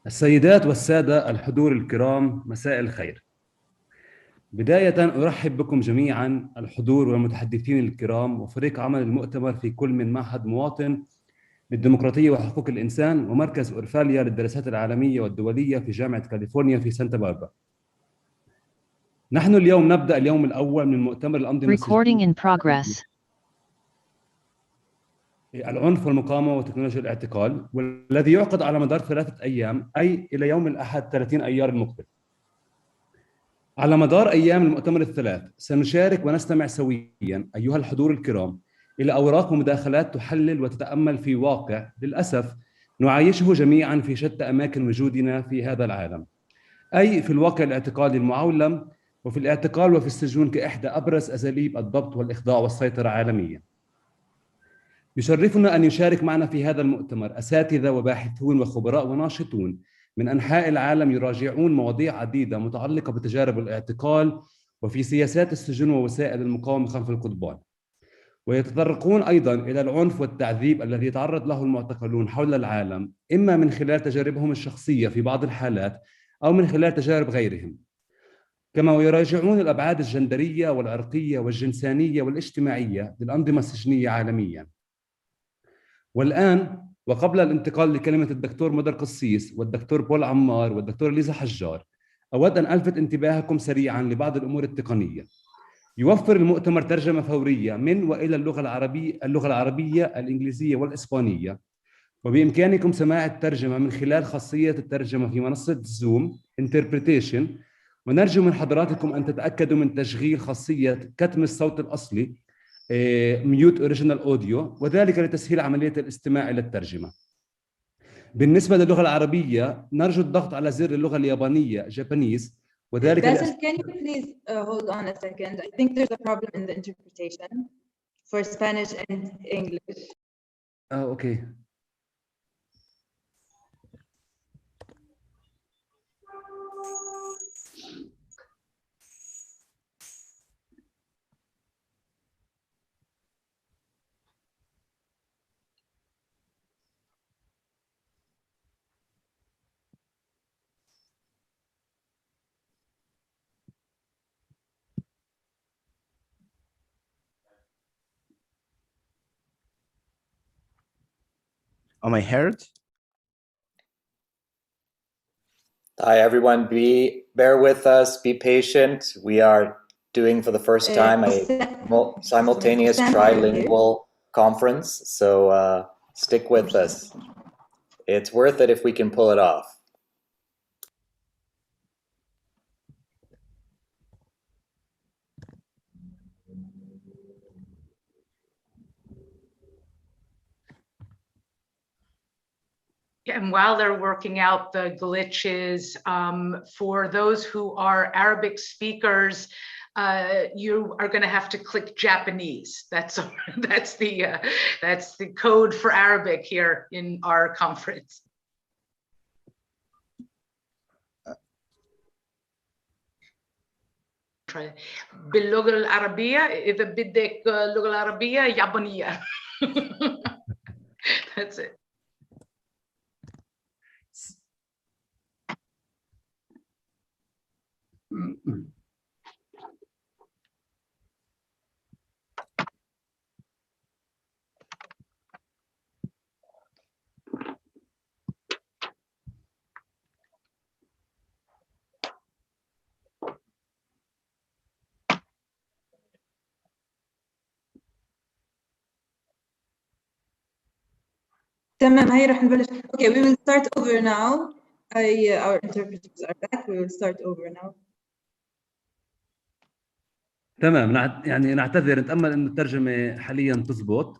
السيدات والسادة الحضور الكرام، مساء الخير. بداية أرحب بكم جميعا الحضور والمتحدثين الكرام وفريق عمل المؤتمر في كل من معهد مواطن للديمقراطية وحقوق الإنسان ومركز أورفاليا للدراسات العالمية والدولية في جامعة كاليفورنيا في سانتا باربرا. نحن اليوم نبدأ اليوم الأول من مؤتمر الأنظمة العنف والمقاومة وتكنولوجيا الاعتقال، والذي يعقد على مدار 3 أيام، أي إلى يوم الأحد 30 أيار المقبل. على مدار أيام المؤتمر الثلاث سنشارك ونستمع سوياً أيها الحضور الكرام إلى أوراق ومداخلات تحلل وتتأمل في واقع للأسف نعايشه جميعاً في شتى أماكن وجودنا في هذا العالم، أي في الواقع الاعتقالي المعولم، وفي الاعتقال وفي السجون كإحدى أبرز أساليب الضبط والإخضاع والسيطرة عالمياً. يشرفنا أن يشارك معنا في هذا المؤتمر أساتذة وباحثون وخبراء وناشطون من أنحاء العالم يراجعون مواضيع عديدة متعلقة بتجارب الاعتقال وفي سياسات السجون ووسائل المقاومة خلف القضبان، ويتطرقون أيضاً إلى العنف والتعذيب الذي يتعرض له المعتقلون حول العالم، إما من خلال تجاربهم الشخصية في بعض الحالات أو من خلال تجارب غيرهم، كما يراجعون الأبعاد الجندرية والعرقية والجنسانية والاجتماعية للأنظمة السجنية عالمياً. والآن وقبل الانتقال لكلمة الدكتور مدر قصيص والدكتور بول عمار والدكتور ليزا حجار، أود أن ألفت انتباهكم سريعاً لبعض الأمور التقنية. يوفر المؤتمر ترجمة فورية من وإلى اللغة العربية، الإنجليزية والإسبانية، وبإمكانكم سماع الترجمة من خلال خاصية الترجمة في منصة زوم Interpretation، ونرجو من حضراتكم أن تتأكدوا من تشغيل خاصية كتم الصوت الأصلي ميوت اوريجينال اوديو، وذلك لتسهيل عمليه الاستماع الى الترجمه. بالنسبه للغه العربيه نرجو الضغط على زر اللغه اليابانيه جابانيز، وذلك Can you please hold on a second? I think there's a problem in the interpretation for Spanish and English. اوكي. Am I heard? Hi, everyone. Bear with us. Be patient. We are doing for the first time a simultaneous trilingual conference, so stick with us. It's worth it if we can pull it off. And while they're working out the glitches, for those who are Arabic speakers, you are going to have to click Japanese. That's the code for Arabic here in our conference. باللغة العربية إذا بدك اللغة العربية يابانية. That's it. تمام، هاي رح نبلش. Okay, we will start over now. Our interpreters are back. We will start over now. تمام. يعني نعتذر، نتأمل إنه الترجمة حالياً تزبط.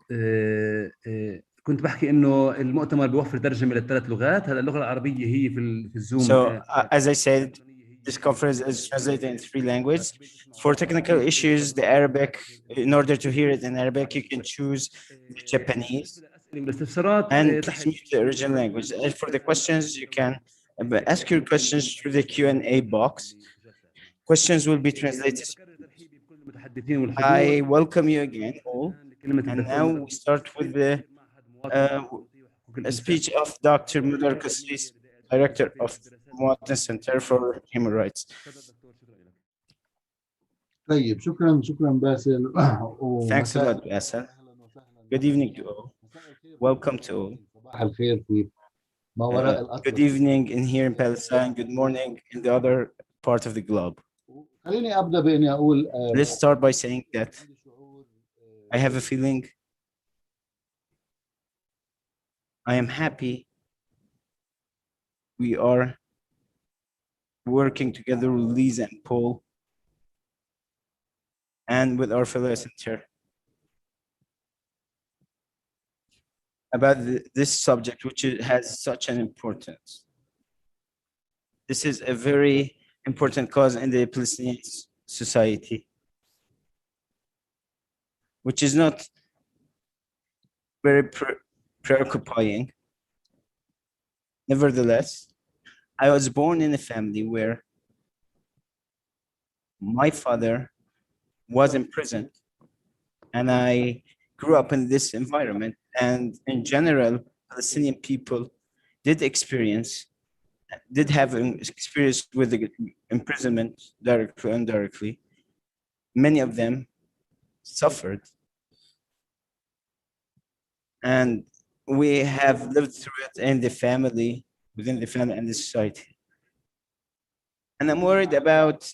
كنت بحكي إنه المؤتمر بيوفر ترجمة ل3 لغات. هلا اللغة العربية هي في الزوم. So as I said, this conference is translated in 3 languages. For technical issues, the Arabic, in order to hear it in Arabic, you can choose the Japanese and please mute the original language. And for the questions, you can ask your questions through the Q&A box. Questions will be translated. I welcome you again all. And now we start with the speech of Dr. Mudar Kassis. Director of Modern Center for Human Rights. طيب شكرا باسل. Thanks a lot, Bassel. Good evening to all. Welcome to all. صباح الخير في ما وراء الأطلس. Good evening in here in Palestine. Good morning in the other part of the globe. خليني أبدأ بإني أقول Let's start by saying that I have a feeling I am happy we are working together with Lisa and Paul and with our fellow center about this subject, which has such an importance. This is a very important cause in the Palestinian society, which is not very preoccupying. Nevertheless, I was born in a family where my father was imprisoned, and I grew up in this environment. And in general, Palestinian people did have an experience with the imprisonment directly or indirectly. Many of them suffered. And we have lived through it in the family, within the family and the society. And I'm worried about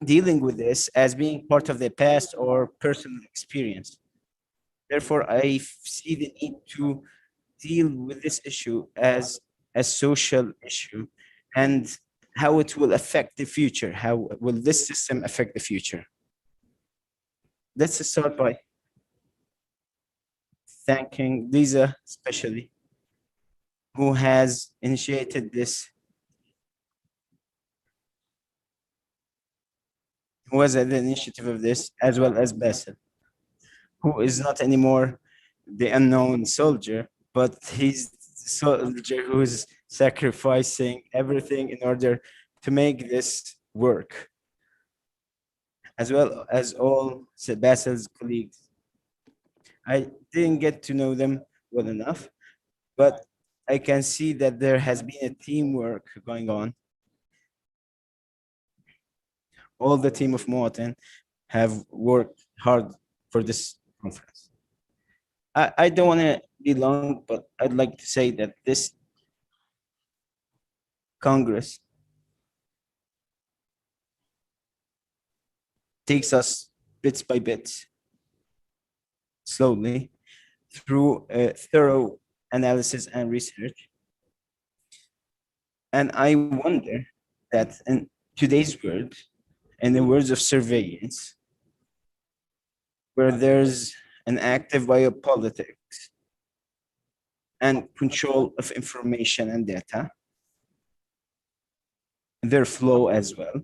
dealing with this as being part of the past or personal experience. Therefore, I see the need to deal with this issue as a social issue and how it will affect the future. How will this system affect the future? Let's start by thanking Lisa, especially, who has initiated this, who was at the initiative of this, as well as Bassel, who is not anymore the unknown soldier, but he's the soldier who is sacrificing everything in order to make this work, as well as all Bassel's colleagues. I didn't get to know them well enough, but I can see that there has been a teamwork going on. All the team of Moaten have worked hard for this conference. I don't want to be long, but I'd like to say that this Congress takes us bits by bits, slowly, through a thorough analysis and research. And I wonder that in today's world, in the words of surveillance, where there's an active biopolitics and control of information and data, their flow as well,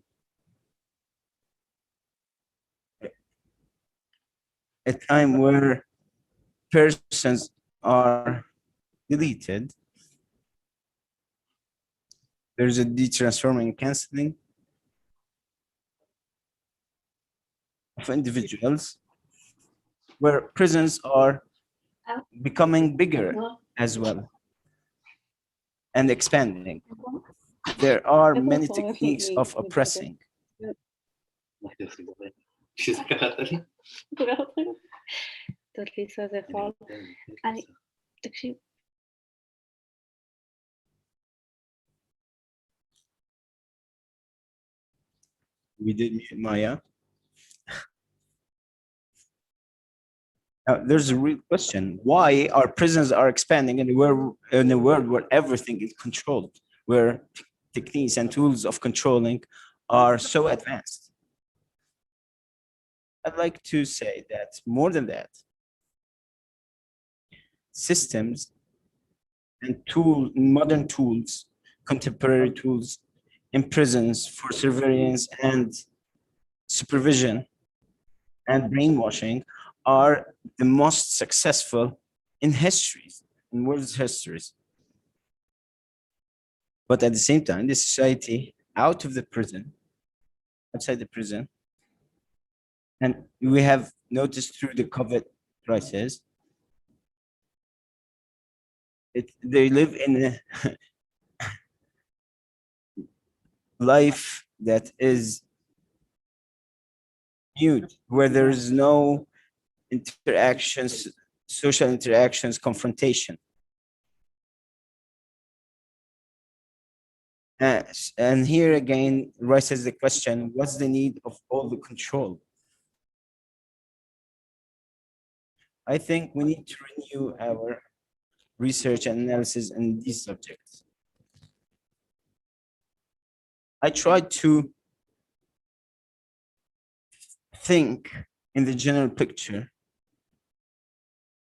a time where persons are deleted, there's a detransforming canceling of individuals, where prisons are becoming bigger as well and expanding. There are many techniques of oppressing. We did mute Maya. Now, there's a real question: why our prisons are expanding in a world where everything is controlled, where techniques and tools of controlling are so advanced? I'd like to say that more than that, systems and modern tools, contemporary tools in prisons for surveillance and supervision and brainwashing are the most successful in histories, in world's histories. But at the same time, the society outside the prison, and we have noticed through the COVID crisis, they live in a life that is nude, where there is no interactions, social interactions, confrontation. And here again rises the question, what's the need of all the control? I think we need to renew our research and analysis in these subjects. I tried to think in the general picture,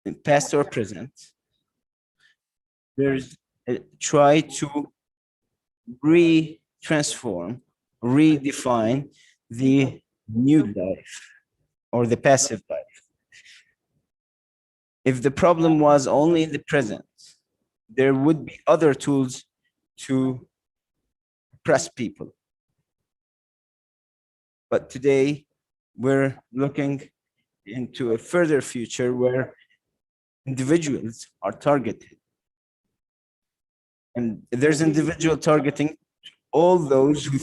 in past or present. There's try to re-transform, redefine the new life or the passive life. If the problem was only in the present, there would be other tools to oppress people. But today, we're looking into a further future where individuals are targeted. And there's individual targeting all those who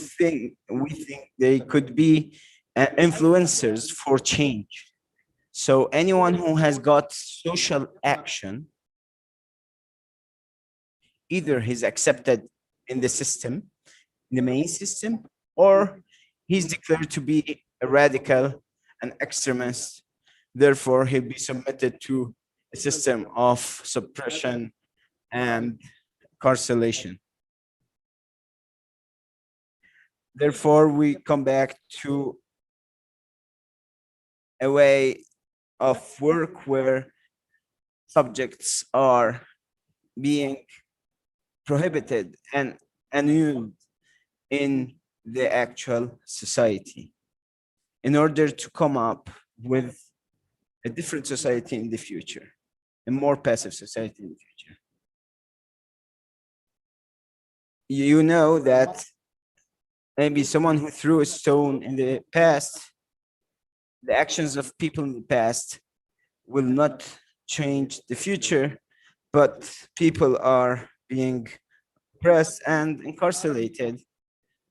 we think they could be influencers for change. So anyone who has got social action, either he's accepted in the system, in the main system, or he's declared to be a radical, an extremist. Therefore, he'll be submitted to a system of suppression and carceration. Therefore, we come back to a way of work where subjects are being prohibited and annulled in the actual society in order to come up with a different society in the future, a more passive society in the future. You know that maybe someone who threw a stone in the past, the actions of people in the past will not change the future, but people are being oppressed and incarcerated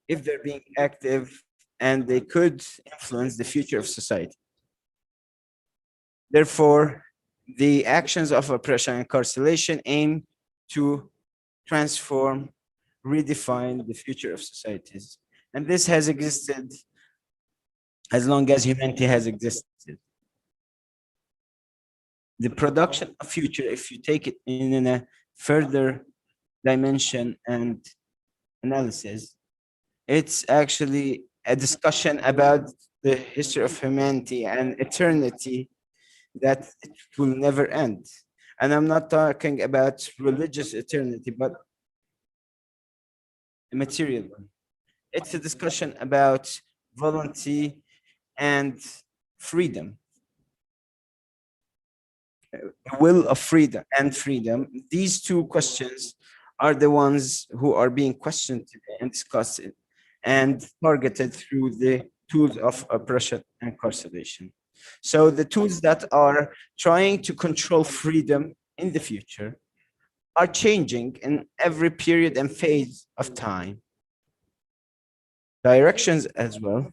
if they're being active and they could influence the future of society. Therefore, the actions of oppression and incarceration aim to transform, redefine the future of societies. And this has existed as long as humanity has existed. The production of future, if you take it in a further dimension and analysis, it's actually a discussion about the history of humanity and eternity that it will never end. And I'm not talking about religious eternity, but a material one. It's a discussion about volunty and freedom. Will of freedom and freedom. These two questions are the ones who are being questioned today and discussed and targeted through the tools of oppression and carceration. So the tools that are trying to control freedom in the future are changing in every period and phase of time. Directions as well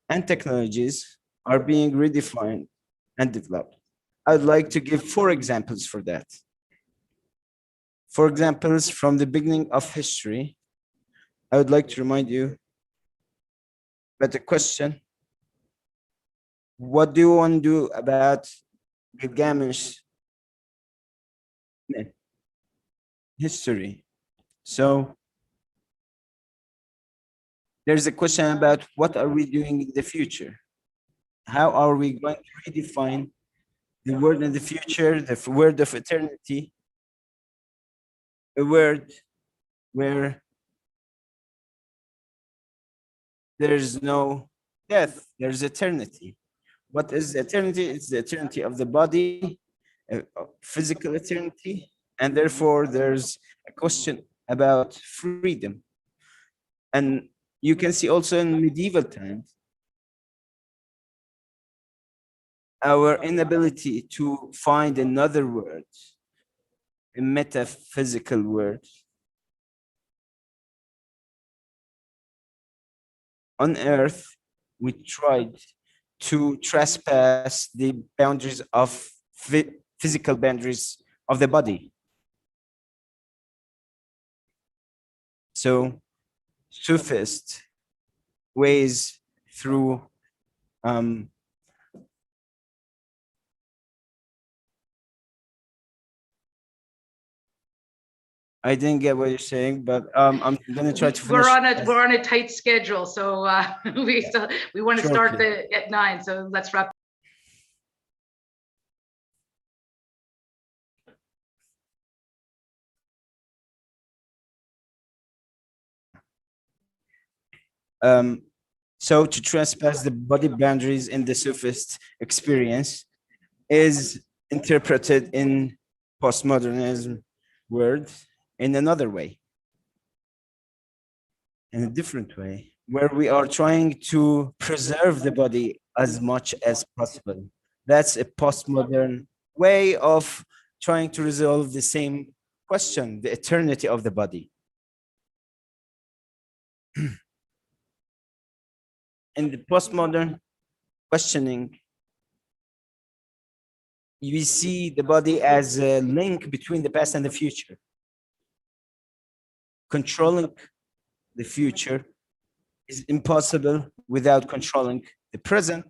and technologies are being redefined and developed. I'd like to give 4 examples for that. 4 examples from the beginning of history. I would like to remind you about the question, what do you want to do about Gilgamesh history? So there's a question about what are we doing in the future? How are we going to redefine the word in the future, the word of eternity, a word where there's no death, there's eternity. What is eternity? It's the eternity of the body, physical eternity, and therefore there's a question about freedom. And you can see also in medieval times, our inability to find another word, a metaphysical word, on Earth, we tried to trespass the boundaries of physical boundaries of the body. So sophist ways through I didn't get what you're saying, but I'm gonna try to finish. We're on a tight schedule, so we want to start at 9. So let's wrap. So to trespass the body boundaries in the sophist experience is interpreted in postmodernism words in another way, in a different way, where we are trying to preserve the body as much as possible. That's a postmodern way of trying to resolve the same question, the eternity of the body. In the postmodern questioning, we see the body as a link between the past and the future. Controlling the future is impossible without controlling the present,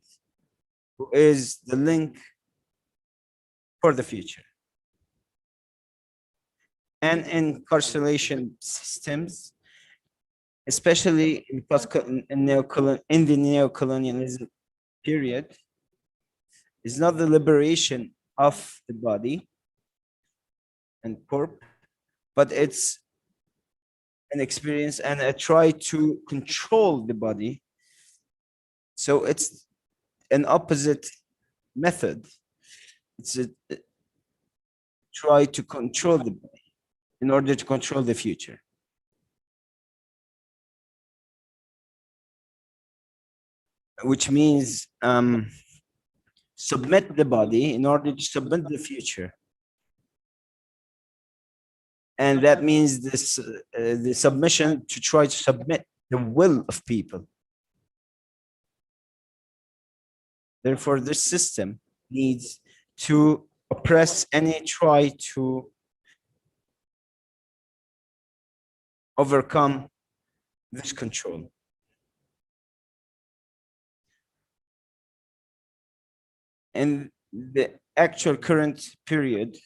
who is the link for the future. And in carceration systems, especially in the neocolonialism period, is not the liberation of the body and corpse, but it's an experience and a try to control the body. So it's an opposite method. It's a try to control the body in order to control the future. Which means submit the body in order to submit the future. And that means this the submission to try to submit the will of people. Therefore, this system needs to oppress any try to overcome this control. In the actual current period,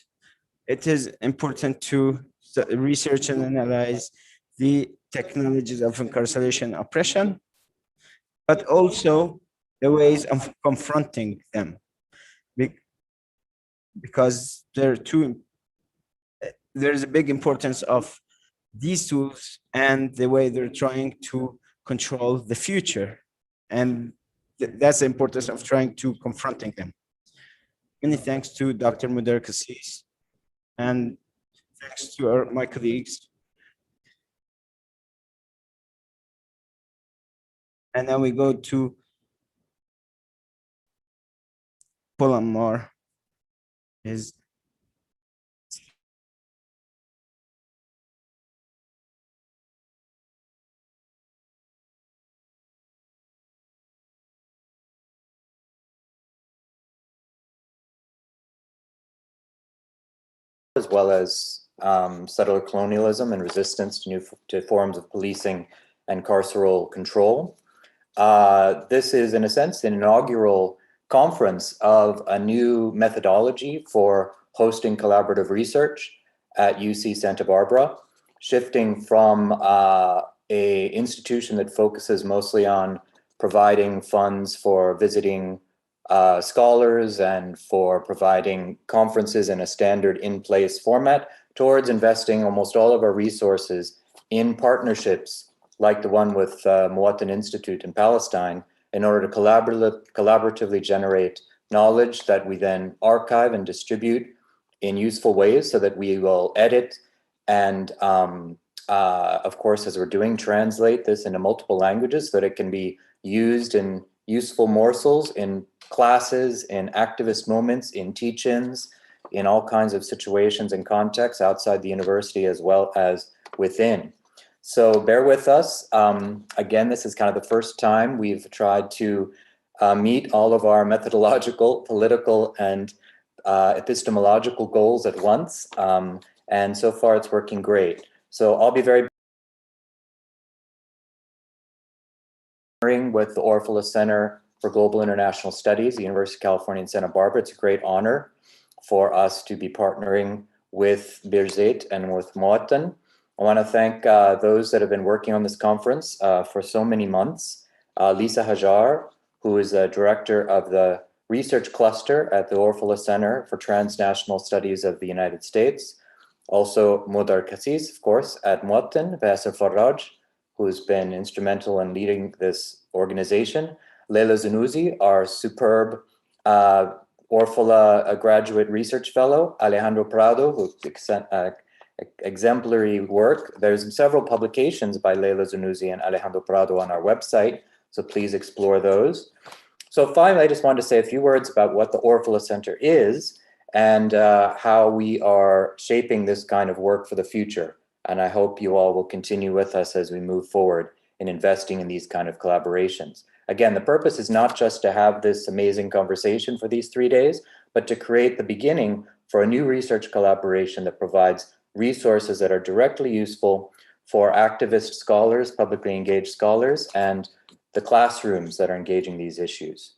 it is important to research and analyze the technologies of incarceration and oppression, but also the ways of confronting them. Because there's a big importance of these tools and the way they're trying to control the future. And that's the importance of trying to confronting them. Many thanks to Dr. Muder Kassis, and thanks to my colleagues. And then we go to Paul Ammar. As well as settler colonialism and resistance to forms of policing and carceral control. This is, in a sense, an inaugural conference of a new methodology for hosting collaborative research at UC Santa Barbara, shifting from a institution that focuses mostly on providing funds for visiting scholars and for providing conferences in a standard in-place format towards investing almost all of our resources in partnerships like the one with Muwatin Institute in Palestine in order to collaboratively generate knowledge that we then archive and distribute in useful ways so that we will edit and of course, as we're doing, translate this into multiple languages so that it can be used in useful morsels in classes, in activist moments, in teach-ins, in all kinds of situations and contexts outside the university as well as within. So bear with us. Again, this is kind of the first time we've tried to meet all of our methodological, political, and epistemological goals at once. And so far it's working great. So I'll be very with the Orfila Center for Global International Studies, the University of California in Santa Barbara. It's a great honor for us to be partnering with Birzeit and with Muatan. I want to thank those that have been working on this conference for so many months. Lisa Hajar, who is the director of the research cluster at the Orfila Center for Transnational Studies of the United States. Also Modar Kassis, of course, at Muatan, Vasser Faraj, who's been instrumental in leading this organization. Leila Zanuzzi, our superb Orfila graduate research fellow. Alejandro Prado, who exemplary work. There's several publications by Leila Zanuzzi and Alejandro Prado on our website, so please explore those. So finally, I just wanted to say a few words about what the Orfila Center is and how we are shaping this kind of work for the future. And I hope you all will continue with us as we move forward in investing in these kind of collaborations. Again, the purpose is not just to have this amazing conversation for these 3 days, but to create the beginning for a new research collaboration that provides resources that are directly useful for activist scholars, publicly engaged scholars, and the classrooms that are engaging these issues.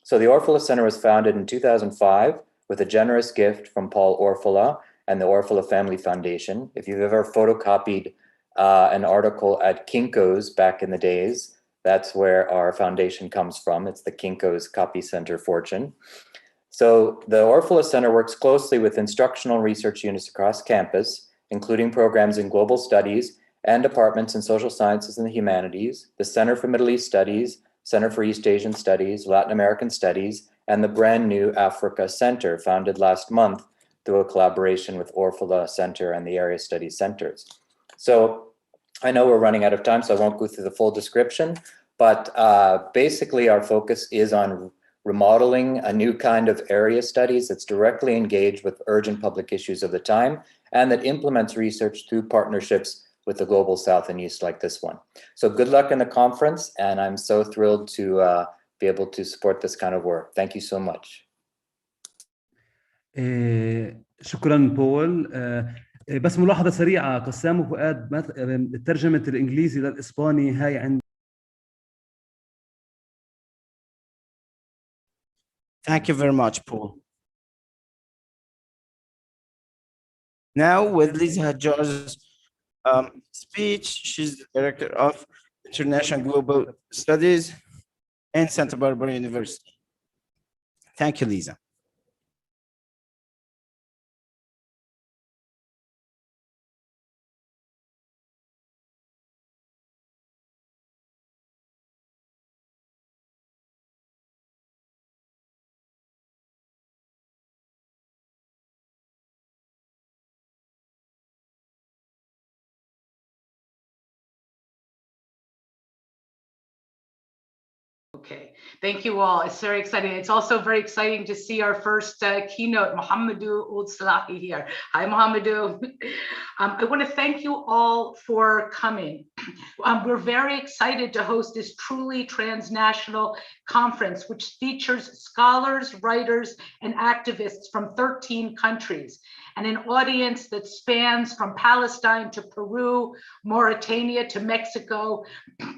So the Orfila Center was founded in 2005 with a generous gift from Paul Orfila and the Orfila Family Foundation. If you've ever photocopied an article at Kinko's back in the days, that's where our foundation comes from. It's the Kinko's Copy Center fortune. So the Orfila Center works closely with instructional research units across campus, including programs in global studies and departments in social sciences and the humanities, the Center for Middle East Studies, Center for East Asian Studies, Latin American Studies, and the brand new Africa Center, founded last month through a collaboration with Orfila Center and the Area Studies Centers. So I know we're running out of time, so I won't go through the full description, but basically our focus is on remodeling a new kind of area studies that's directly engaged with urgent public issues of the time and that implements research through partnerships with the Global South and East like this one. So good luck in the conference, and I'm so thrilled to be able to support this kind of work. Thank you so much. شكرا بول. بس ملاحظة سريعة، قسام وفؤاد، ترجمة الإنجليزي للإسباني هاي عند. Thank you very much, Paul. Now with Lisa Hajar's speech, she's the Director of International Global Studies in Santa Barbara University. Thank you, Lisa. Okay, thank you all. It's very exciting. It's also very exciting to see our first keynote, Mohamedou Ould Slahi here. Hi, Mohamedou. I want to thank you all for coming. We're very excited to host this truly transnational conference, which features scholars, writers, and activists from 13 countries, and an audience that spans from Palestine to Peru, Mauritania to Mexico,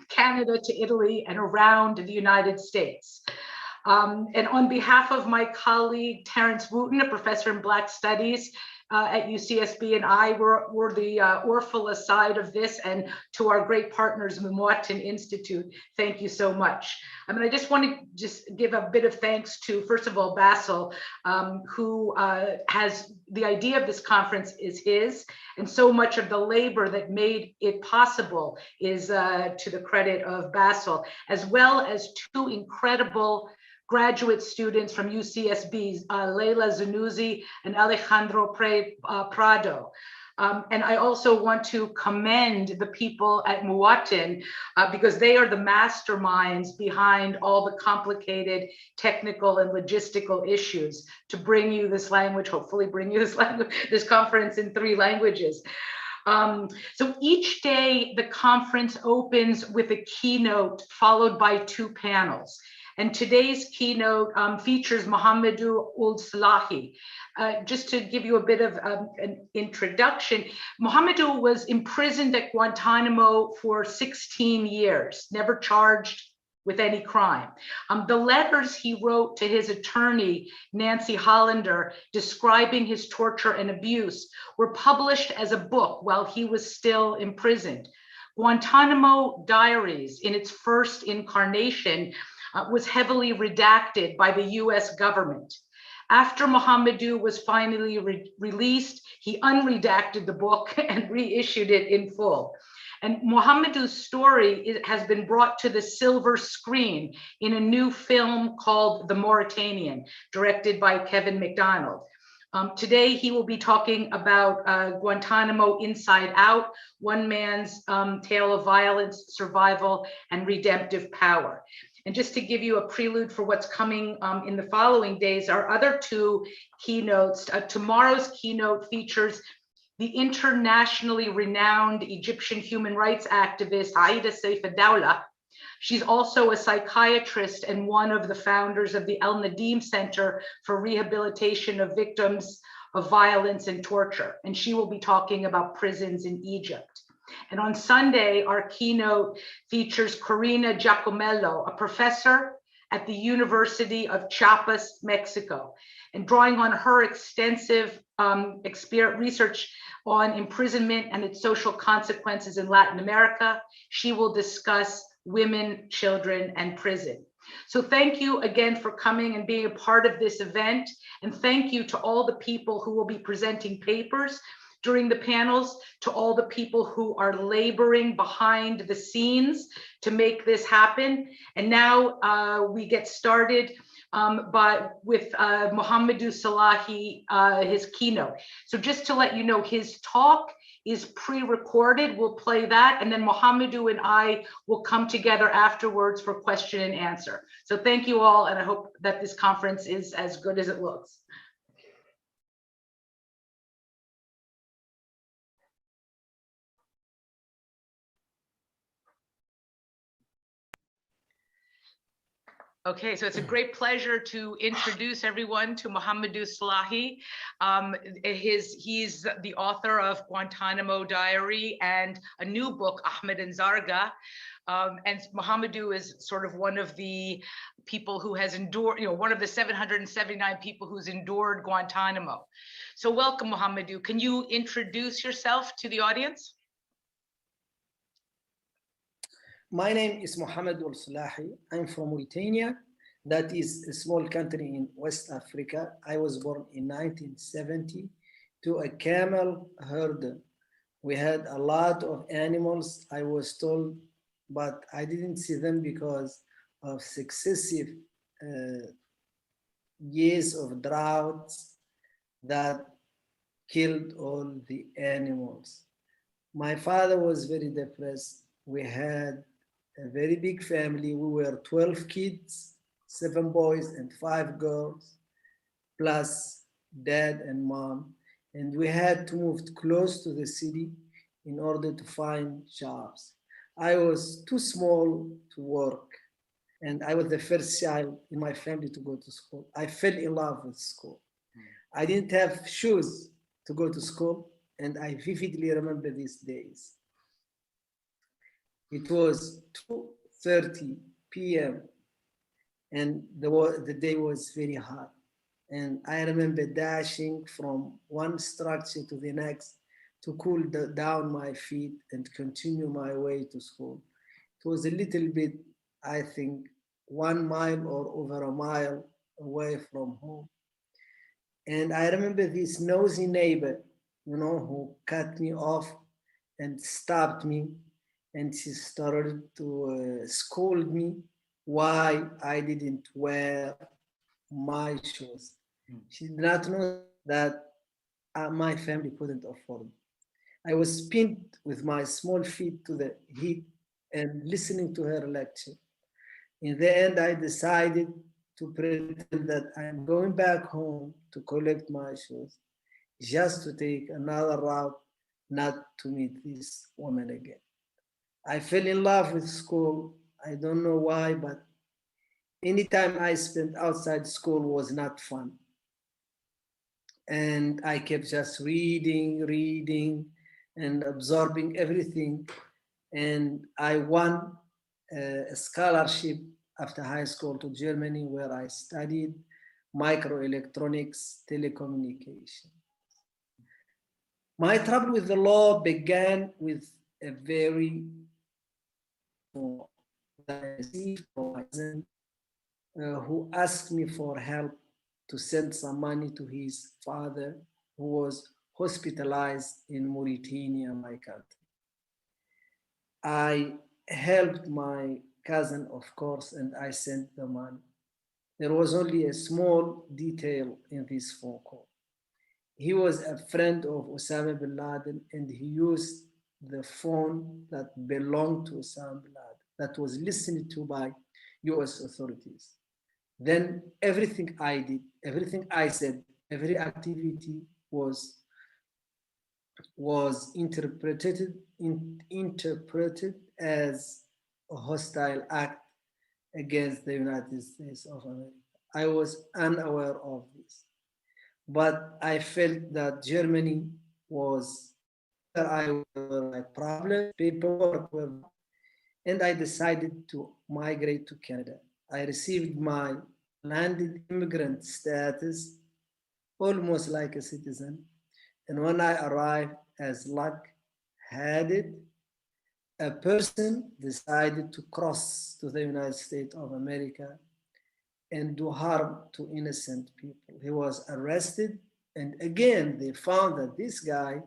Canada to Italy, and around the United States. And on behalf of my colleague, Terrence Wooten, a professor in Black Studies at UCSB, and I, we're the Orfila side of this, and to our great partners, Muatan Institute, thank you so much. I mean, I just want to give a bit of thanks to, first of all, Basil, who has the idea of this conference is his, and so much of the labor that made it possible is to the credit of Basil, as well as two incredible graduate students from UCSB, Leila Zanuzzi and Alejandro Prado. And I also want to commend the people at Muatan because they are the masterminds behind all the complicated technical and logistical issues to bring you this language, hopefully bring you this language, this conference in 3 languages. So each day, the conference opens with a keynote followed by 2 panels. And today's keynote features Mohamedou Ould Slahi. Just to give you a bit of an introduction, Mohamedou was imprisoned at Guantanamo for 16 years, never charged with any crime. The letters he wrote to his attorney, Nancy Hollander, describing his torture and abuse were published as a book while he was still imprisoned. Guantanamo Diaries, in its first incarnation, was heavily redacted by the US government. After Mohamedou was finally released, he unredacted the book and reissued it in full. And Mohamedou's story has been brought to the silver screen in a new film called The Mauritanian, directed by Kevin McDonald. Today, he will be talking about Guantanamo Inside Out, one man's tale of violence, survival, and redemptive power. And just to give you a prelude for what's coming in the following days, our other 2 keynotes, tomorrow's keynote features the internationally renowned Egyptian human rights activist, Aida Saif ad-Dawla. She's also a psychiatrist and one of the founders of the El Nadim Center for Rehabilitation of Victims of Violence and Torture. And she will be talking about prisons in Egypt. And on Sunday, our keynote features Corina Giacomello, a professor at the University of Chiapas, Mexico. And drawing on her extensive research on imprisonment and its social consequences in Latin America, she will discuss women, children, and prison. So thank you again for coming and being a part of this event. And thank you to all the people who will be presenting papers during the panels, to all the people who are laboring behind the scenes to make this happen. And now we get started with Mohamedou Slahi, his keynote. So just to let you know, his talk is pre-recorded. We'll play that, and then Mohamedou and I will come together afterwards for question and answer. So thank you all, and I hope that this conference is as good as it looks. Okay, so it's a great pleasure to introduce everyone to Mohamedou Slahi. He's the author of Guantanamo Diary and a new book, Ahmed and Zarga. And Mohamedou is sort of one of the people who has endured, one of the 779 people who's endured Guantanamo. So welcome, Mohamedou. Can you introduce yourself to the audience? My name is Mohamedou Ould Slahi. I'm from Mauritania. That is a small country in West Africa. I was born in 1970 to a camel herder. We had a lot of animals, I was told, but I didn't see them because of successive years of droughts that killed all the animals. My father was very depressed. We had a very big family. We were 12 kids, 7 boys and 5 girls, plus dad and mom. And we had to move close to the city in order to find jobs. I was too small to work, and I was the first child in my family to go to school. I fell in love with school. I didn't have shoes to go to school, and I vividly remember these days. It was 2:30 p.m. and the day was very hot. And I remember dashing from one structure to the next to cool down my feet and continue my way to school. It was a little bit, I think, 1 mile or over a mile away from home. And I remember this nosy neighbor, who cut me off and stopped me. And she started to scold me why I didn't wear my shoes. She did not know that my family couldn't afford it. I was pinned with my small feet to the heat and listening to her lecture. In the end, I decided to pretend that I'm going back home to collect my shoes, just to take another route not to meet this woman again. I fell in love with school. I don't know why, but any time I spent outside school was not fun. And I kept just reading, and absorbing everything. And I won a scholarship after high school to Germany, where I studied microelectronics telecommunication. My trouble with the law began with a very that I received from my cousin, who asked me for help to send some money to his father, who was hospitalized in Mauritania, my country. I helped my cousin, of course, and I sent the money. There was only a small detail in this phone call. He was a friend of Osama bin Laden, and he used the phone that belonged to Osama bin Laden, that was listened to by US authorities. Then everything I did, everything I said, every activity was interpreted as a hostile act against the United States of America. I was unaware of this, but I felt that Germany was I were like problems, paperwork, and I decided to migrate to Canada. I received my landed immigrant status almost like a citizen. And when I arrived, as luck had it, a person decided to cross to the United States of America and do harm to innocent people. He was arrested, and again, they found that this guy,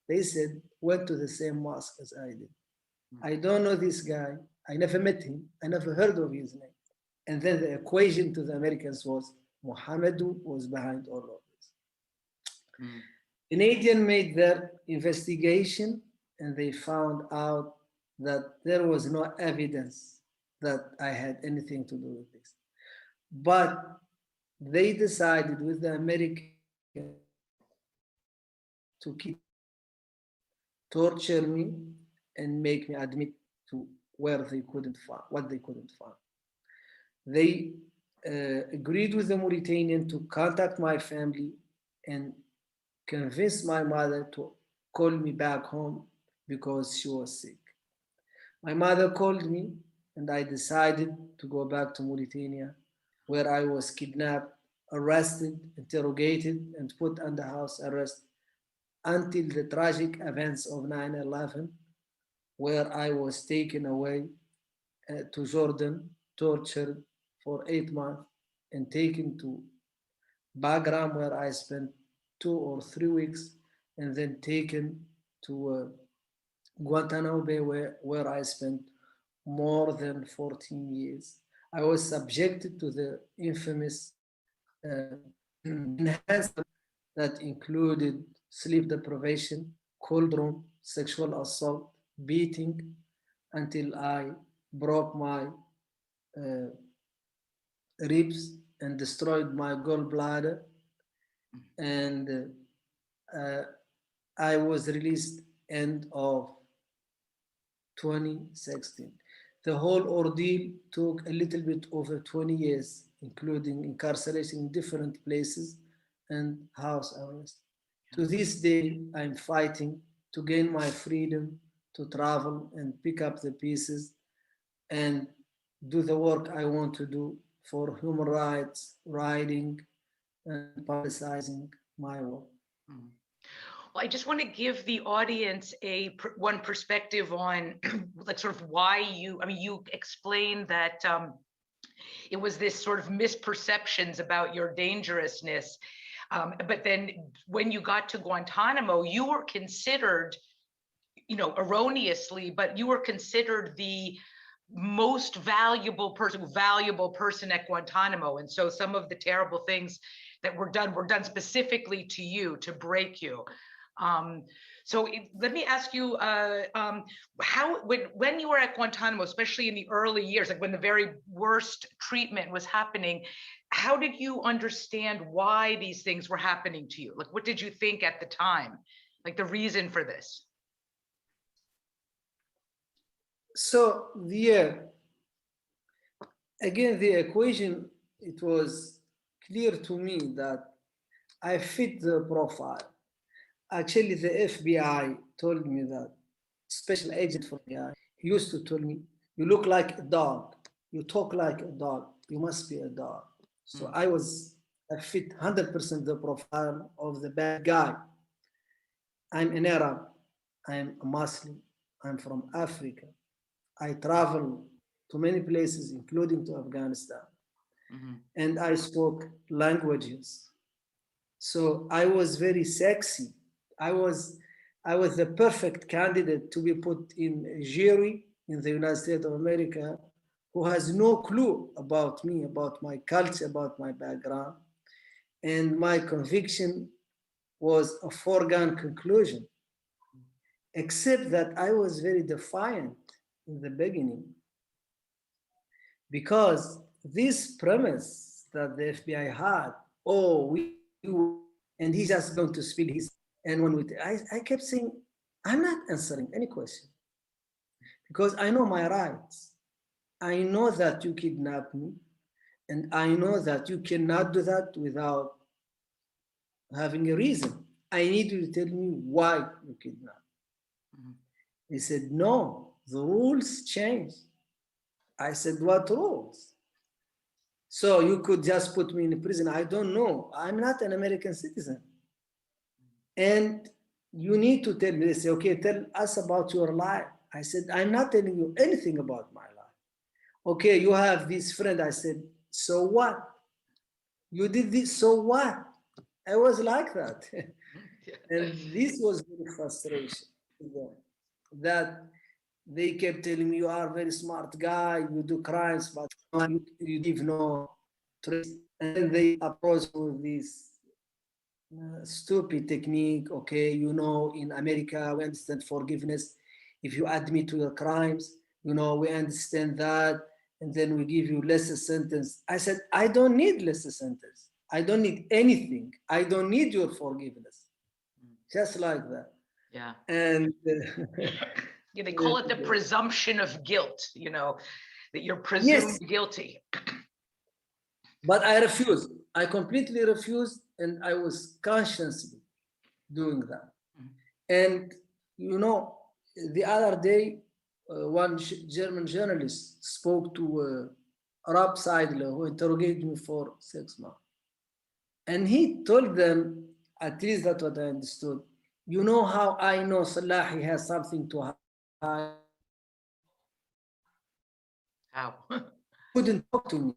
they said, went to the same mosque as I did. I don't know this guy. I never met him. I never heard of his name. And then the equation to the Americans was Mohammedu was behind all of this. Canadians made their investigation, and they found out that there was no evidence that I had anything to do with this. But they decided with the Americans to keep torture me and make me admit to where they couldn't find, what they couldn't find. They agreed with the Mauritanian to contact my family and convince my mother to call me back home because she was sick. My mother called me, and I decided to go back to Mauritania, where I was kidnapped, arrested, interrogated, and put under house arrest until the tragic events of 9/11, where I was taken away to Jordan, tortured for 8 months, and taken to Bagram, where I spent 2 or 3 weeks, and then taken to Guantanamo Bay, where I spent more than 14 years. I was subjected to the infamous enhancement that included sleep deprivation, cold room, sexual assault, beating, until I broke my ribs and destroyed my gallbladder. And I was released end of 2016. The whole ordeal took a little bit over 20 years, including incarceration in different places and house arrest. To this day, I'm fighting to gain my freedom to travel and pick up the pieces and do the work I want to do for human rights, writing, and publicizing my work. Well, I just want to give the audience one perspective on like sort of why you explained that it was this sort of misperceptions about your dangerousness. But then when you got to Guantanamo, you were considered, erroneously, but you were considered the most valuable person at Guantanamo. And so some of the terrible things that were done specifically to you, to break you. So let me ask you, how, when you were at Guantanamo, especially in the early years, like when the very worst treatment was happening, how did you understand why these things were happening to you? Like, what did you think at the time? Like the reason for this? So again, the equation, it was clear to me that I fit the profile. Actually, the FBI told me that, special agent for FBI, he used to tell me, you look like a dog, you talk like a dog, you must be a dog. So I fit 100% the profile of the bad guy. I'm an Arab, I'm a Muslim, I'm from Africa. I travel to many places, including to Afghanistan. And I spoke languages. So I was very sexy. I was the perfect candidate to be put in a jury in the United States of America who has no clue about me, about my culture, about my background. And my conviction was a foregone conclusion, except that I was very defiant in the beginning, because this premise that the FBI had, and he's just going to spill his, and I kept saying, I'm not answering any question because I know my rights. I know that you kidnapped me, and I know that you cannot do that without having a reason. I need you to tell me why you kidnapped. He said, no, the rules changed. I said, what rules? So you could just put me in prison. I don't know. I'm not an American citizen. And you need to tell me. They say, okay, tell us about your life. I said, I'm not telling you anything about my life. Okay, you have this friend. I said, so what? You did this, so what? I was like that. And this was very frustration. That they kept telling me, you are a very smart guy, you do crimes, but you leave no trace. And then they approach with this stupid technique. Okay, you know, in America, we understand forgiveness. If you admit to your crimes, you know, we understand that, and then we give you lesser sentence. I said, I don't need lesser sentence. I don't need anything. I don't need your forgiveness. Just like that. Yeah. And yeah, they call it the presumption of guilt, you know, that you're presumed guilty. But I refused. I completely refused, and I was consciously doing that. And, you know, the other day, one German journalist spoke to Arab Seidler, who interrogated me for 6 months. And he told them, at least that's what I understood, you know how I know Salahi has something to hide? How? Couldn't talk to me.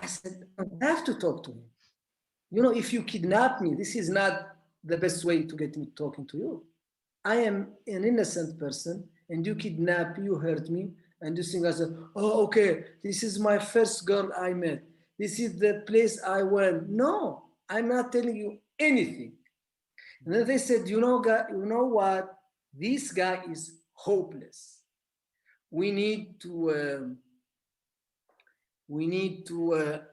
I said, I have to talk to him. You know, if you kidnap me, this is not the best way to get me talking to you. I am an innocent person, and you kidnap me, you hurt me, and you think, I said, oh, okay, this is my first girl I met. This is the place I went. No, I'm not telling you anything. And then they said, you know what? This guy is hopeless. We need to,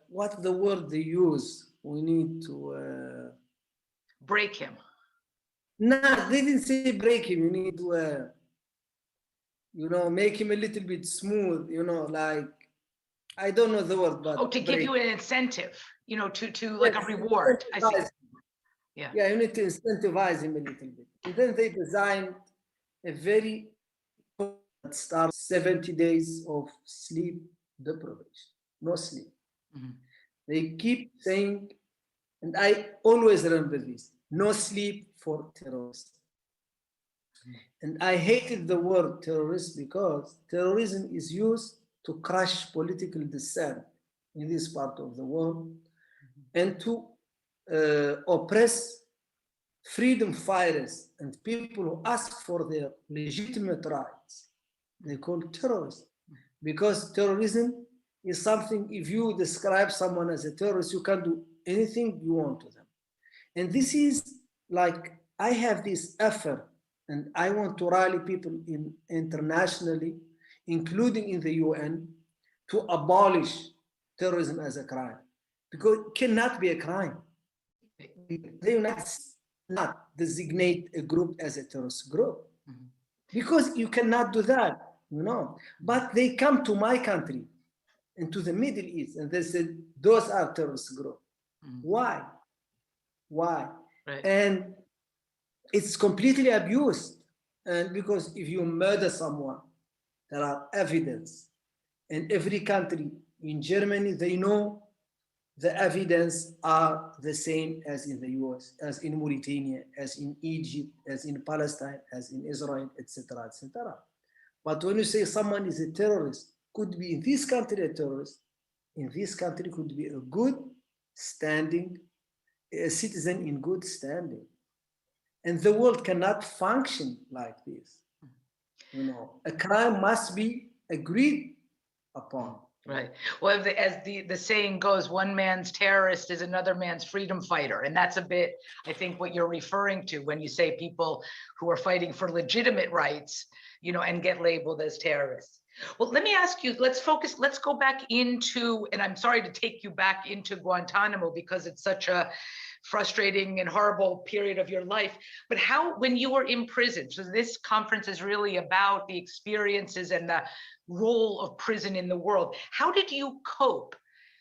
what's the word they use? We need to break him. No, they didn't say break him. You need to, you know, make him a little bit smooth. You know, like I don't know the word, but to give you an incentive. You know, to like a reward. I see. Yeah. Yeah, you need to incentivize him a little bit. And then they designed a very that starts 70 days of sleep deprivation, no sleep. They keep saying, and I always remember this, no sleep for terrorists. And I hated the word terrorist because terrorism is used to crush political dissent in this part of the world and to oppress freedom fighters and people who ask for their legitimate rights. They call terrorists because terrorism is something, if you describe someone as a terrorist, you can do anything you want to them. And this is like, I have this effort and I want to rally people internationally, including in the UN, to abolish terrorism as a crime, because it cannot be a crime. The United States not designate a group as a terrorist group. Mhm. Because you cannot do that, you know. But they come to my country, into the Middle East, and they said, those are terrorist groups. Mhm. Why? Why? Right. And it's completely abused. And because if you murder someone, there are evidence. In every country, in Germany, they know the evidence are the same as in the US, as in Mauritania, as in Egypt, as in Palestine, as in Israel, etc., etc. But when you say someone is a terrorist, could be in this country a terrorist, in this country could be a good standing, a citizen in good standing. And the world cannot function like this. You know, a crime must be agreed upon. Right. Well, as the saying goes, one man's terrorist is another man's freedom fighter. And that's a bit, I think, what you're referring to when you say people who are fighting for legitimate rights, you know, and get labeled as terrorists. Well, let me ask you, let's go back into, and I'm sorry to take you back into Guantanamo because it's such a frustrating and horrible period of your life, but how, when you were in prison, so this conference is really about the experiences and the role of prison in the world. How did you cope?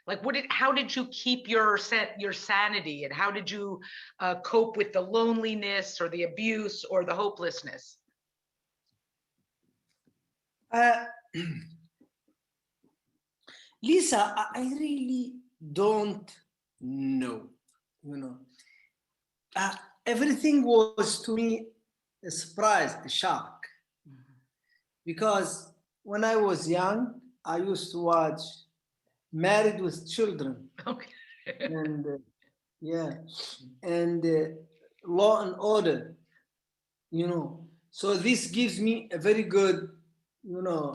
Like, how did you keep your sanity, and how did you cope with the loneliness or the abuse or the hopelessness? Lisa, I really don't know, you know. Everything was to me a surprise, a shock. Because when I was young, I used to watch Married with Children. Okay. And yeah, and Law and Order, you know. So this gives me a very good, you know,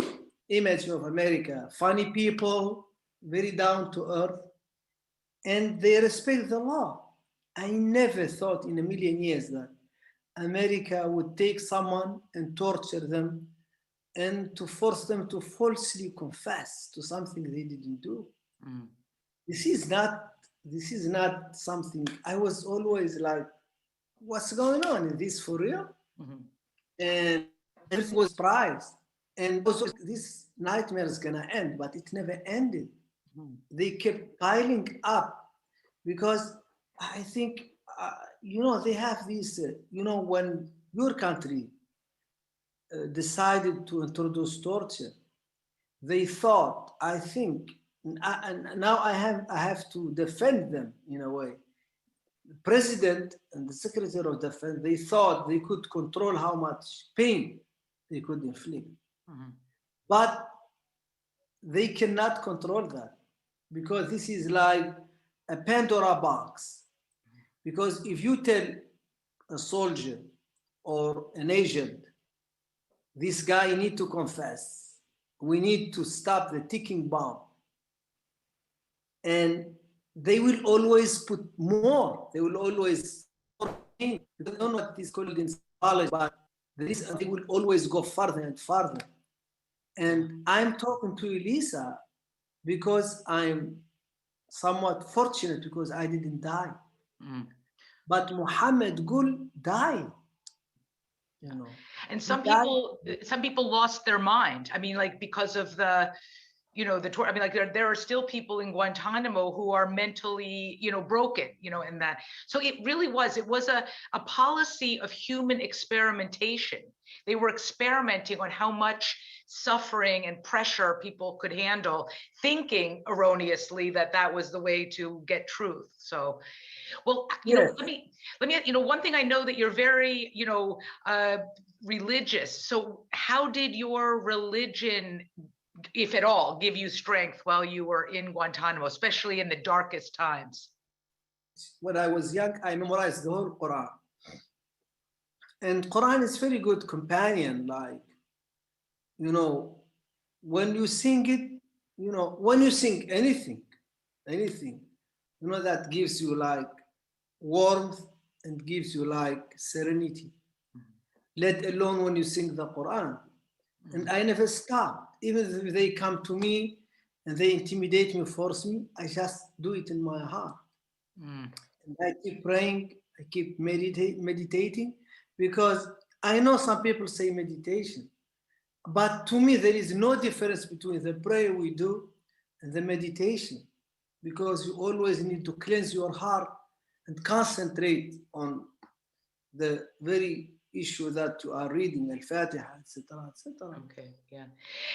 image of America. Funny people, very down to earth, and they respect the law. I never thought in a million years that America would take someone and torture them and to force them to falsely confess to something they didn't do. Mm. This is not something. I was always like, what's going on? Is this for real? Mhm. And it was surprised. And also this nightmare is gonna end, but it never ended. Mhm. They kept piling up because I think, you know, they have this, you know, when your country decided to introduce torture, they thought, I think, and now I have to defend them in a way. The president and the secretary of defense, they thought they could control how much pain they could inflict. Mhm. But they cannot control that because this is like a Pandora box. Because if you tell a soldier or an agent, this guy need to confess, we need to stop the ticking bomb, and they will always put more. They will always, they don't know what is called in college, but they will always go further and further. And I'm talking to Elisa because I'm somewhat fortunate because I didn't die. Mm. But Muhammad Gul died. You know. And He some died. people lost their mind. I mean, like, because of the, you know, the tour. I mean, like, there are still people in Guantanamo who are mentally, you know, broken, you know, in that. So it really was, it was a policy of human experimentation. They were experimenting on how much suffering and pressure people could handle, thinking erroneously that that was the way to get truth. So, well, you know, Yes. let me, you know, one thing I know that you're very, you know, religious. So how did your religion, if at all, give you strength while you were in Guantanamo, especially in the darkest times? When I was young, I memorized the whole Quran. And Quran is very good companion, like, you know, when you sing it, you know, when you sing anything, you know, that gives you like warmth and gives you like serenity, let alone when you sing the Quran. And I never stopped. Even if they come to me and they intimidate me, force me, I just do it in my heart. Mm. And I keep praying, I keep meditating, because I know some people say meditation, but to me, there is no difference between the prayer we do and the meditation, because you always need to cleanse your heart and concentrate on the very issue that you are reading, Al-Fatiha, etc., etc. Okay, yeah.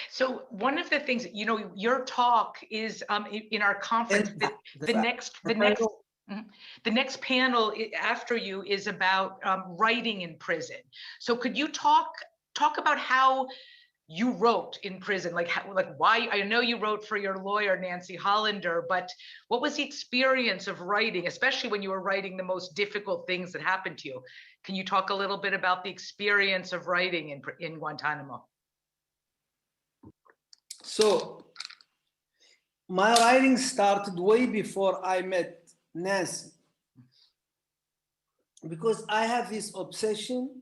So one of the things, you know, your talk is in our conference. The next panel after you is about writing in prison. So could you talk about how you wrote in prison, like why? I know you wrote for your lawyer, Nancy Hollander, but what was the experience of writing, especially when you were writing the most difficult things that happened to you? Can you talk a little bit about the experience of writing in Guantanamo? So my writing started way before I met Nancy, because I have this obsession,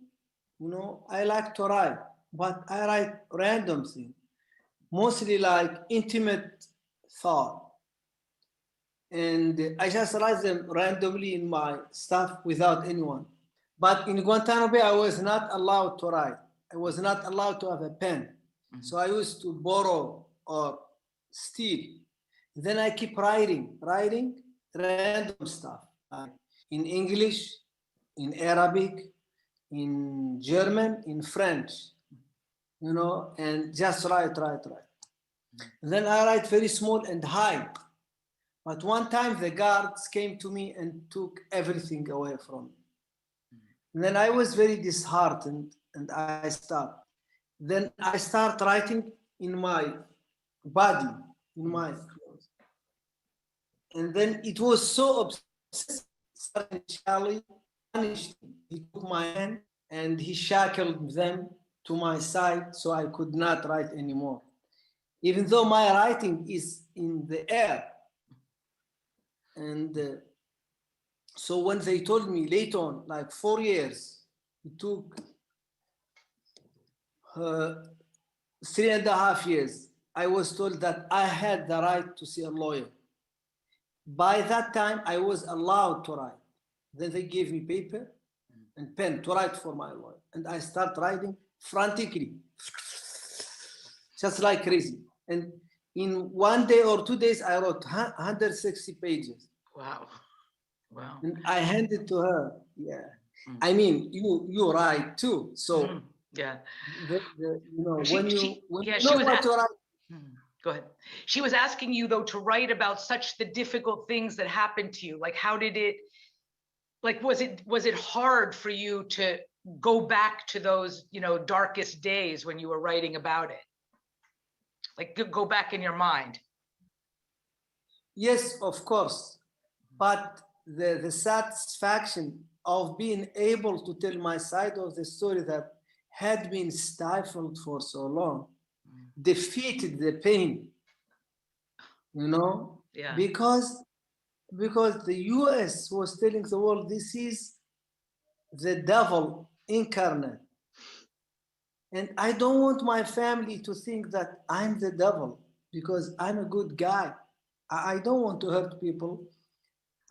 you know, I like to write, but I write random things, mostly like intimate thought. And I just write them randomly in my stuff without anyone. But in Guantanamo Bay, I was not allowed to write. I was not allowed to have a pen. So I used to borrow or steal. Then I keep writing random stuff, in English, in Arabic, in German, in French, you know, and just write. Then I write very small and high. But one time the guards came to me and took everything away from me. And then I was very disheartened and I stopped. Then I start writing in my body, in my clothes. And then it was so obsessive. Charlie punished me. He took my hand and he shackled them to my side so I could not write anymore. Even though my writing is in the air. And so when they told me later on, like 4 years, it took 3.5 years, I was told that I had the right to see a lawyer. By that time, I was allowed to write. Then they gave me paper and pen to write for my lawyer. And I start writing frantically, just like crazy. And in 1 day or 2 days, I wrote 160 pages. Wow. Wow. And I handed to her. Yeah. I mean, you write too. So yeah. You know, She was what to write. Go ahead. She was asking you though to write about such the difficult things that happened to you. Like, how did it? Like, was it hard for you to go back to those, you know, darkest days when you were writing about it? Like, go back in your mind. Yes, of course. But the satisfaction of being able to tell my side of the story that had been stifled for so long defeated the pain, you know? Yeah. Because the US was telling the world, this is the devil incarnate. And I don't want my family to think that I'm the devil, because I'm a good guy. I don't want to hurt people.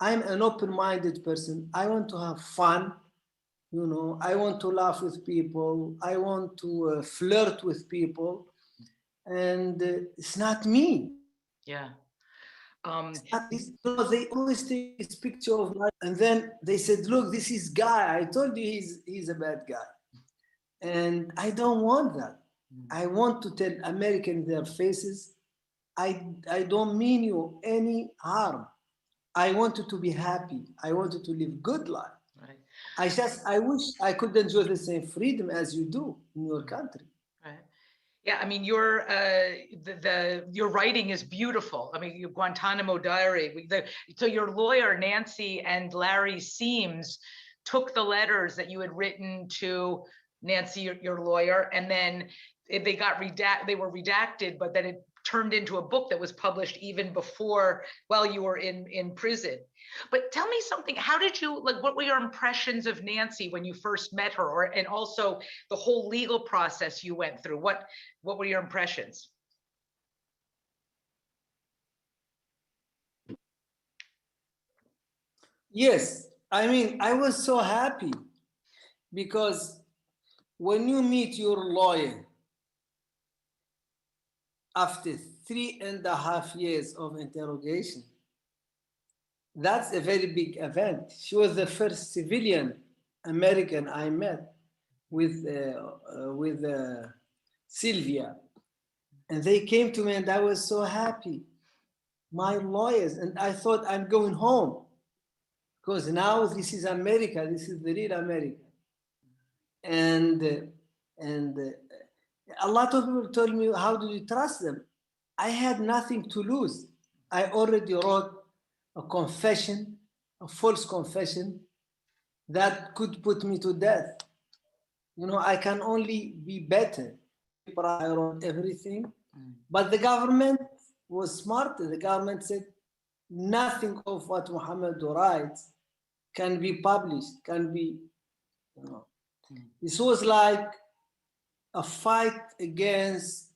I'm an open-minded person. I want to have fun. You know, I want to laugh with people. I want to flirt with people. And it's not me. Yeah. They always take this picture of life, and then they said, look, this is Guy. I told you he's a bad guy. And I don't want that. I want to tell Americans in their faces, I don't mean you any harm. I wanted to be happy. I wanted to live good life. Right. I wish I could enjoy the same freedom as you do in your country. Right. Yeah, I mean, your writing is beautiful. I mean, your Guantanamo Diary. So your lawyer Nancy and Larry Seams took the letters that you had written to Nancy, your lawyer, and then they were redacted, but then it turned into a book that was published even before, while you were in prison. But tell me something, how did you, like, what were your impressions of Nancy when you first met her, and also the whole legal process you went through? What were your impressions? Yes, I mean, I was so happy because when you meet your lawyer after 3.5 years of interrogation, that's a very big event. She was the first civilian American I met with Sylvia. And they came to me and I was so happy. My lawyers, and I thought I'm going home because now this is America, this is the real America. And a lot of people told me, how do you trust them? I had nothing to lose. I already wrote a confession, a false confession that could put me to death. You know, I can only be better. I wrote everything, but the government was smart. The government said nothing of what Muhammad writes can be published, can be, you know. This was like a fight against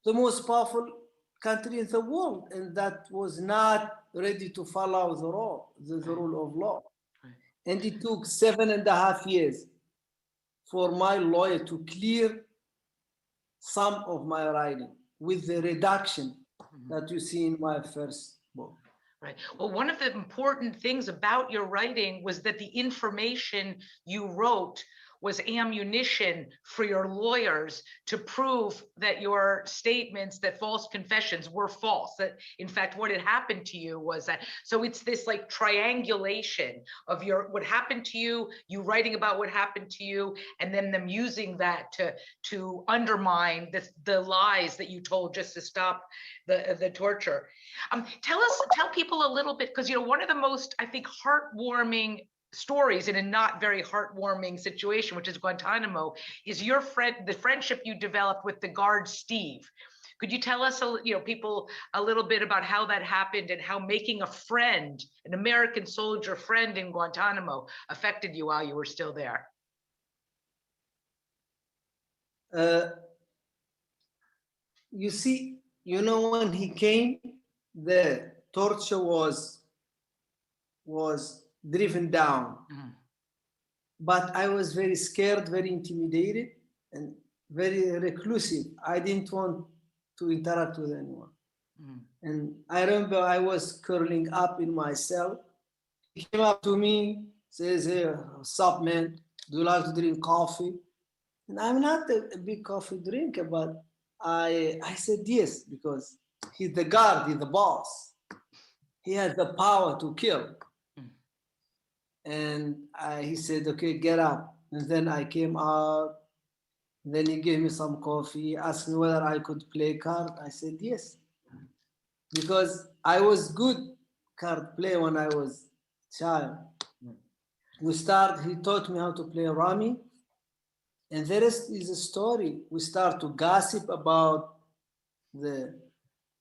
the most powerful country in the world, and that was not ready to follow the rule of law. And it took 7.5 years for my lawyer to clear some of my writing with the reduction that you see in my first book. Right. Well, one of the important things about your writing was that the information you wrote was ammunition for your lawyers to prove that your statements, that false confessions were false, that in fact what had happened to you was that. So it's this like triangulation of what happened to you, you writing about what happened to you, and then them using that to undermine the lies that you told just to stop the torture. Tell people a little bit, because one of the most, I think, heartwarming stories in a not very heartwarming situation, which is Guantanamo, is the friendship you developed with the guard Steve. Could you tell us, people, a little bit about how that happened and how making a friend, an American soldier friend in Guantanamo, affected you while you were still there? You see, when he came, the torture was driven down. Mm-hmm. But I was very scared, very intimidated, and very reclusive. I didn't want to interact with anyone. Mm-hmm. And I remember I was curling up in my cell. He came up to me, says, "Hey, what's up, man? Do you like to drink coffee?" And I'm not a big coffee drinker, but I said yes, because he's the guard, he's the boss. He has the power to kill. And he said, "Okay, get up." And then I came out. Then he gave me some coffee, asked me whether I could play card. I said yes, because I was good card player when I was a child. He taught me how to play rummy. And the rest is a story. We start to gossip about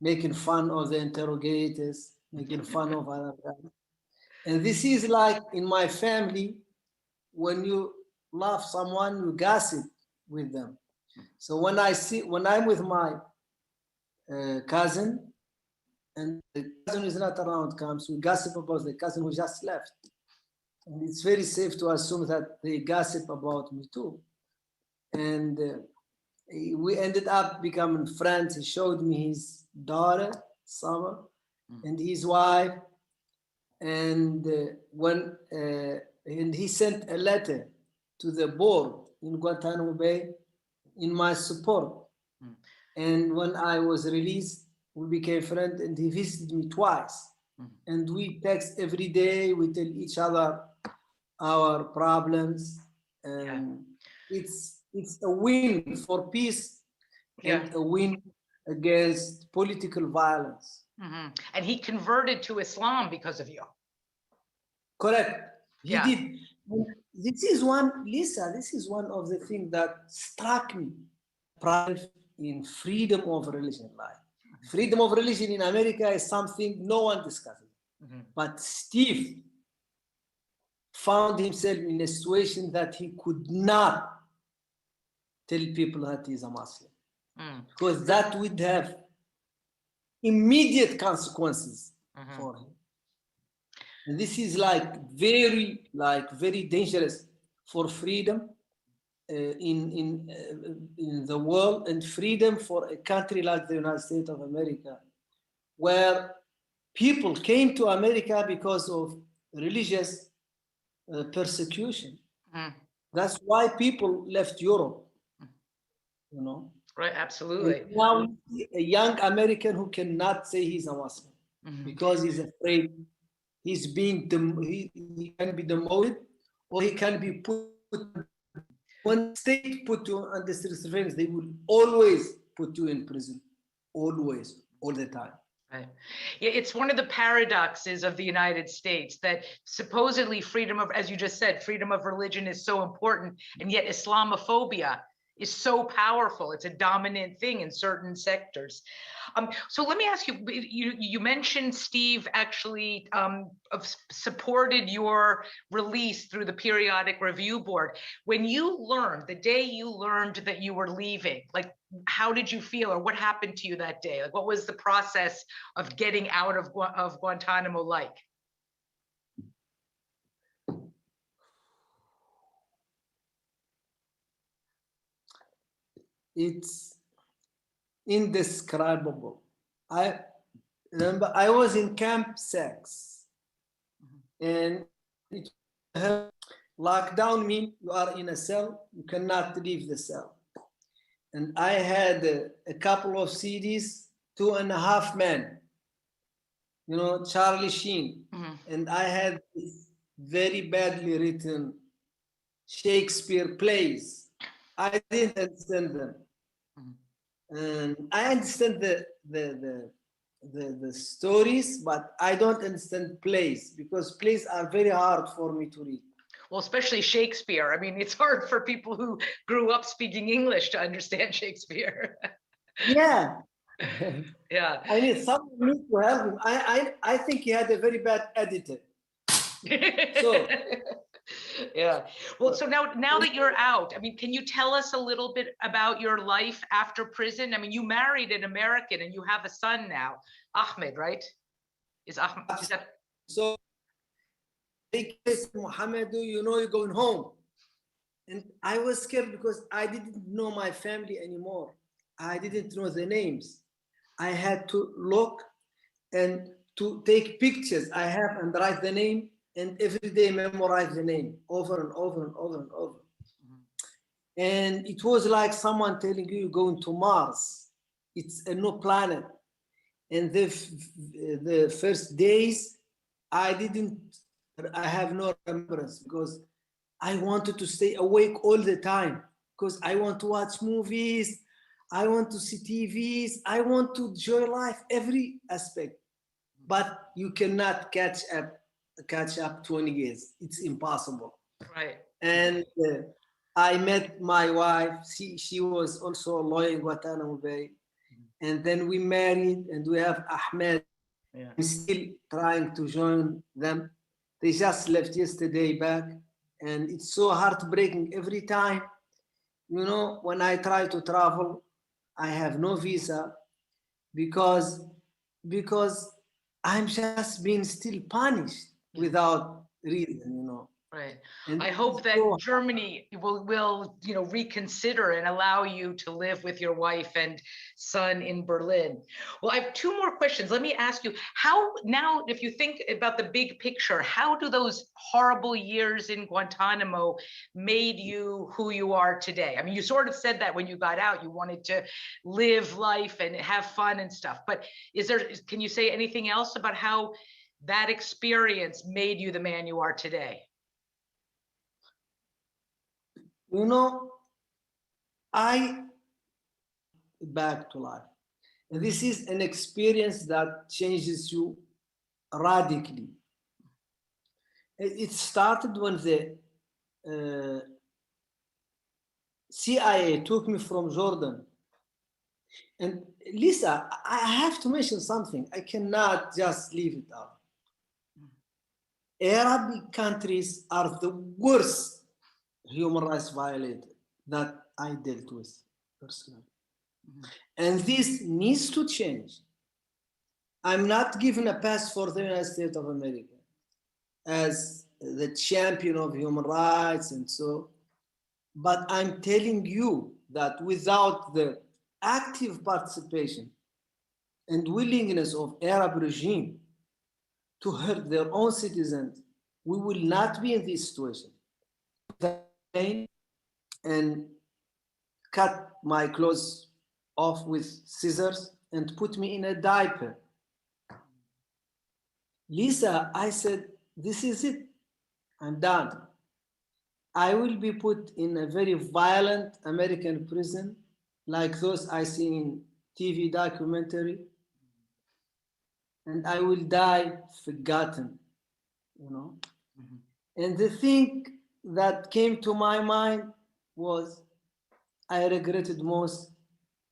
making fun of the interrogators, making fun of other guys. And this is like in my family, when you love someone, you gossip with them. So when I'm with my cousin, and the cousin is not around, we gossip about the cousin who just left. And it's very safe to assume that they gossip about me too. And we ended up becoming friends. He showed me his daughter, Summer, and his wife. And and he sent a letter to the board in Guantanamo Bay in my support. And when I was released, we became friends, and he visited me twice. And we text every day. We tell each other our problems. And it's a win for peace and a win against political violence. Mm-hmm. And he converted to Islam because of you. Correct. He did. This is one of the things that struck me. Pride in freedom of religion. Freedom of religion in America is something no one discusses. Mm-hmm. But Steve found himself in a situation that he could not tell people that he's a Muslim. Because that would have immediate consequences for him. And this is very dangerous for freedom in the world, and freedom for a country like the United States of America, where people came to America because of religious persecution. That's why people left Europe, you know. Right, absolutely. And now we see a young American who cannot say he's a Muslim because he's afraid he's being he can be demoted, or he can be put. When state put you under surveillance, they will always put you in prison, always, all the time. Right. Yeah, it's one of the paradoxes of the United States that supposedly freedom of, as you just said, freedom of religion is so important, and yet Islamophobia is so powerful. It's a dominant thing in certain sectors. So let me ask you, you mentioned Steve actually supported your release through the Periodic Review Board. When you learned, the day you learned that you were leaving, like, how did you feel, or what happened to you that day? Like, what was the process of getting out of Guantanamo like? It's indescribable. I remember I was in Camp 6, and lockdown means you are in a cell, you cannot leave the cell. And I had a couple of CDs, 2.5 Men, you know, Charlie Sheen. And I had this very badly written Shakespeare plays. I didn't understand them. And I understand the stories, but I don't understand plays, because plays are very hard for me to read. Well, especially Shakespeare. I mean, it's hard for people who grew up speaking English to understand Shakespeare. Yeah. Yeah. I need someone needs to help him. I think he had a very bad editor. So yeah. Well, so now that you're out, I mean, can you tell us a little bit about your life after prison? I mean, you married an American and you have a son now, Ahmed, right? Is Ahmed? Is that? So they said, Mohammed, you know you're going home. And I was scared because I didn't know my family anymore. I didn't know the names. I had to look and to take pictures I have and write the name, and every day memorize the name over and over and over and over. And it was like someone telling you you're going to Mars. It's a new planet. And the first days, I have no remembrance, because I wanted to stay awake all the time, because I want to watch movies, I want to see TVs, I want to enjoy life, every aspect. But you cannot catch up 20 years. It's impossible. Right. And I met my wife. She was also a lawyer in Guantanamo Bay. And then we married, and we have Ahmed. Yeah. I'm still trying to join them. They just left yesterday back. And it's so heartbreaking every time. You know, when I try to travel, I have no visa because I'm just being still punished without reason, you know. Right. And I hope that Germany will reconsider and allow you to live with your wife and son in Berlin. Well, I have two more questions. Let me ask you, how now, if you think about the big picture, how do those horrible years in Guantanamo made you who you are today? I mean, you sort of said that when you got out, you wanted to live life and have fun and stuff, but can you say anything else about how that experience made you the man you are today? You know, I back to life. And this is an experience that changes you radically. It started when the CIA took me from Jordan. And Lisa, I have to mention something. I cannot just leave it out. Arab countries are the worst human rights violator that I dealt with personally. And this needs to change. I'm not given a pass for the United States of America. as the champion of human rights and so. But I'm telling you that without the active participation and willingness of Arab regime to hurt their own citizens, we will not be in this situation. And cut my clothes off with scissors and put me in a diaper. Lisa, I said, this is it. I'm done. I will be put in a very violent American prison like those I see in TV documentary. And I will die forgotten, you know. Mm-hmm. And the thing that came to my mind was I regretted most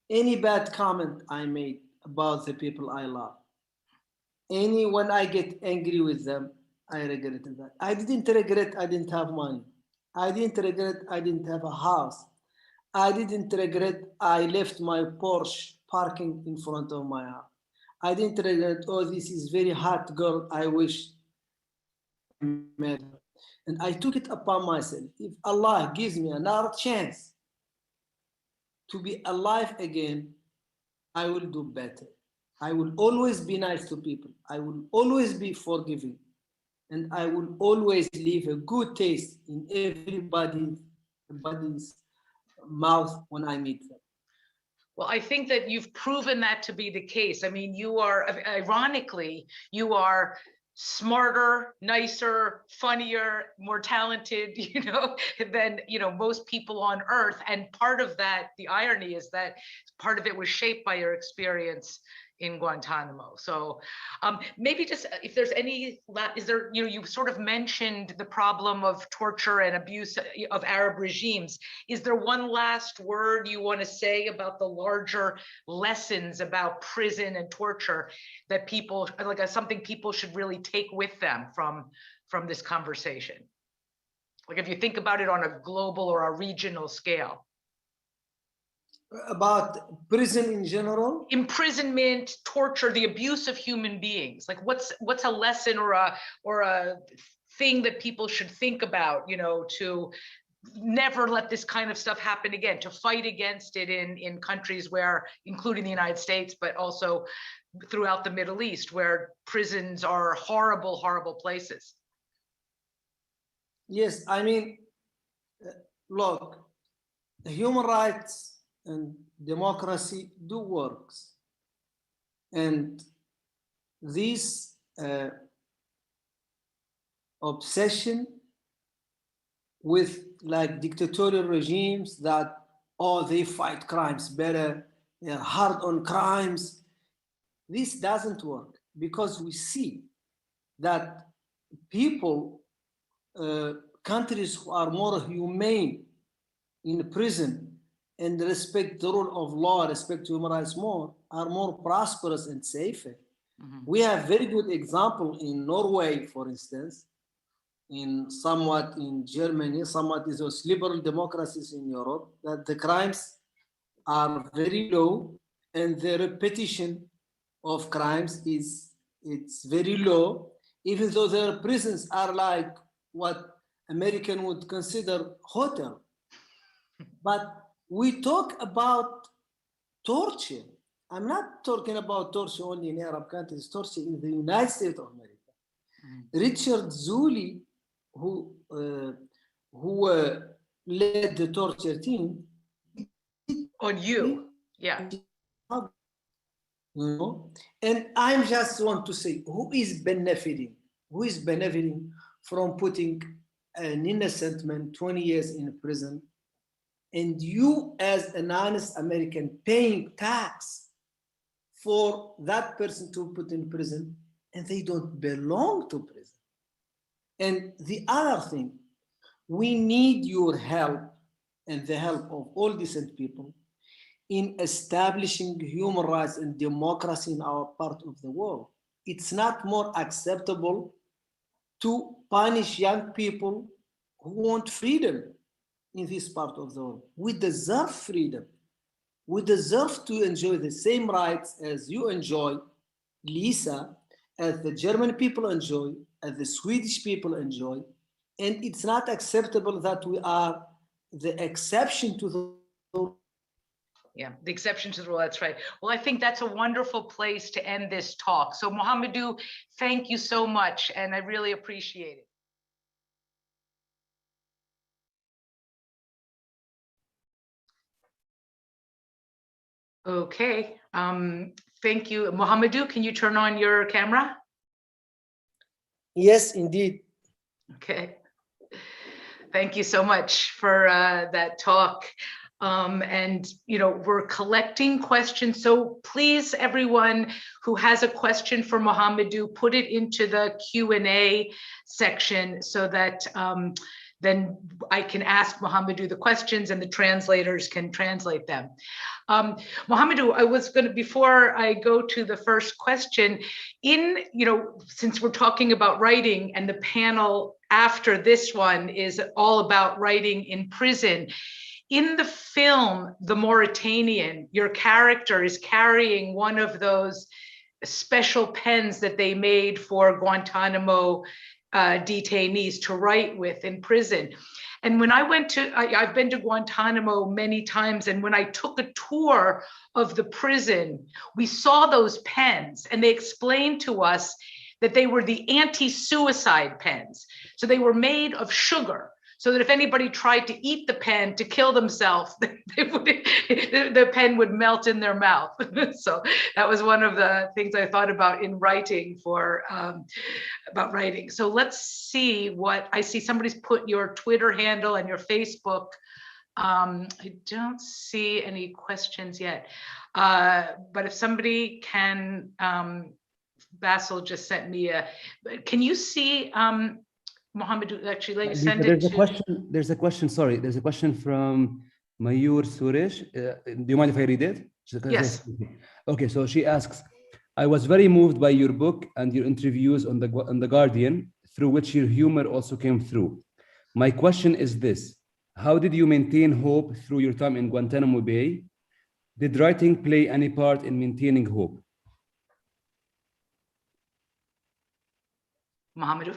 any bad comment I made about the people I love. When I get angry with them, I regretted that. I didn't regret I didn't have money. I didn't regret I didn't have a house. I didn't regret I left my Porsche parking in front of my house. I didn't regret, oh, this is very hot girl, I wish I met her. And I took it upon myself. If Allah gives me another chance to be alive again, I will do better. I will always be nice to people. I will always be forgiving. And I will always leave a good taste in everybody's mouth when I meet them. Well, I think that you've proven that to be the case. I mean, you are, ironically, you are smarter, nicer, funnier, more talented, than, most people on earth. And part of that, the irony is that part of it was shaped by your experience in Guantanamo. So maybe just if there's any, is there, you sort of mentioned the problem of torture and abuse of Arab regimes. Is there one last word you want to say about the larger lessons about prison and torture that people, like something people should really take with them from this conversation? Like if you think about it on a global or a regional scale. About prison in general? Imprisonment, torture, the abuse of human beings. Like what's a lesson or a thing that people should think about, to never let this kind of stuff happen again, to fight against it in countries where, including the United States, but also throughout the Middle East, where prisons are horrible, horrible places. Yes, I mean, look, human rights and democracy do works. And this obsession with like dictatorial regimes that, they fight crimes better, they're hard on crimes. This doesn't work because we see that people, countries who are more humane in prison and respect the rule of law, respect human rights more, are more prosperous and safer. Mm-hmm. We have very good example in Norway, for instance, somewhat in Germany, somewhat is those liberal democracies in Europe, that the crimes are very low and the repetition of crimes it's very low, even though their prisons are like what American would consider hotel. But we talk about torture. I'm not talking about torture only in Arab countries, torture in the United States of America. Mm-hmm. Richard Zuley, who led the torture team. On you, yeah. And I just want to say, who is benefiting? Who is benefiting from putting an innocent man 20 years in prison? And you, as an honest American, paying tax for that person to put in prison, and they don't belong to prison. And the other thing, we need your help and the help of all decent people in establishing human rights and democracy in our part of the world. It's not more acceptable to punish young people who want freedom in this part of the world. We deserve freedom. We deserve to enjoy the same rights as you enjoy, Lisa, as the German people enjoy, and the Swedish people enjoy. And it's not acceptable that we are the exception to the Yeah, the exception to the rule, that's right. Well, I think that's a wonderful place to end this talk. So Mohamedou, thank you so much, and I really appreciate it. Okay, thank you. Mohamedou, can you turn on your camera? Yes, indeed. Okay. Thank you so much for that talk. And we're collecting questions. So please, everyone who has a question for Mohamedou, put it into the Q&A section so that then I can ask Mohamedou the questions and the translators can translate them. Mohamedou, I was going to, before I go to the first question, since we're talking about writing and the panel after this one is all about writing in prison, in the film, The Mauritanian, your character is carrying one of those special pens that they made for Guantanamo detainees to write with in prison. And when I went I've been to Guantanamo many times, and when I took a tour of the prison, we saw those pens, and they explained to us that they were the anti-suicide pens. So they were made of sugar, so that if anybody tried to eat the pen to kill themselves, the pen would melt in their mouth. So that was one of the things I thought about in writing about writing. So let's see what I see. Somebody's put your Twitter handle and your Facebook. I don't see any questions yet, but if somebody can, Basil just sent me can you see, Mohamedou, actually, let me send it to. There's a question, sorry. There's a question from Mayur Suresh. Do you mind if I read it? Yes. Okay, so she asks, I was very moved by your book and your interviews on the Guardian, through which your humor also came through. My question is this: how did you maintain hope through your time in Guantanamo Bay? Did writing play any part in maintaining hope? Mohamedou.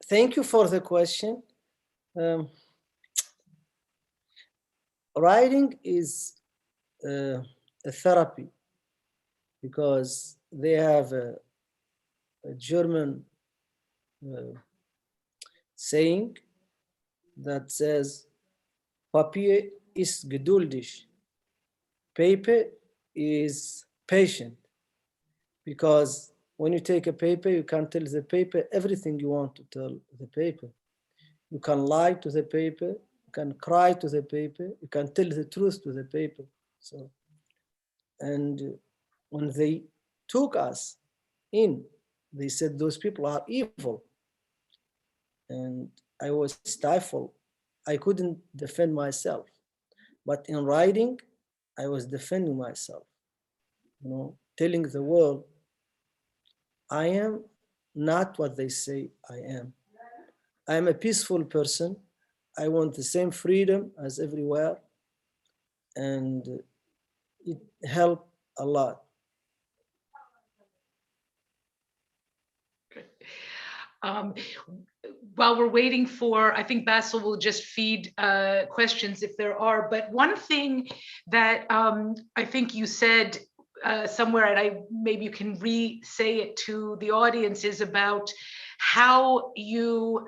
Thank you for the question. Writing is a therapy, because they have a German saying that says, Papier ist geduldig. Paper is patient, because when you take a paper, you can tell the paper everything you want to tell the paper. You can lie to the paper, you can cry to the paper, you can tell the truth to the paper. So, and when they took us in, they said those people are evil. And I was stifled. I couldn't defend myself. But in writing, I was defending myself, telling the world, I am not what they say I am. I am a peaceful person. I want the same freedom as everywhere. And it helped a lot. While we're waiting for, I think Basil will just feed questions if there are, but one thing that I think you said somewhere, and maybe you can re-say it to the audience, is about how you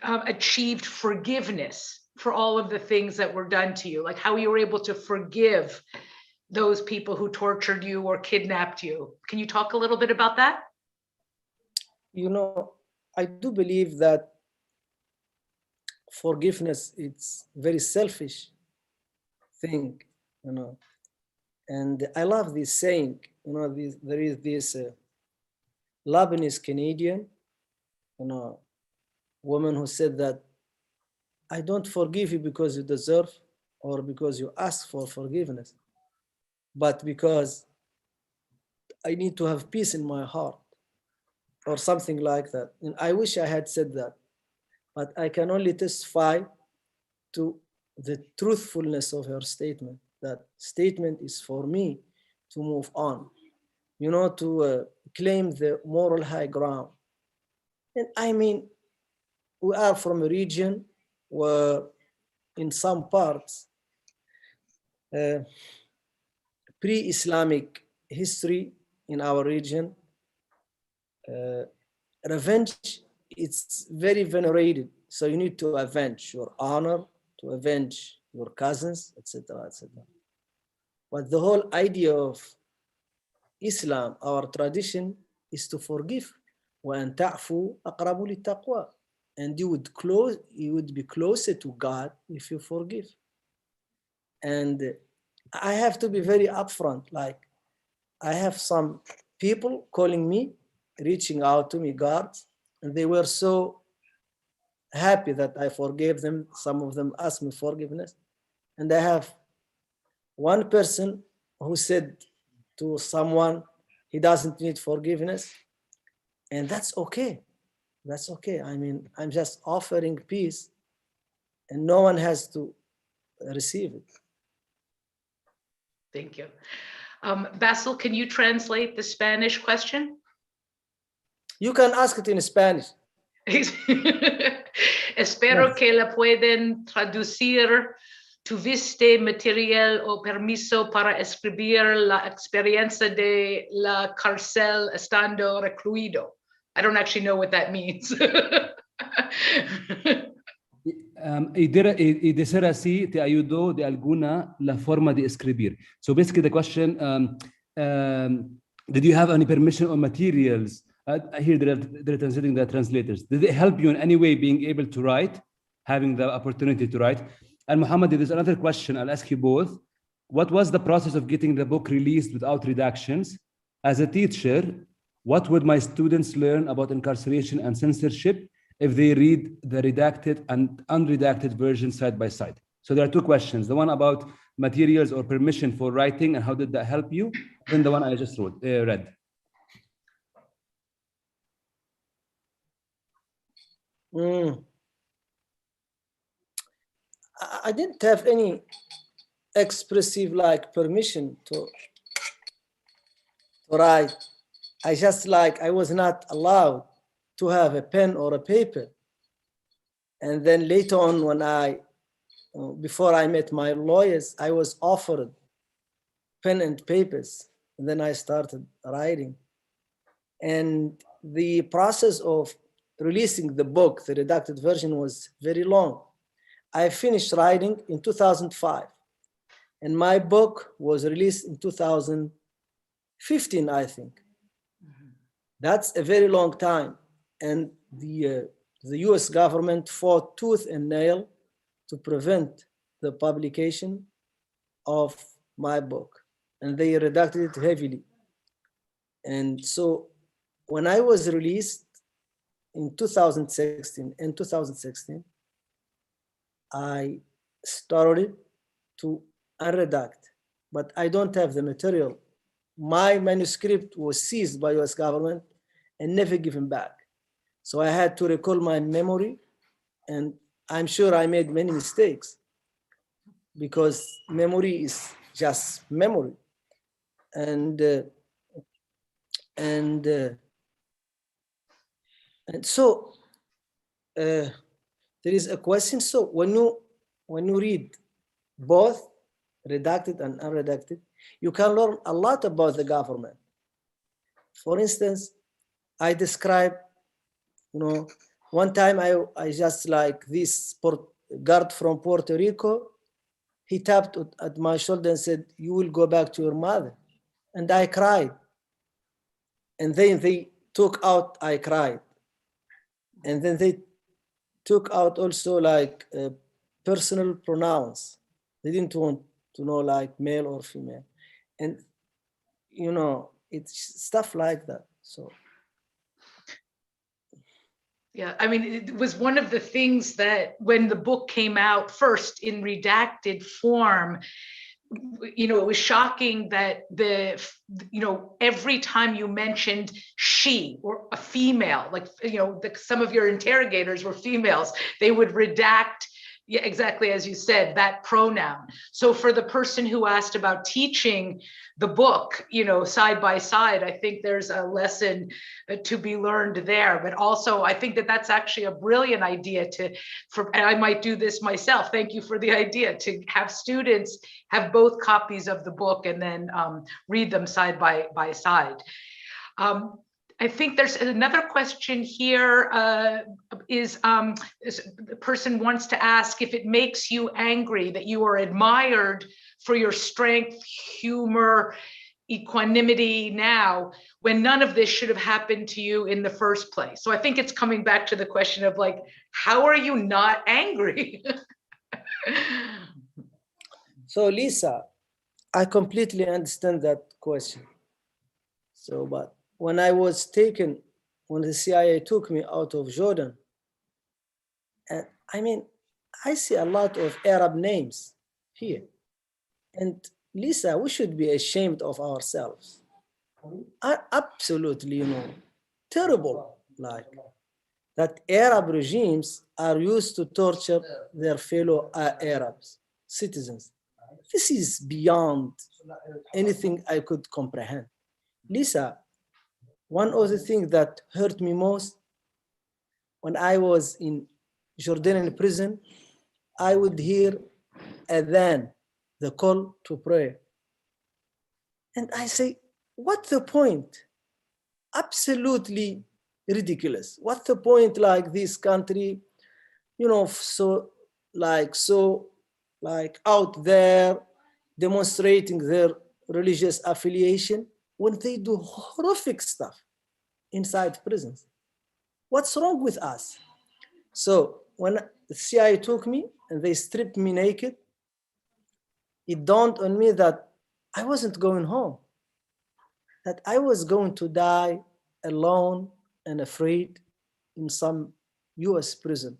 achieved forgiveness for all of the things that were done to you, like how you were able to forgive those people who tortured you or kidnapped you. Can you talk a little bit about that? I do believe that forgiveness, it's very selfish thing, and I love this saying, there is this Lebanese Canadian, woman who said that, I don't forgive you because you deserve or because you ask for forgiveness, but because I need to have peace in my heart, or something like that. And I wish I had said that, but I can only testify to the truthfulness of her statement. That statement is for me to move on, to claim the moral high ground. And I mean, we are from a region where in some parts, pre-Islamic history in our region, revenge, it's very venerated. So you need to avenge your honor, to avenge your cousins, etc., etc. But the whole idea of Islam, our tradition, is to forgive. وَأَن تَعْفُوا أَقْرَبُ لِلتَّقْوَى. And you would be closer to God if you forgive. And I have to be very upfront. Like, I have some people calling me, reaching out to me, guards, and they were so happy that I forgave them. Some of them asked me forgiveness. And I have one person who said to someone, he doesn't need forgiveness. And that's okay. That's okay. I mean, I'm just offering peace and no one has to receive it. Thank you. Basil, can you translate the Spanish question? You can ask it in Spanish. Espero que la pueden traducir. ¿Tuviste material o permiso para escribir la experiencia de la cárcel estando recluido? I don't actually know what that means. Y de ser así, te ayudó de alguna la forma de escribir. So basically the question, did you have any permission or materials? Here they're translating the translators. Did it help you in any way being able to write, having the opportunity to write? And Muhammad, there's another question. I'll ask you both. What was the process of getting the book released without redactions? As a teacher, what would my students learn about incarceration and censorship if they read the redacted and unredacted version side by side? So there are two questions. The one about materials or permission for writing and how did that help you? Then the one I just read. I didn't have any expressive like permission to write. I was not allowed to have a pen or a paper. And then later on when before I met my lawyers, I was offered pen and papers. And then I started writing. And the process of releasing the book, the redacted version, was very long. I finished writing in 2005, and my book was released in 2015, I think. That's a very long time. And the US government fought tooth and nail to prevent the publication of my book. And they redacted it heavily. And so when I was released in 2016, I started to unredact, but I don't have the material. My manuscript was seized by US government and never given back. So I had to recall my memory, and I'm sure I made many mistakes because memory is just memory. And so there is a question. So when you read both redacted and unredacted, you can learn a lot about the government. For instance, I describe, one time I just like this guard from Puerto Rico, he tapped at my shoulder and said, "You will go back to your mother." And I cried. And then they took out, I cried. And then they took out also like personal pronouns. They didn't want to know like male or female. And, it's stuff like that, so. Yeah, I mean, it was one of the things that when the book came out first in redacted form, it was shocking that every time you mentioned she or a female, like, some of your interrogators were females, they would redact Yeah, exactly, as you said, that pronoun. So for the person who asked about teaching the book, side by side, I think there's a lesson to be learned there. But also, I think that that's actually a brilliant idea and I might do this myself. Thank you for the idea to have students have both copies of the book and then read them side by side. I think there's another question here. The person wants to ask if it makes you angry that you are admired for your strength, humor, equanimity now, when none of this should have happened to you in the first place. So I think it's coming back to the question of like, how are you not angry? So Lisa, I completely understand that question. So, but when the CIA took me out of Jordan, and I mean, I see a lot of Arab names here. And Lisa, we should be ashamed of ourselves. Absolutely, terrible, like that Arab regimes are used to torture their fellow Arabs, citizens. This is beyond anything I could comprehend. Lisa, one of the things that hurt me most when I was in Jordanian prison, I would hear adhan, the call to prayer. And I say, what's the point? Absolutely ridiculous. What's the point like this country, so out there demonstrating their religious affiliation when they do horrific stuff inside prisons? What's wrong with us? So when the CIA took me and they stripped me naked, it dawned on me that I wasn't going home, that I was going to die alone and afraid in some US prison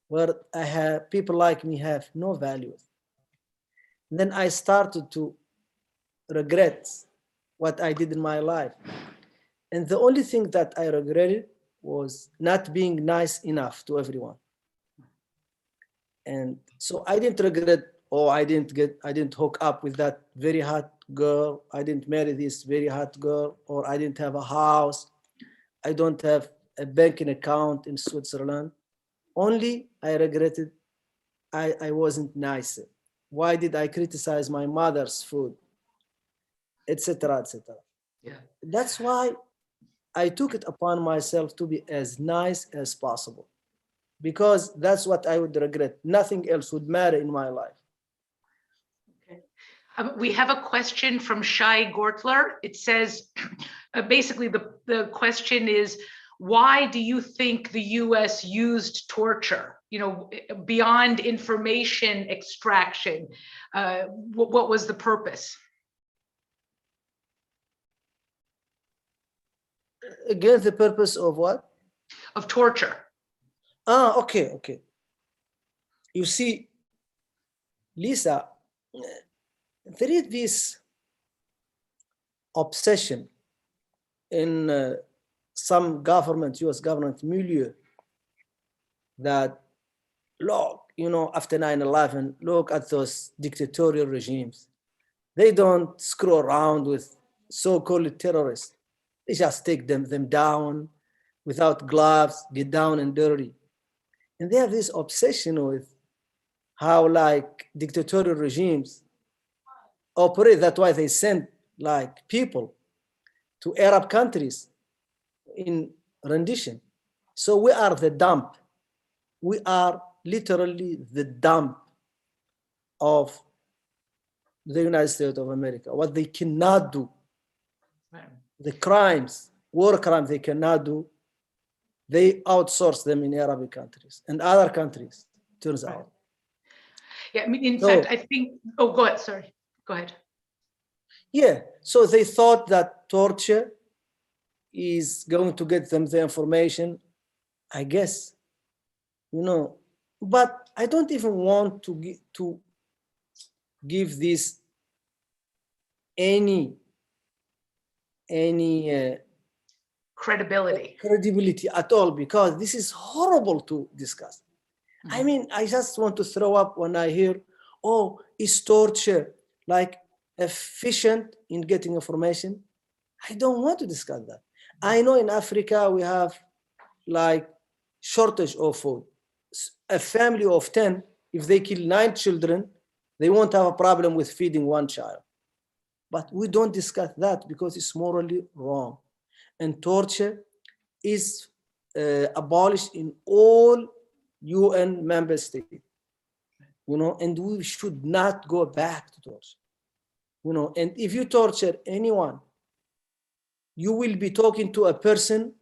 where people like me have no value. And then I started to regret what I did in my life. And the only thing that I regretted was not being nice enough to everyone. And so I didn't regret, I didn't hook up with that very hot girl. I didn't marry this very hot girl, or I didn't have a house. I don't have a banking account in Switzerland. Only I regretted I wasn't nice. Why did I criticize my mother's food, etc., etc. Yeah. That's why I took it upon myself to be as nice as possible, because that's what I would regret. Nothing else would matter in my life. Okay. We have a question from Shai Gortler. It says, basically the question is, why do you think the US used torture? Beyond information extraction, what was the purpose? Again, the purpose of what? Of torture. Okay. You see, Lisa, there is this obsession in some US government milieu that, look, after 9/11, look at those dictatorial regimes. They don't screw around with so-called terrorists. They just take them down without gloves, get down and dirty. And they have this obsession with how dictatorial regimes operate. That's why they send people to Arab countries in rendition. So we are the dump. We are literally the dump of the United States of America. What they cannot do, the crimes, war crimes they cannot do, they outsource them in Arabic countries and other countries, turns out. Yeah, I mean, in fact, I think, go ahead, sorry, go ahead. Yeah, so they thought that torture is going to get them the information, I guess, but I don't even want to give this any credibility at all, because this is horrible to discuss. I mean, I just want to throw up when I hear, oh, is torture like efficient in getting information? I don't want to discuss that. I know in Africa we have like shortage of food. A family of 10, if they kill 9 children, they won't have a problem with feeding 1 child. But we don't discuss that because it's morally wrong. And torture is abolished in all UN member states, you know, and we should not go back to torture, you know. And if you torture anyone, you will be talking to a person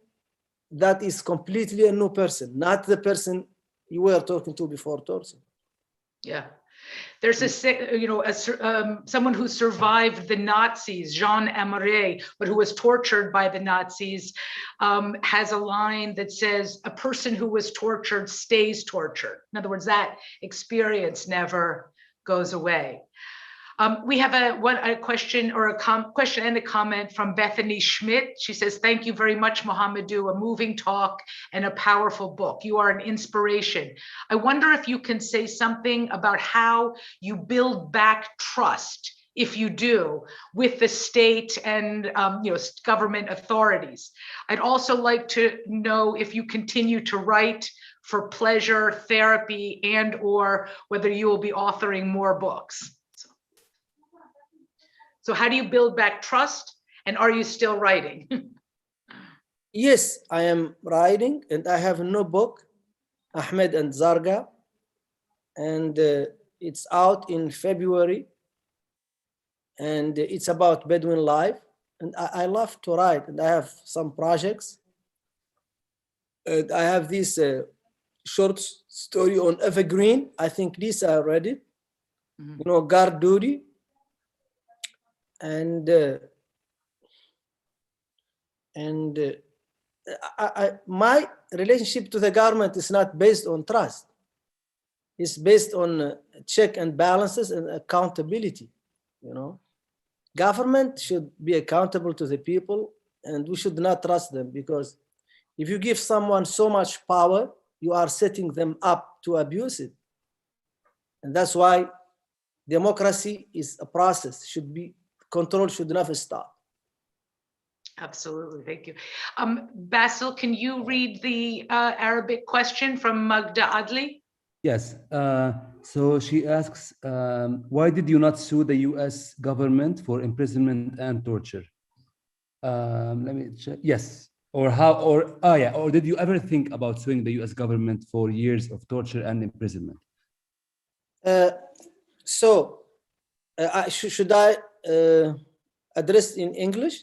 that is completely a new person, not the person you were talking to before torture. Yeah. There's someone who survived the Nazis, Jean Amoret, but who was tortured by the Nazis, has a line that says, a person who was tortured stays tortured. In other words, that experience never goes away. We have a question or question and a comment from Bethany Schmidt. She says, thank you very much, Mohamedou, a moving talk and a powerful book. You are an inspiration. I wonder if you can say something about how you build back trust, if you do, with the state and government authorities. I'd also like to know if you continue to write for pleasure, therapy, and or whether you will be authoring more books. So how do you build back trust, and are you still writing? Yes, I am writing, and I have a new book, Ahmed and Zarga, and it's out in February, and it's about Bedouin life, and I love to write, and I have some projects. And I have this short story on Evergreen. I think Lisa read it, you know, guard duty. And my relationship to the government is not based on trust. It's based on check and balances and accountability. You know, government should be accountable to the people, and we should not trust them, because if you give someone so much power, you are setting them up to abuse it. And that's why democracy is a process, should be control, should never stop. Absolutely, thank you. Basil, can you read the Arabic question from Magda Adli? Yes, so she asks, why did you not sue the US government for imprisonment and torture? Let me check. Yes, or how, or did you ever think about suing the US government for years of torture and imprisonment? Should I address in English?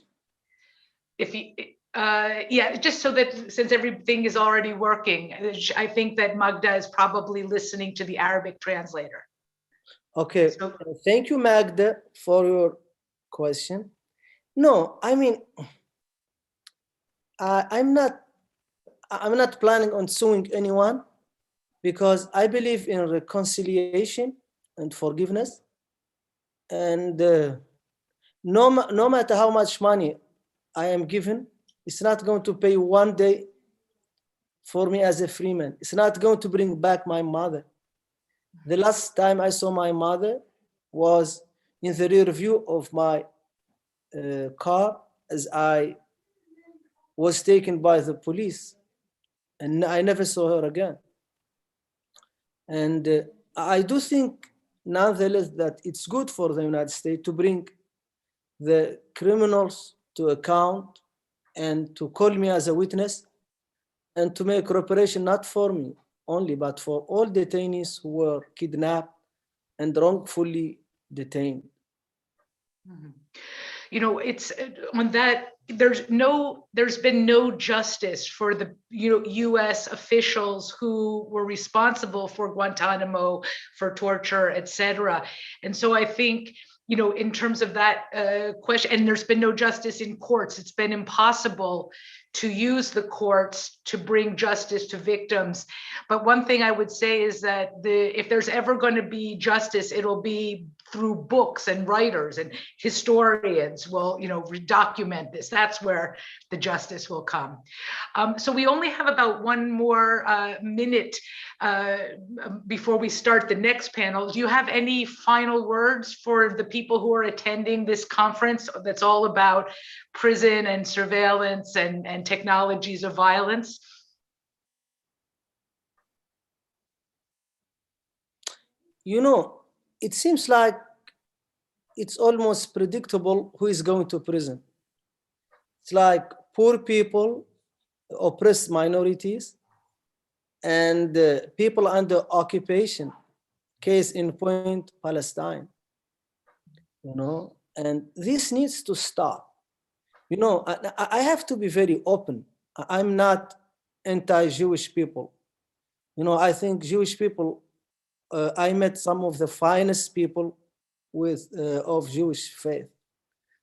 If you, yeah, just so that since everything is already working, I think that Magda is probably listening to the Arabic translator. Okay, so, thank you, Magda, for your question. No, I mean, I'm not planning on suing anyone, because I believe in reconciliation and forgiveness. And no matter how much money I am given, it's not going to pay one day for me as a free man. It's not going to bring back my mother. The last time I saw my mother was in the rear view of my car as I was taken by the police, and I never saw her again. And I do think, nonetheless, that it's good for the United States to bring the criminals to account and to call me as a witness, and to make reparation not for me only, but for all detainees who were kidnapped and wrongfully detained. Mm-hmm. You know, it's on that, there's been no justice for the US officials who were responsible for Guantanamo, for torture, etc. And so I think, you know, in terms of that question, and there's been no justice in courts. It's been impossible to use the courts to bring justice to victims. But one thing I would say is that if there's ever going to be justice, it'll be through books and writers and historians will, document this. That's where the justice will come. So we only have about one more minute before we start the next panel. Do you have any final words for the people who are attending this conference that's all about prison and surveillance and technologies of violence? It seems like it's almost predictable who is going to prison. It's like poor people, oppressed minorities, and people under occupation. Case in point, Palestine. And this needs to stop. I have to be very open. I'm not anti-Jewish people. I think Jewish people, I met some of the finest people of Jewish faith.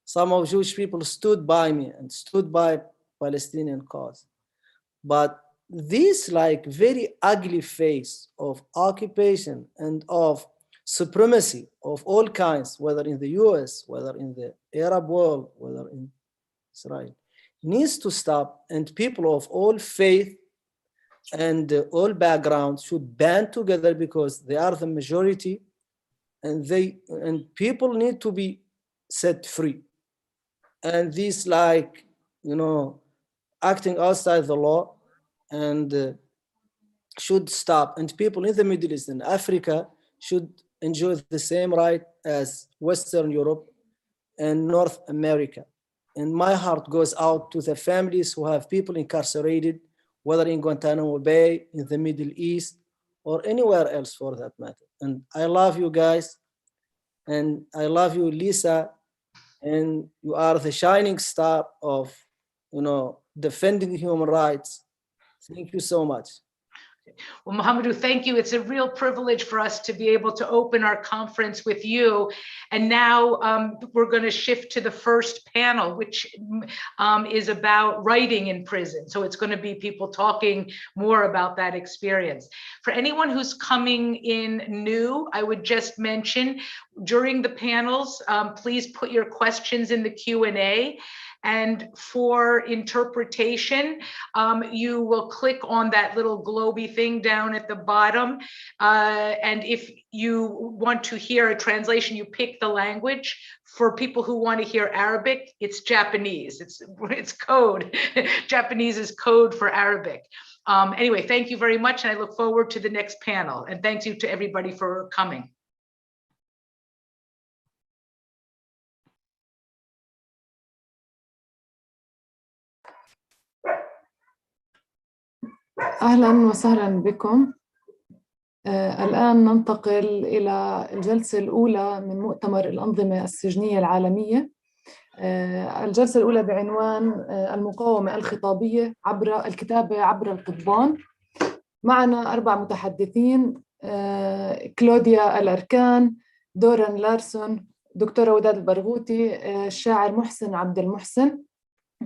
Some of Jewish people stood by me and stood by Palestinian cause. But this very ugly face of occupation and of supremacy of all kinds, whether in the US, whether in the Arab world, whether in Israel, needs to stop, and people of all faith and all backgrounds should band together because they are the majority, and people need to be set free. And this acting outside the law and should stop, and people in the Middle East and Africa should enjoy the same right as Western Europe and North America. And my heart goes out to the families who have people incarcerated, whether in Guantanamo Bay, in the Middle East, or anywhere else for that matter. And I love you guys, and I love you, Lisa, and you are the shining star of, defending human rights. Thank you so much. Well, Mohamedou, thank you. It's a real privilege for us to be able to open our conference with you. And now we're going to shift to the first panel, which is about writing in prison. So it's going to be people talking more about that experience. For anyone who's coming in new, I would just mention during the panels, please put your questions in the Q&A. And for interpretation, you will click on that little globy thing down at the bottom. And if you want to hear a translation, you pick the language. For people who want to hear Arabic, it's Japanese. It's code. Japanese is code for Arabic. Anyway, thank you very much. And I look forward to the next panel. And thank you to everybody for coming. أهلاً وسهلاً بكم. الآن ننتقل إلى الجلسة الأولى من مؤتمر الأنظمة السجنية العالمية. الجلسة الأولى بعنوان المقاومة الخطابية عبر الكتابة عبر القضبان. معنا 4 متحدثين: كلوديا الأركان، دوران لارسون، دكتورة وداد البرغوثي، الشاعر محسن عبد المحسن.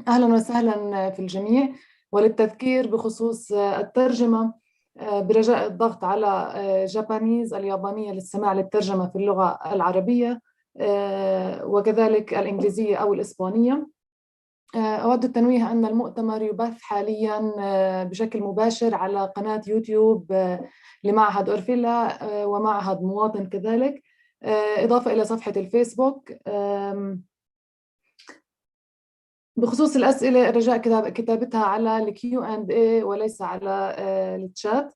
أهلاً وسهلاً في الجميع. وللتذكير بخصوص الترجمة، برجاء الضغط على جابانيز اليابانية للسماع للترجمة في اللغة العربية وكذلك الإنجليزية أو الإسبانية. أود التنويه أن المؤتمر يبث حالياً بشكل مباشر على قناة يوتيوب لمعهد أورفيلا ومعهد مواطن كذلك، إضافة إلى صفحة الفيسبوك. بخصوص الأسئلة رجاء كتابتها على الQ&A وليس على الشات.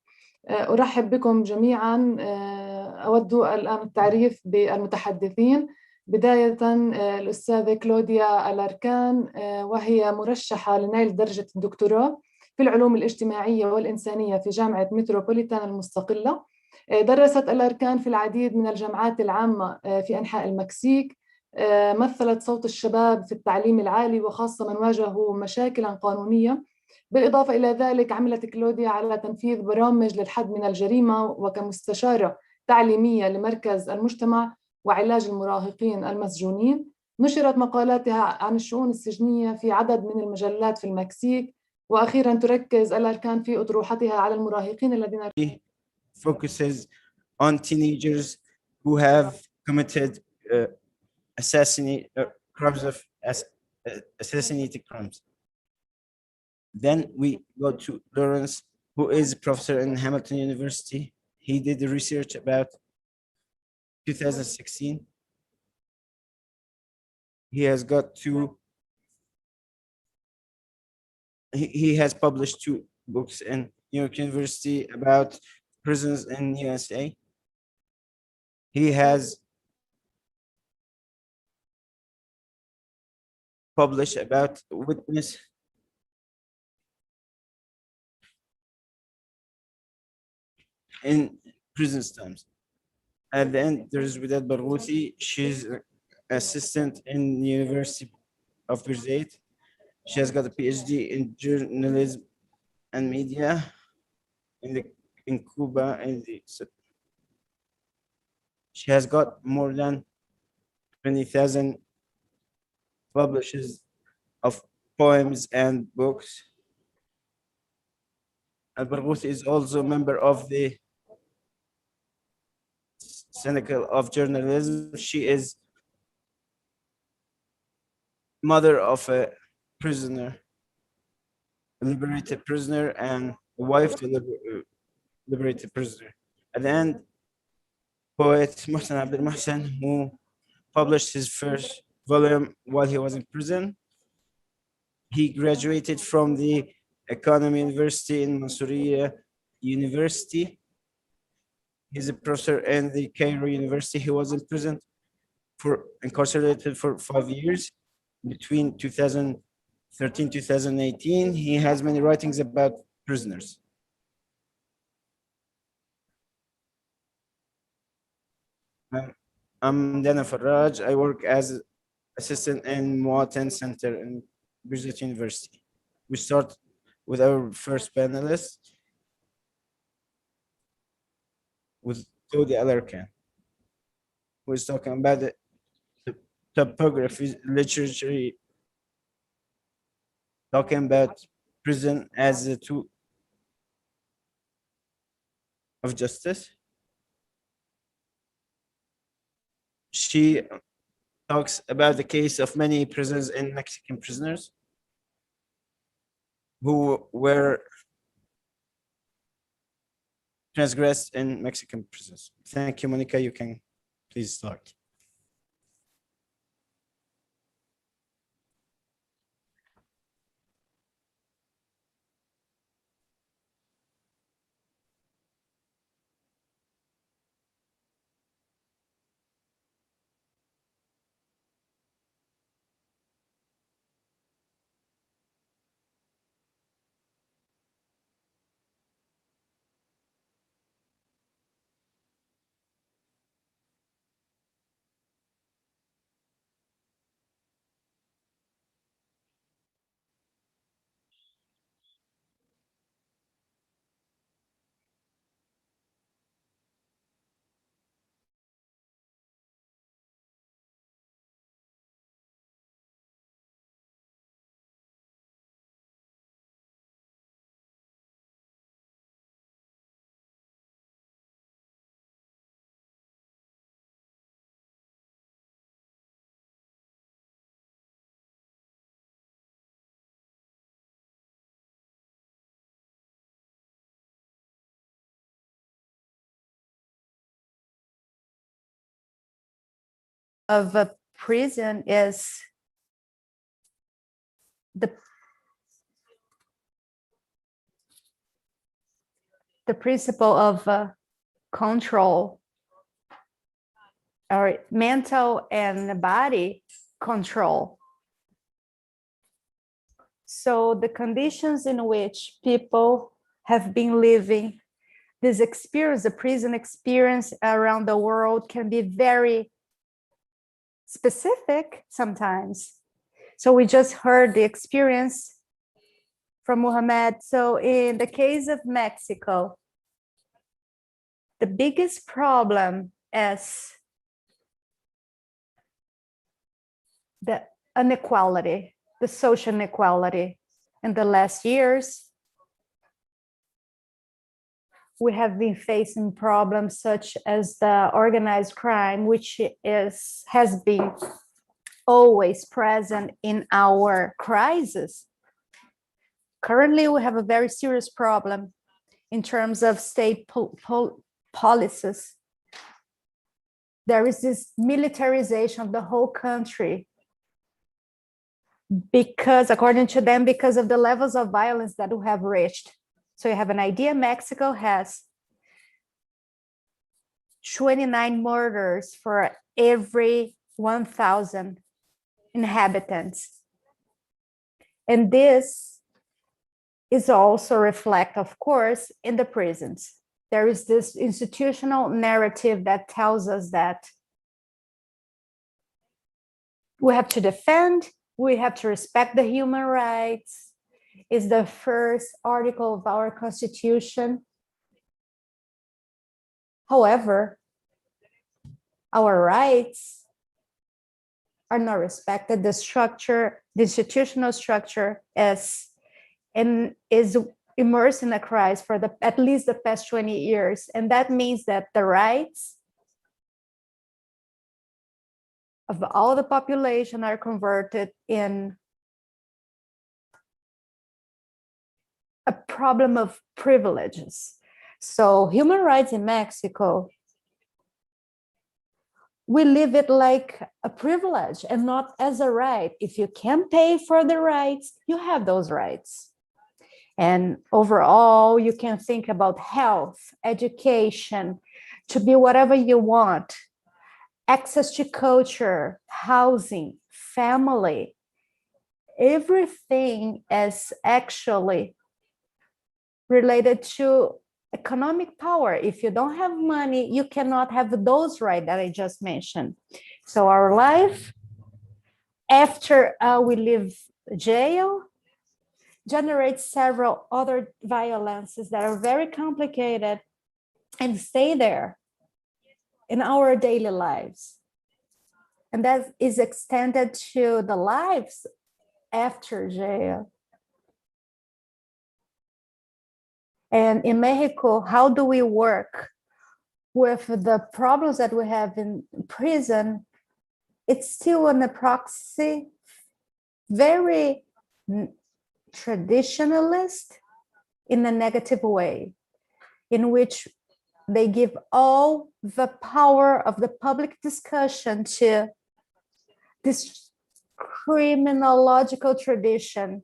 أرحب بكم جميعاً. أود الآن التعريف بالمتحدثين. بداية الأستاذة كلوديا الأركان، وهي مرشحة لنيل درجة الدكتوراه في العلوم الاجتماعية والإنسانية في جامعة متروبوليتان المستقلة. درست الأركان في العديد من الجامعات العامة في أنحاء المكسيك. مثلت صوت الشباب في التعليم العالي وخاصة من واجهوا مشاكلاً قانونية. بالإضافة إلى ذلك عملت كلوديا على تنفيذ برامج للحد من الجريمة وكمستشارة تعليمية لمركز المجتمع وعلاج المراهقين المسجونين. نشرت مقالاتها عن الشؤون السجنية في عدد من المجلات في المكسيك. وأخيراً تركز الأركان في أطروحتها على المراهقين الذين focuses on teenagers who have committed assassinated crimes. Then we go to Lawrence, who is a professor in Hamilton University. He did the research about 2016. He has got he has published 2 books in New York University about prisons in USA. He has published about witness in prison times. At the end, there's Widad Barghouti. She's an assistant in the University of Birzeit. She has got a PhD in journalism and media in Cuba. She has got more than 20,000 publishes of poems and books. Al-Barghouti is also a member of the Cynical of Journalism. She is mother of a prisoner, a liberated prisoner, and wife to liberated prisoner. At the end, poet Mohsen Abdel Mohsen, who published his first volume while he was in prison. He graduated from the Economy University in Mansouriya University. He's a professor in the Cairo University. He was incarcerated for 5 years between 2013 2018. He has many writings about prisoners. I'm Dana Faraj. I work as assistant in Muatin Center in Birzeit University. We start with our first panelist, with Todi Alarkan, who is talking about the topography literature, talking about prison as a tool of justice. She talks about the case of many prisoners and Mexican prisoners who were transgressed in Mexican prisons. Thank you, Monica. You can please start. Of a prison is the principle of control, or mental and body control. So the conditions in which people have been living this experience, the prison experience around the world, can be very specific sometimes. So we just heard the experience from Muhammad. So in the case of Mexico, the biggest problem is the inequality, the social inequality. In the last years, we have been facing problems such as the organized crime, which has been always present in our crisis. Currently, we have a very serious problem in terms of state policies. There is this militarization of the whole country because, according to them, because of the levels of violence that we have reached. So you have an idea, Mexico has 29 murders for every 1,000 inhabitants. And this is also reflect, of course, in the prisons. There is this institutional narrative that tells us that we have to defend, we have to respect the human rights. It's the first article of our Constitution. However, our rights are not respected. The structure, the institutional structure is immersed in a crisis for at least the past 20 years. And that means that the rights of all the population are converted in a problem of privileges. So human rights in Mexico, we live it like a privilege and not as a right. If you can pay for the rights, you have those rights. And overall, you can think about health, education, to be whatever you want, access to culture, housing, family. Everything is actually related to economic power. If you don't have money, you cannot have those rights that I just mentioned. So our life after we leave jail generates several other violences that are very complicated and stay there in our daily lives. And that is extended to the lives after jail. And in Mexico, how do we work with the problems that we have in prison? It's still an proxy, very traditionalist in a negative way, in which they give all the power of the public discussion to this criminological tradition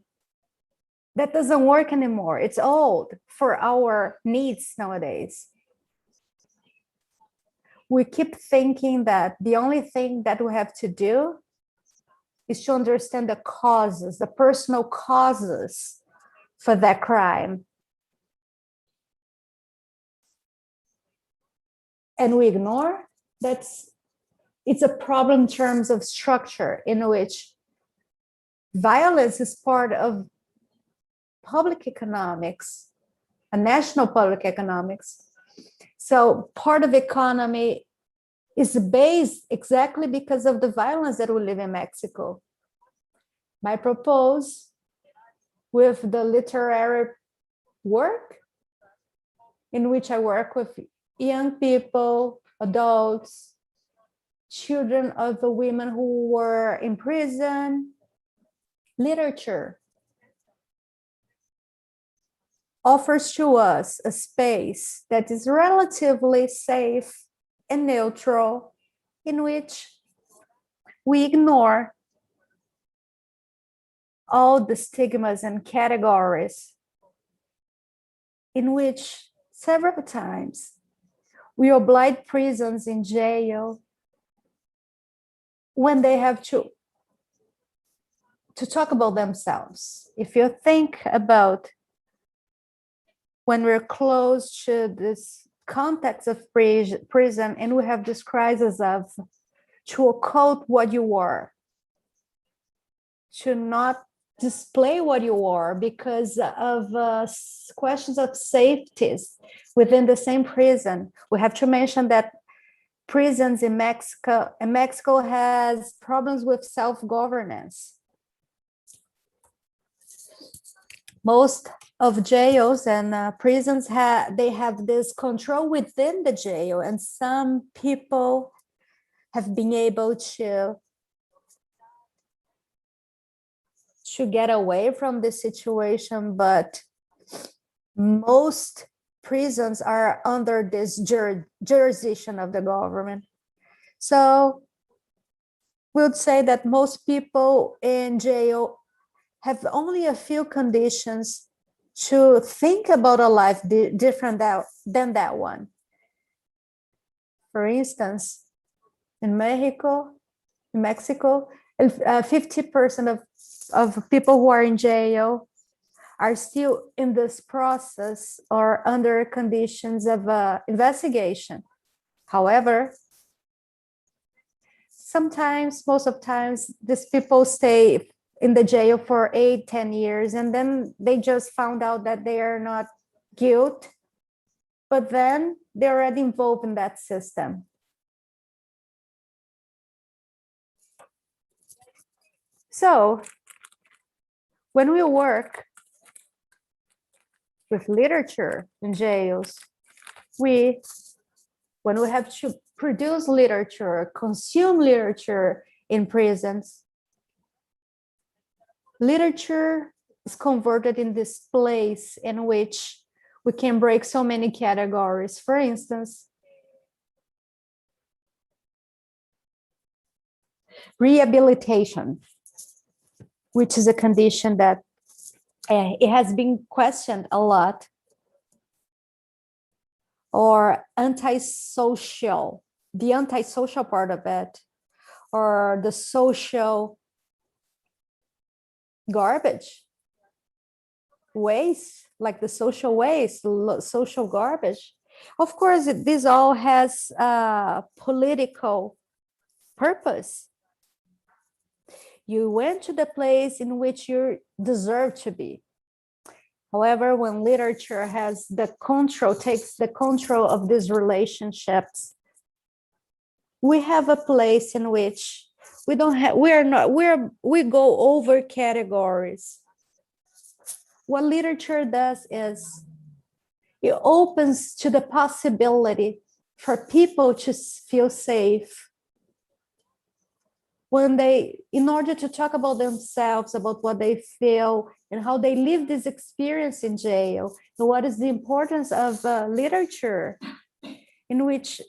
that doesn't work anymore. It's old for our needs nowadays. We keep thinking that the only thing that we have to do is to understand the causes, the personal causes for that crime. And we ignore that it's a problem in terms of structure in which violence is part of public economics, a national public economics. So part of economy is based exactly because of the violence that we live in Mexico. I propose with the literary work in which I work with young people, adults, children of the women who were in prison, literature offers to us a space that is relatively safe and neutral, in which we ignore all the stigmas and categories, in which several times we oblige prisons in jail when they have to talk about themselves. If you think about when we're close to this context of prison and we have this crisis of to occult what you are, to not display what you are because of questions of safeties within the same prison. We have to mention that prisons in Mexico has problems with self-governance. Most of jails and prisons they have this control within the jail, and some people have been able to get away from this situation, but most prisons are under this jurisdiction of the government. So we would say that most people in jail have only a few conditions to think about a life different than that one. For instance, in Mexico, 50% of people who are in jail are still in this process or under conditions of investigation. However, most of times, these people stay in the jail for 8-10 years, and then they just found out that they are not guilty, but then they're already involved in that system. So when we work with literature in jails, when we have to produce literature, consume literature in prisons, literature is converted in this place in which we can break so many categories. For instance, rehabilitation, which is a condition that it has been questioned a lot, or antisocial, the antisocial part of it, or the social garbage, waste, like the social waste, social garbage. Of course, this all has a political purpose. You went to the place in which you deserve to be. However, when literature takes the control of these relationships, we have a place in which we go over categories. What literature does is it opens to the possibility for people to feel safe. In order to talk about themselves, about what they feel and how they live this experience in jail, and what is the importance of literature, in which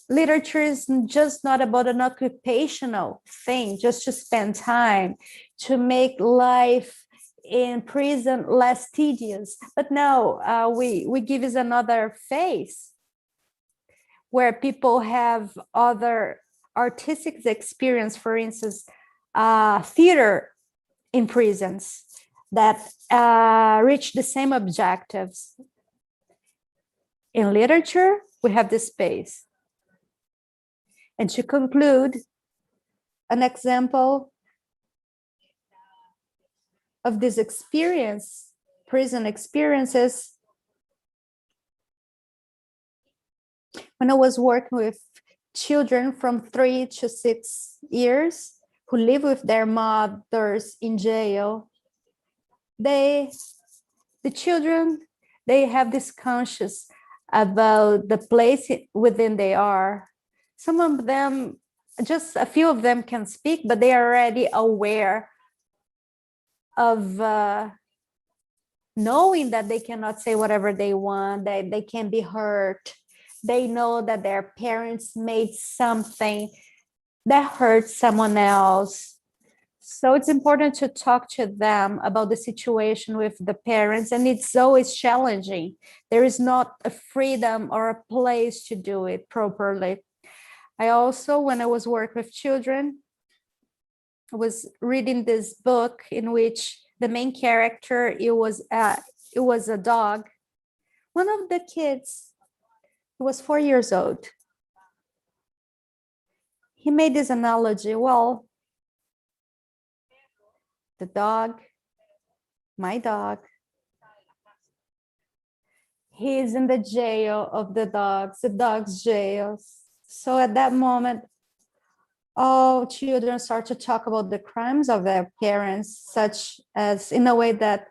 literature is just not about an occupational thing, just to spend time, to make life in prison less tedious. But no, we give us another face where people have other artistic experience, for instance, theater in prisons that reach the same objectives. In literature, we have this space. And to conclude, an example of this experience, prison experiences, when I was working with children from 3 to 6 years who live with their mothers in jail, the children, they have this conscious about the place within they are. Some of them, just a few of them can speak, but they are already aware of knowing that they cannot say whatever they want, that they can be hurt. They know that their parents made something that hurt someone else. So it's important to talk to them about the situation with the parents, and it's always challenging. There is not a freedom or a place to do it properly. I also, when I was working with children, I was reading this book in which the main character, it was a dog. One of the kids, he was 4 years old. He made this analogy. Well, the dog, my dog, he's in the jail of the dog's jail. So at that moment, all children start to talk about the crimes of their parents, such as in a way that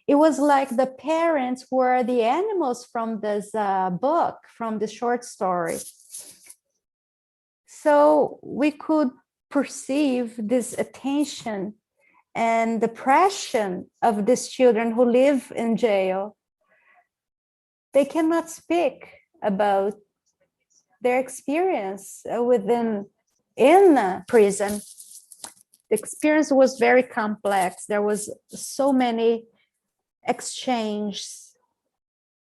It was like the parents were the animals from this book, from the short story. So we could perceive this attention and depression of these children who live in jail. They cannot speak about their experience in prison. The experience was very complex. There was so many exchanges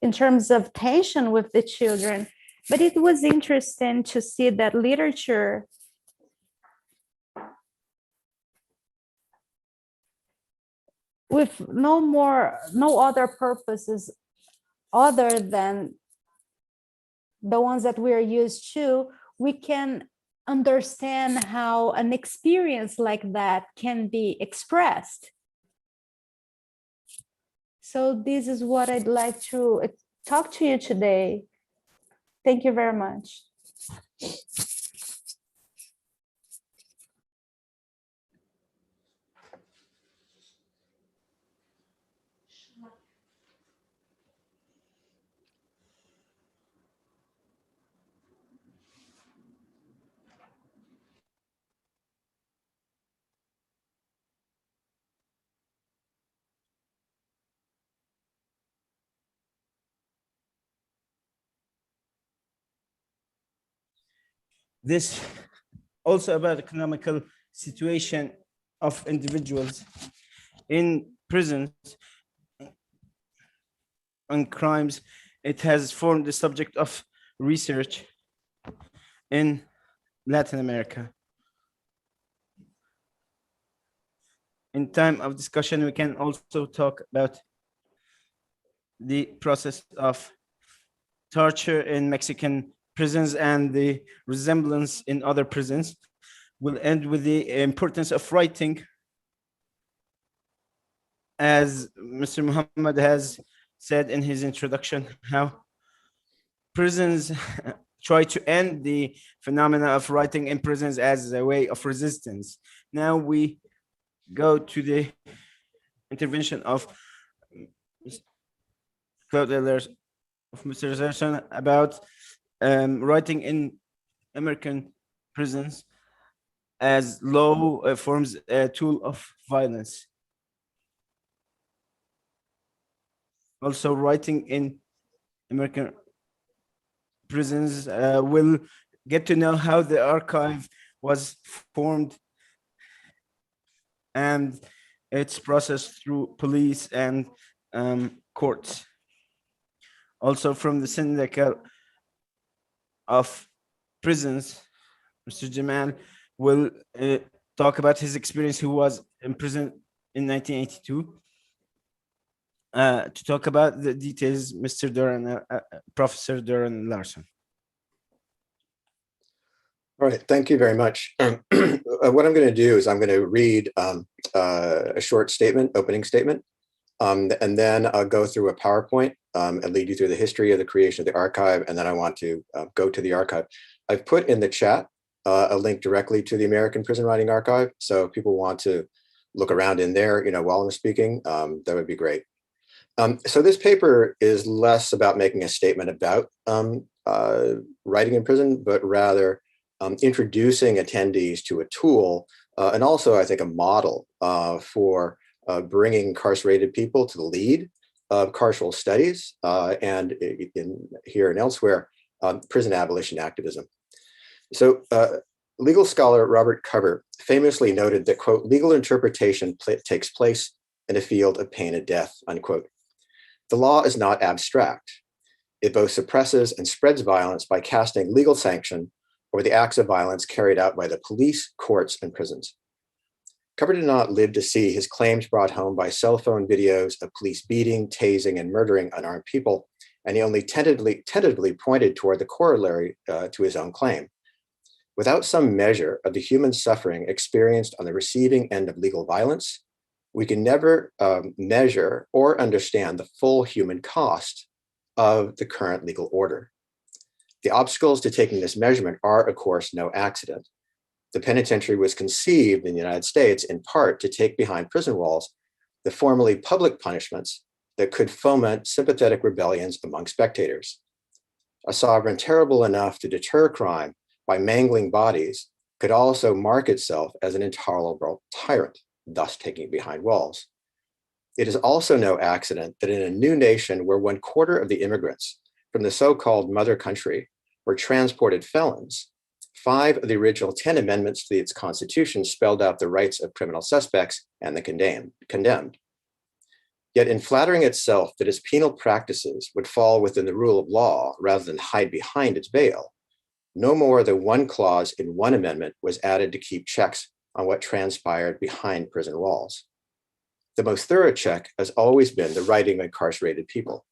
in terms of tension with the children. But it was interesting to see that literature with no other purposes other than the ones that we are used to, we can understand how an experience like that can be expressed. So this is what I'd like to talk to you today. Thank you very much. This also about economical situation of individuals in prisons and crimes. It has formed the subject of research in Latin America. In time of discussion, we can also talk about the process of torture in Mexican prisons and the resemblance in other prisons. We'll end with the importance of writing. As Mr. Muhammad has said in his introduction, how prisons try to end the phenomena of writing in prisons as a way of resistance. Now we go to the intervention of Mr. Zerson about writing in American prisons as law forms a tool of violence. Also, writing in American prisons will get to know how the archive was formed and its process through police and courts. Also, from the Syndicate of Prisons, Mr. Jamal will talk about his experience, who was in prison in 1982. To talk about the details, Mr. Doran, Professor Doran Larson. All right, thank you very much. What I'm going to do is I'm going to read a short statement, opening statement, and then I'll go through a PowerPoint and lead you through the history of the creation of the archive, and then I want to go to the archive. I've put in the chat a link directly to the American Prison Writing Archive, so if people want to look around in there, while I'm speaking, that would be great. So this paper is less about making a statement about writing in prison, but rather introducing attendees to a tool and also, I think, a model for bringing incarcerated people to the lead of carceral studies and here and elsewhere, prison abolition activism. So legal scholar Robert Cover famously noted that, quote, legal interpretation takes place in a field of pain and death, unquote. The law is not abstract. It both suppresses and spreads violence by casting legal sanction over the acts of violence carried out by the police, courts, and prisons. Cover did not live to see his claims brought home by cell phone videos of police beating, tasing, and murdering unarmed people, and he only tentatively pointed toward the corollary to his own claim. Without some measure of the human suffering experienced on the receiving end of legal violence, we can never measure or understand the full human cost of the current legal order. The obstacles to taking this measurement are, of course, no accident. The penitentiary was conceived in the United States in part to take behind prison walls the formerly public punishments that could foment sympathetic rebellions among spectators. A sovereign terrible enough to deter crime by mangling bodies could also mark itself as an intolerable tyrant, thus taking behind walls. It is also no accident that in a new nation where 1/4 of the immigrants from the so-called mother country were transported felons, 5 of the original 10 amendments to its constitution spelled out the rights of criminal suspects and the condemned. Yet in flattering itself that its penal practices would fall within the rule of law rather than hide behind its veil, no more than one clause in one amendment was added to keep checks on what transpired behind prison walls. The most thorough check has always been the writing of incarcerated people,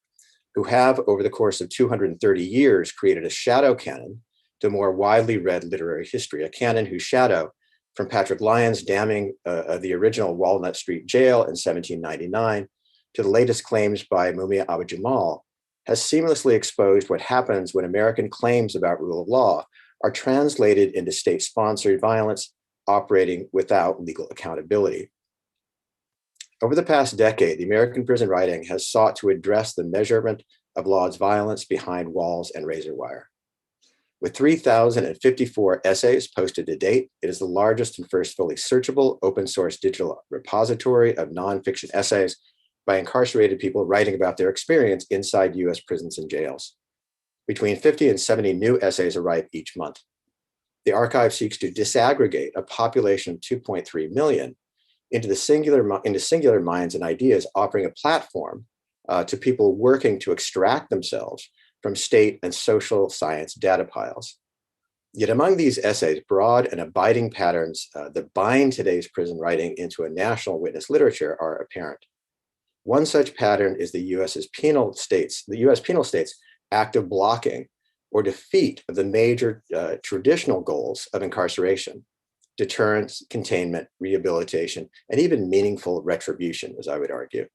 who have, over the course of 230 years, created a shadow canon to more widely read literary history, a canon whose shadow, from Patrick Lyon's damning of the original Walnut Street jail in 1799 to the latest claims by Mumia Abu-Jamal, has seamlessly exposed what happens when American claims about rule of law are translated into state-sponsored violence operating without legal accountability. Over the past decade, the American prison writing has sought to address the measurement of law's violence behind walls and razor wire. With 3,054 essays posted to date, it is the largest and first fully searchable open source digital repository of nonfiction essays by incarcerated people writing about their experience inside US prisons and jails. Between 50 and 70 new essays arrive each month. The archive seeks to disaggregate a population of 2.3 million into singular minds and ideas, offering a platform to people working to extract themselves from state and social science data piles. Yet among these essays, broad and abiding patterns that bind today's prison writing into a national witness literature are apparent. One such pattern is the US penal states active blocking or defeat of the major traditional goals of incarceration: deterrence, containment, rehabilitation, and even meaningful retribution, as I would argue.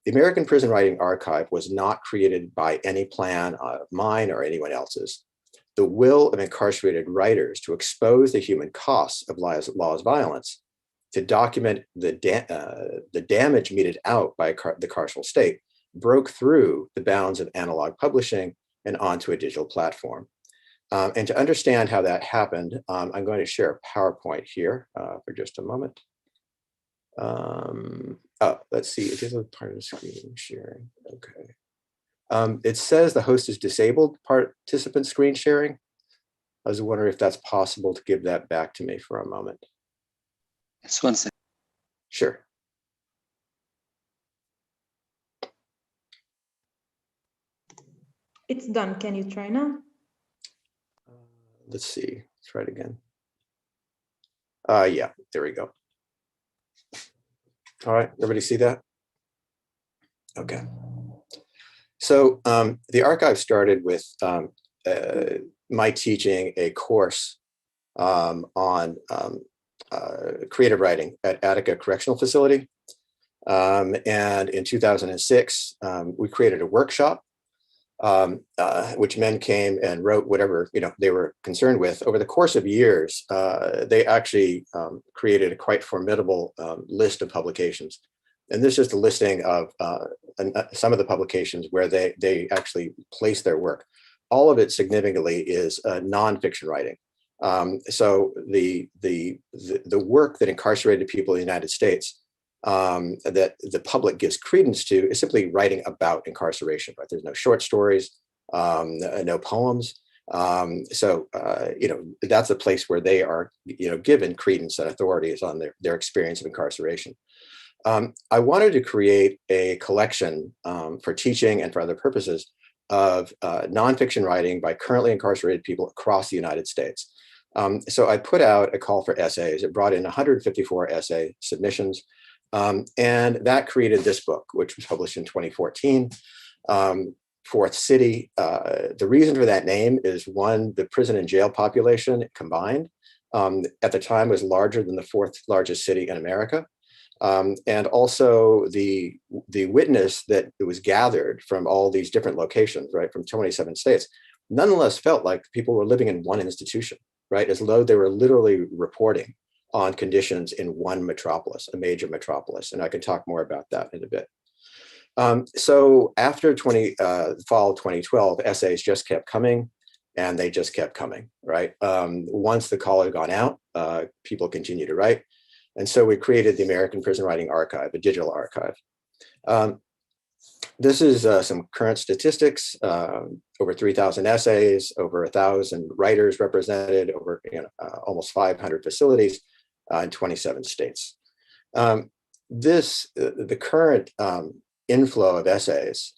The American Prison Writing Archive was not created by any plan of mine or anyone else's. The will of incarcerated writers to expose the human costs of law's violence, to document the damage meted out by the carceral state, broke through the bounds of analog publishing and onto a digital platform. And to understand how that happened, I'm going to share a PowerPoint here for just a moment. Let's see, it is a part of the screen sharing. Okay. It says the host is disabled participant screen sharing. I was wondering if that's possible to give that back to me for a moment. Yes, one second. Sure. It's done. Can you try now? Let's see. Let's try it again. Yeah, there we go. All right, everybody see that? Okay. So the archive started with my teaching a course on creative writing at Attica Correctional Facility. And in 2006, we created a workshop, which men came and wrote whatever they were concerned with. Over the course of years, they actually created a quite formidable list of publications. And this is just a listing of some of the publications where they actually place their work. All of it significantly is nonfiction writing. So the work that incarcerated people in the United States that the public gives credence to is simply writing about incarceration. Right? There's no short stories, no poems. So that's a place where they are given credence and authorities on their experience of incarceration. I wanted to create a collection for teaching and for other purposes of nonfiction writing by currently incarcerated people across the United States. So I put out a call for essays. It brought in 154 essay submissions, and that created this book, which was published in 2014, Fourth City. The reason for that name is, one, the prison and jail population combined at the time was larger than the fourth largest city in America. And also the witness that it was gathered from all these different locations, right, from 27 states, nonetheless felt like people were living in one institution, right, as though they were literally reporting on conditions in one metropolis, a major metropolis. And I can talk more about that in a bit. So after fall 2012, essays just kept coming, and they just kept coming, right? Once the call had gone out, people continued to write. And so we created the American Prison Writing Archive, a digital archive. This is some current statistics, over 3,000 essays, over 1,000 writers represented, over almost 500 facilities in 27 states. The current inflow of essays,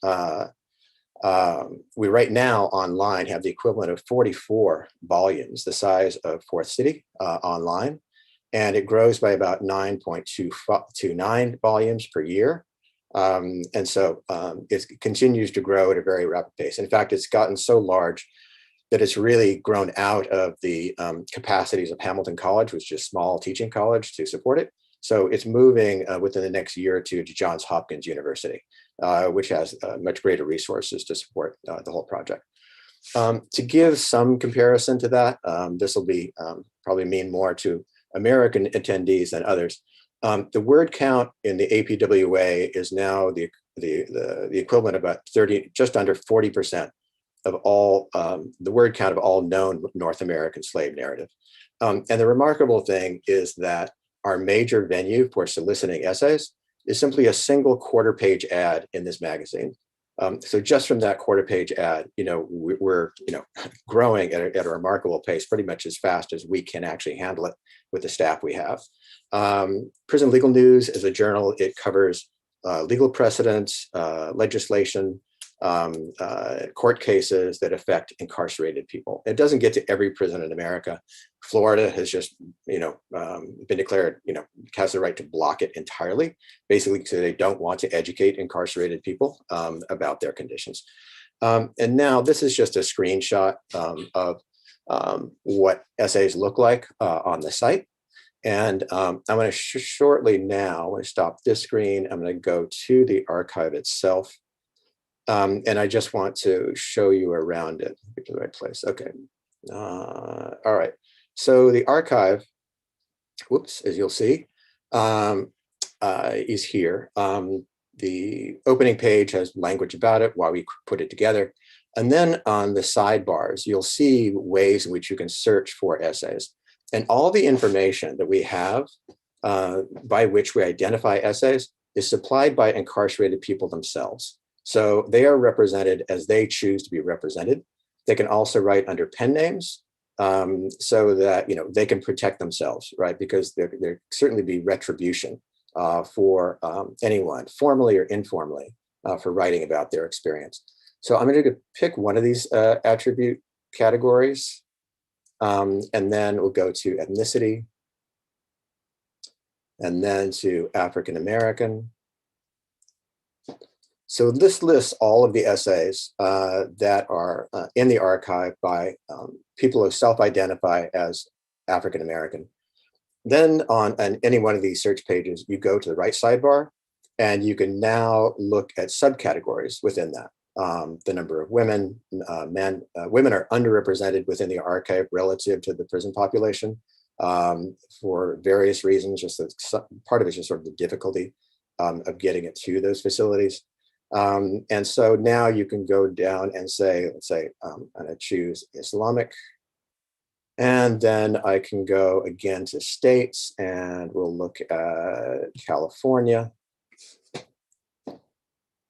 we right now online have the equivalent of 44 volumes, the size of Fourth City online, and it grows by about 9.29 volumes per year. And so it continues to grow at a very rapid pace. In fact, it's gotten so large that it's really grown out of the capacities of Hamilton College, which is a small teaching college, to support it. So it's moving within the next year or two to Johns Hopkins University, which has much greater resources to support the whole project. To give some comparison to that, this will be probably mean more to American attendees than others. The word count in the APWA is now the equivalent of about just under 40% of all the word count of all known North American slave narrative. And the remarkable thing is that our major venue for soliciting essays is simply a single quarter-page ad in this magazine. So just from that quarter-page ad, we're growing at a remarkable pace, pretty much as fast as we can actually handle it with the staff we have. Prison Legal News is a journal. It covers legal precedents, legislation, court cases that affect incarcerated people. It doesn't get to every prison in America. Florida has just, been declared, has the right to block it entirely, basically because they don't want to educate incarcerated people about their conditions. And now this is just a screenshot of what essays look like on the site. And I'm going to shortly now, I'm going to stop this screen. I'm going to go to the archive itself. And I just want to show you around it. Get to the right place. Okay. All right. So the archive, whoops, as you'll see, is here. The opening page has language about it, why we put it together. And then on the sidebars, you'll see ways in which you can search for essays. And all the information that we have by which we identify essays is supplied by incarcerated people themselves. So they are represented as they choose to be represented. They can also write under pen names so that they can protect themselves, right? Because there certainly be retribution for anyone, formally or informally, for writing about their experience. So I'm going to pick one of these attribute categories, and then we'll go to ethnicity, and then to African American. So this lists all of the essays that are in the archive by people who self-identify as African American. Then on any one of these search pages, you go to the right sidebar, and you can now look at subcategories within that. The number of women, men, women are underrepresented within the archive relative to the prison population for various reasons. Just that part of it is just sort of the difficulty of getting it to those facilities. And so now you can go down and say, let's say, I'm going to choose Islamic. And then I can go again to states, and we'll look at California.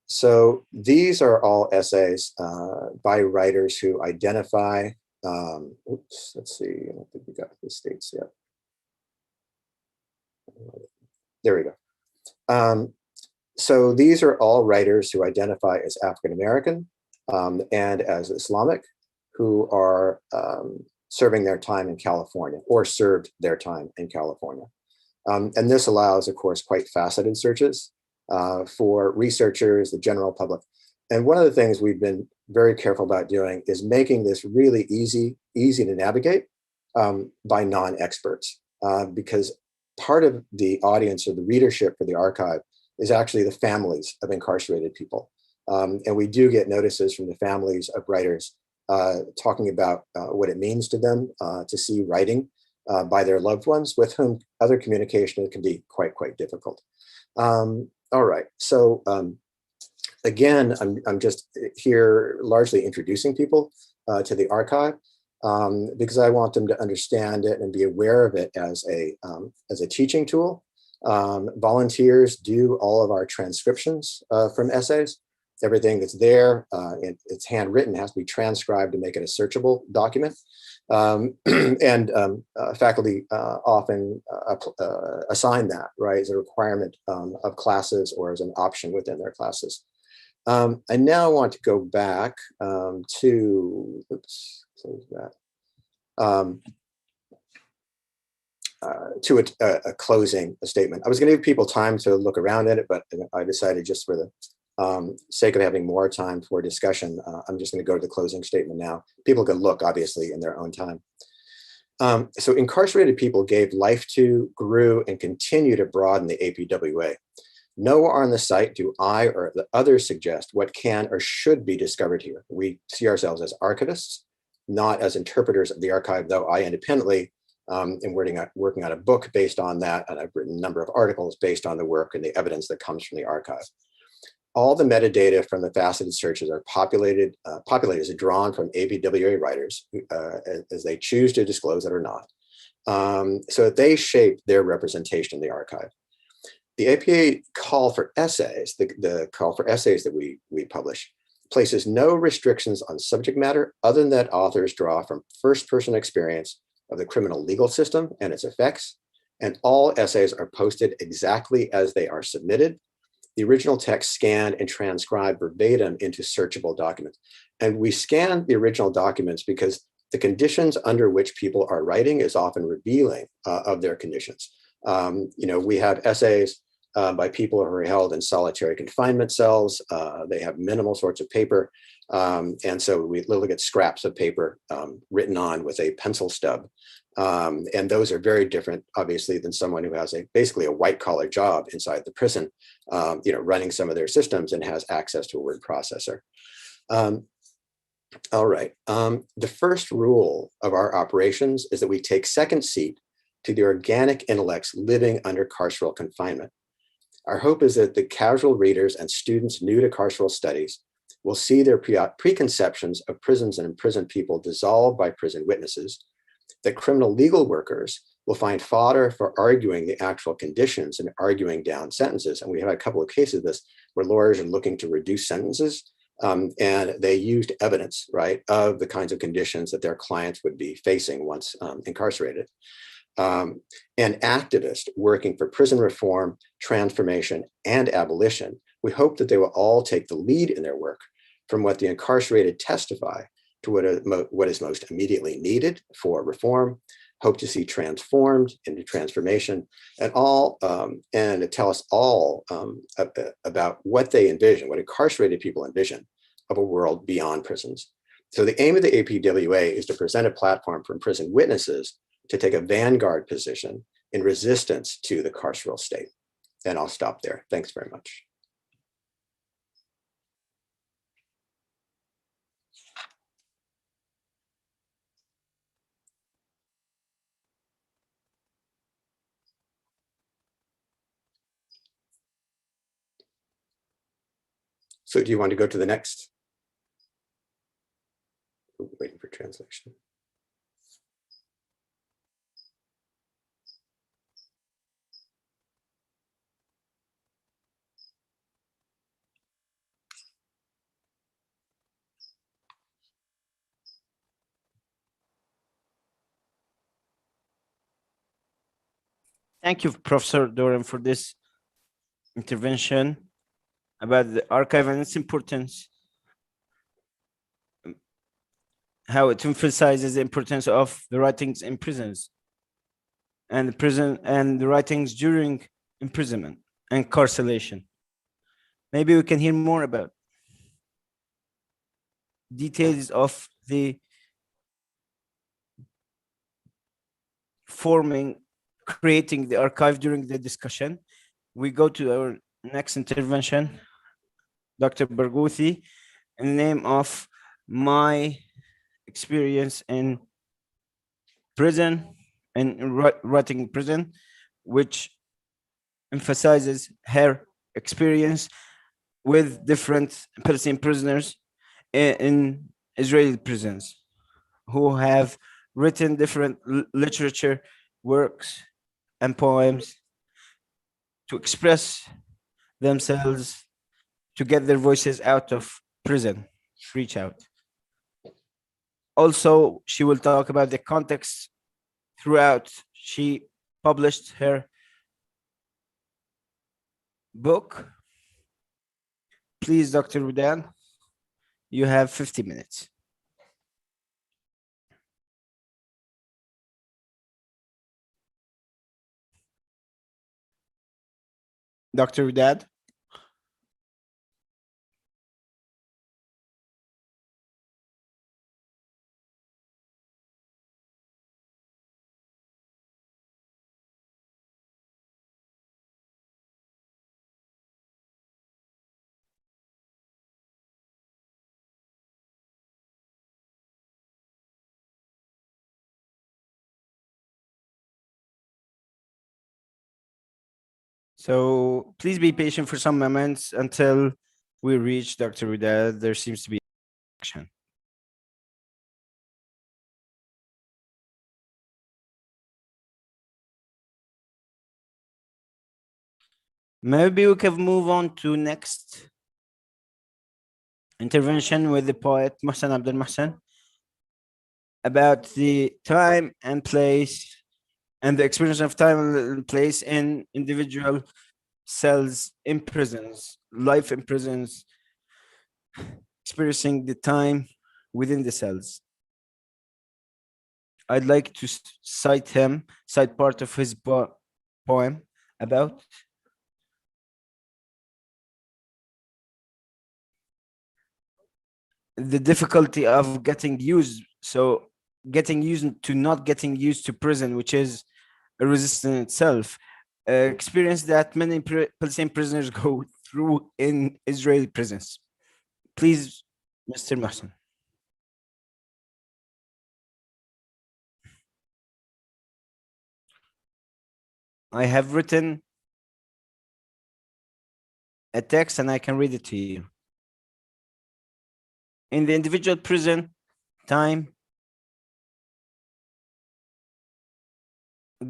So these are all essays by writers who identify, oops, let's see, I don't think we got the states yet. There we go. So these are all writers who identify as African American and as Islamic, who are serving their time in California or served their time in California. And this allows, of course, quite faceted searches for researchers, the general public. And one of the things we've been very careful about doing is making this really easy to navigate by non-experts, because part of the audience or the readership for the archive is actually the families of incarcerated people. And we do get notices from the families of writers talking about what it means to them to see writing by their loved ones with whom other communication can be quite difficult. All right, so Again, I'm just here largely introducing people to the archive because I want them to understand it and be aware of it as a teaching tool. Volunteers do all of our transcriptions from essays. Everything that's there, it's handwritten, has to be transcribed to make it a searchable document. Faculty often assign that, right, as a requirement of classes or as an option within their classes. I now want to go back to, oops, close that. To a closing statement. I was going to give people time to look around at it, but I decided just for the sake of having more time for discussion, I'm just going to go to the closing statement now. People can look, obviously, in their own time. So incarcerated people gave life to, grew, and continue to broaden the APWA. Nowhere on the site do I or the others suggest what can or should be discovered here. We see ourselves as archivists, not as interpreters of the archive, though I independently am working on a book based on that, and I've written a number of articles based on the work and the evidence that comes from the archive. All the metadata from the faceted searches are populated as drawn from APWA writers as they choose to disclose it or not, so that they shape their representation in the archive. The APA call for essays, the call for essays that we publish, places no restrictions on subject matter other than that authors draw from first-person experience of the criminal legal system and its effects, and all essays are posted exactly as they are submitted. The original text scanned and transcribed verbatim into searchable documents. And we scan the original documents because the conditions under which people are writing is often revealing of their conditions. We have essays by people who are held in solitary confinement cells. They have minimal sorts of paper. And so we literally get scraps of paper written on with a pencil stub. And those are very different, obviously, than someone who has basically a white collar job inside the prison, running some of their systems and has access to a word processor. All right. The first rule of our operations is that we take second seat to the organic intellects living under carceral confinement. Our hope is that the casual readers and students new to carceral studies will see their preconceptions of prisons and imprisoned people dissolved by prison witnesses, that criminal legal workers will find fodder for arguing the actual conditions and arguing down sentences. And we have a couple of cases of this where lawyers are looking to reduce sentences, and they used evidence, right, of the kinds of conditions that their clients would be facing once incarcerated. And activists working for prison reform, transformation, and abolition, we hope that they will all take the lead in their work from what the incarcerated testify to what is most immediately needed for reform, hope to see transformed into transformation, and tell us all about what they envision, what incarcerated people envision of a world beyond prisons. So the aim of the APWA is to present a platform for prison witnesses to take a vanguard position in resistance to the carceral state. And I'll stop there. Thanks very much. So do you want to go to the next? Waiting for translation. Thank you, Professor Doran, for this intervention about the archive and its importance, how it emphasizes the importance of the writings in prisons and the writings during imprisonment and carceration. Maybe we can hear more about details of the creating the archive during the discussion. We go to our next intervention, Dr. Barghouthi, in the name of my experience in prison and writing in prison, which emphasizes her experience with different Palestinian prisoners in Israeli prisons who have written different literature works and poems to express themselves, to get their voices out of prison, reach out. Also, she will talk about the context throughout. She published her book. Please, Dr. Rudan, you have 50 minutes. Dr. Rudad? So please be patient for some moments until we reach Dr. Rudad. There seems to be action. Maybe we can move on to next intervention with the poet Mohsen Abdel Mohsen about the time and place and the experience of time and place in individual cells in prisons, life in prisons, experiencing the time within the cells. I'd like to cite part of his poem about the difficulty of getting used. So getting used to not getting used to prison, which is a resistance itself. Experience that many Palestinian prisoners go through in Israeli prisons. Please, Mr. Mohsen. I have written a text and I can read it to you. In the individual prison, time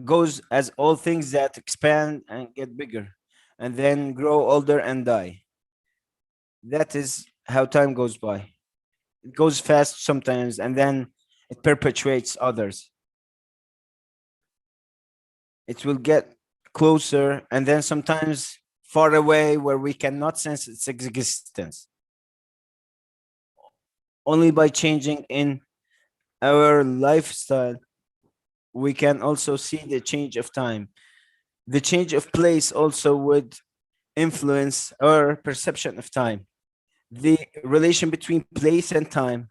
goes as all things that expand and get bigger and then grow older and die. That is how time goes by. It goes fast sometimes and then it perpetuates others. It will get closer and then sometimes far away where we cannot sense its existence. Only by changing in our lifestyle, we can also see the change of time. The change of place also would influence our perception of time. The relation between place and time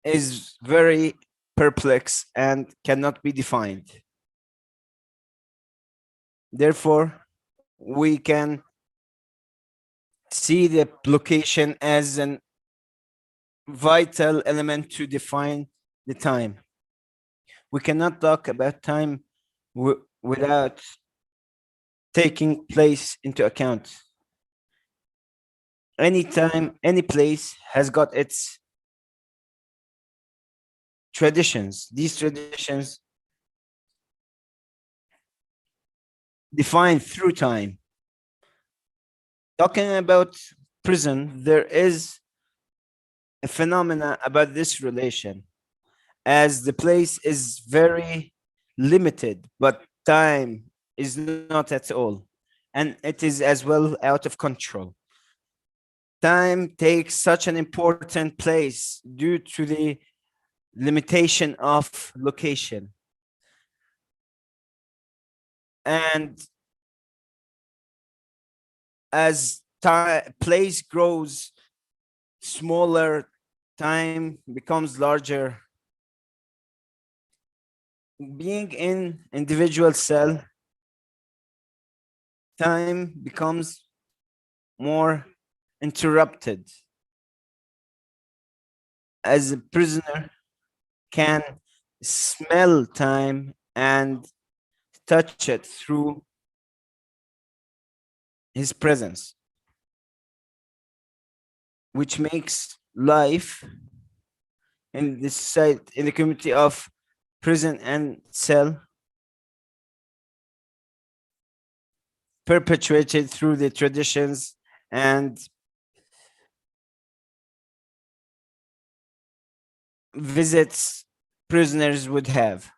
is very perplex and cannot be defined. Therefore, we can see the location as an vital element to define the time. We cannot talk about time without taking place into account. Any time, any place has got its traditions. These traditions defined through time. Talking about prison, there is a phenomena about this relation, as the place is very limited, but time is not at all, and it is as well out of control. Time takes such an important place due to the limitation of location. And as place grows smaller, time becomes larger. Being in individual cell, time becomes more interrupted, as a prisoner can smell time and touch it through his presence, which makes life in this site, in the community of prison and cell, perpetuated through the traditions and visits prisoners would have.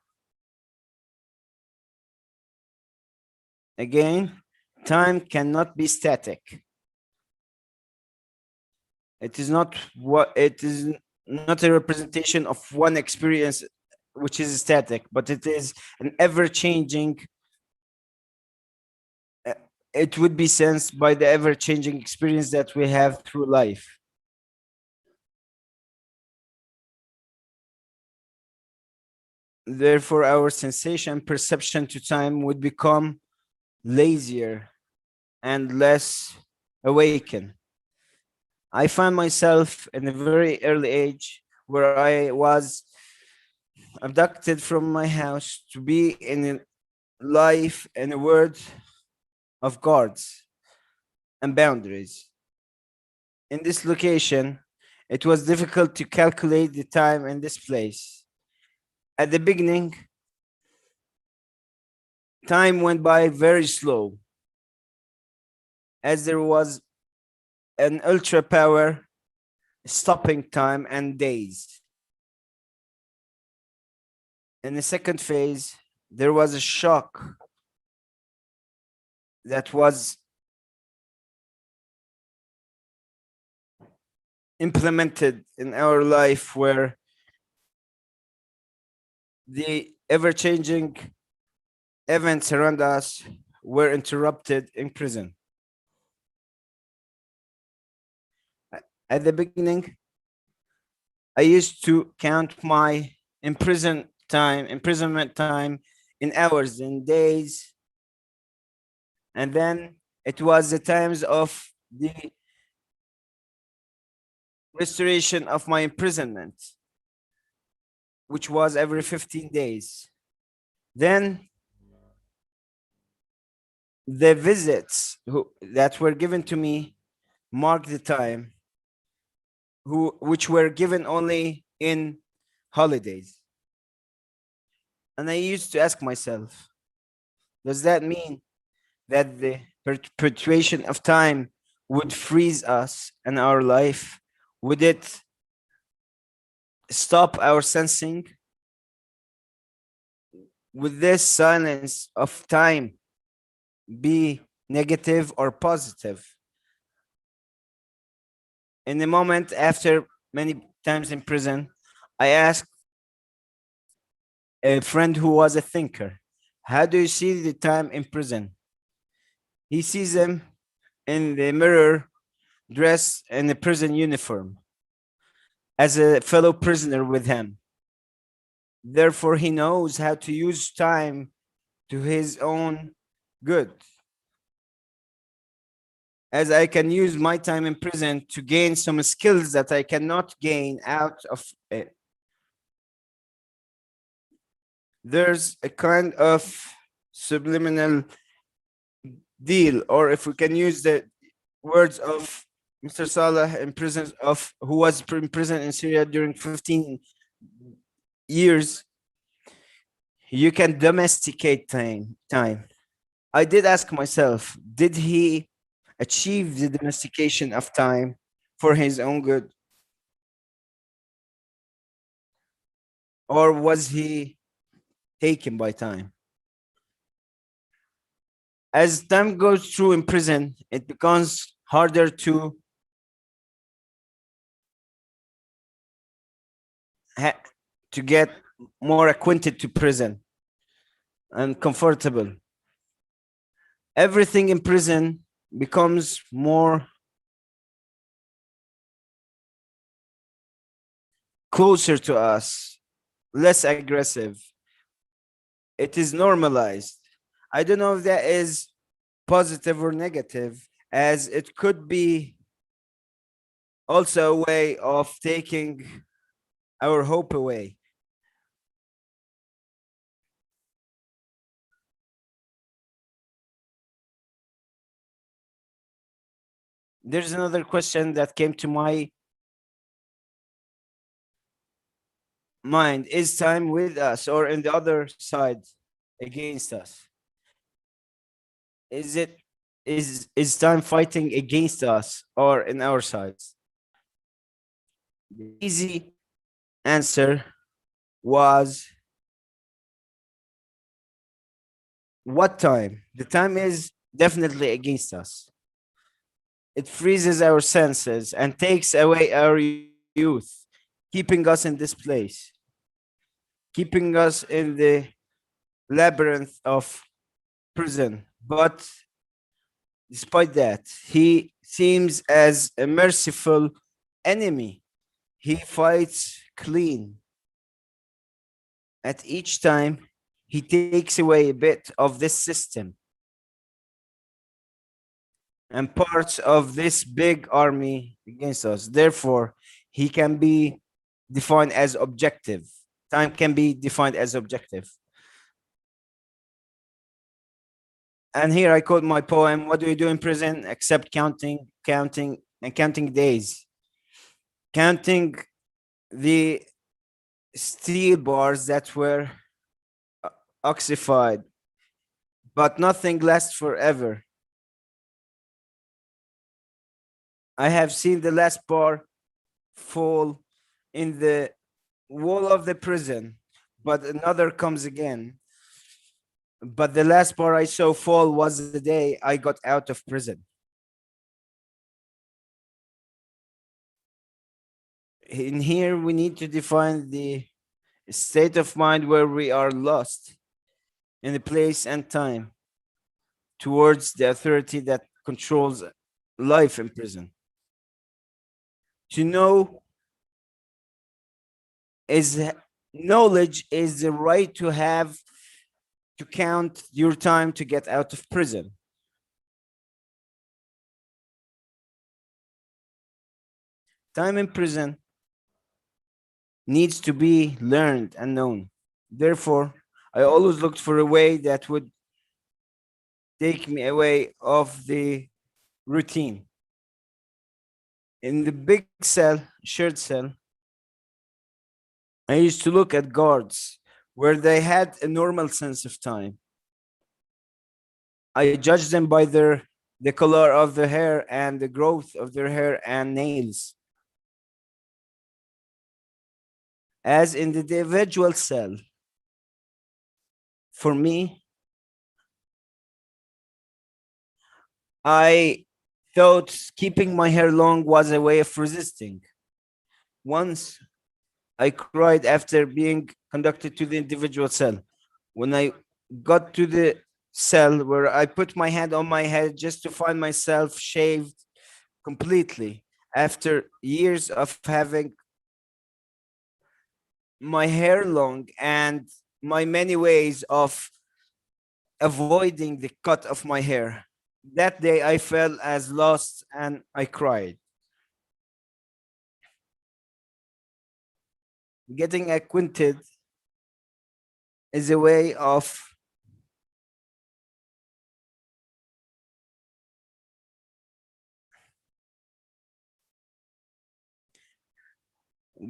Again, time cannot be static. It is not a representation of one experience which is static, but it is an ever-changing. It would be sensed by the ever-changing experience that we have through life. Therefore, our sensation perception to time would become lazier and less awakened. I found myself in a very early age where I was abducted from my house to be in a life and a world of guards and boundaries. In this location, it was difficult to calculate the time in this place. At the beginning, time went by very slow, as there was an ultra power stopping time and days. In the second phase, there was a shock that was implemented in our life, where the ever-changing events around us were interrupted in prison. At the beginning, I used to count my imprisonment time in hours and days. And then it was the times of the restoration of my imprisonment, which was every 15 days. Then the visits that were given to me marked the time, which were given only in holidays. And I used to ask myself, does that mean that the perpetuation of time would freeze us in our life? Would it stop our sensing? Would this silence of time be negative or positive? In the moment after many times in prison, I asked a friend who was a thinker, how do you see the time in prison? He sees them in the mirror, dressed in a prison uniform, as a fellow prisoner with him. Therefore, he knows how to use time to his own good. As I can use my time in prison to gain some skills that I cannot gain out of it. There's a kind of subliminal deal, or if we can use the words of Mr. Saleh in prison, who was in prison in Syria during 15 years, you can domesticate time. I did ask myself, did he achieve the domestication of time for his own good? Or was he taken by time? As time goes through in prison, it becomes harder to get more acquainted to prison and comfortable. Everything in prison becomes more closer to us, less aggressive. It is normalized. I don't know if that is positive or negative, as it could be also a way of taking our hope away. There's another question that came to my mind. Is time with us or in the other side against us? Is time fighting against us or in our sides? The easy answer was what time? The time is definitely against us. It freezes our senses and takes away our youth, keeping us in this place, keeping us in the labyrinth of prison. But despite that, he seems as a merciful enemy. He fights clean. At each time, he takes away a bit of this system and parts of this big army against us. Therefore, he can be defined as objective. Time can be defined as objective. And here I quote my poem, what do you do in prison except counting, and counting days? Counting the steel bars that were ossified, but nothing lasts forever. I have seen the last bar fall in the wall of the prison, but another comes again. But the last bar I saw fall was the day I got out of prison. In here, we need to define the state of mind where we are lost in the place and time towards the authority that controls life in prison. To know is knowledge is the right to have to count your time to get out of prison. Time in prison needs to be learned and known. Therefore, I always looked for a way that would take me away of the routine. In the big cell, shared cell, I used to look at guards where they had a normal sense of time. I judged them by the color of their hair and the growth of their hair and nails. As in the individual cell, for me, I thought keeping my hair long was a way of resisting. Once I cried after being conducted to the individual cell. When I got to the cell where I put my hand on my head just to find myself shaved completely after years of having my hair long and my many ways of avoiding the cut of my hair. That day I felt as lost and I cried. Getting acquainted is a way of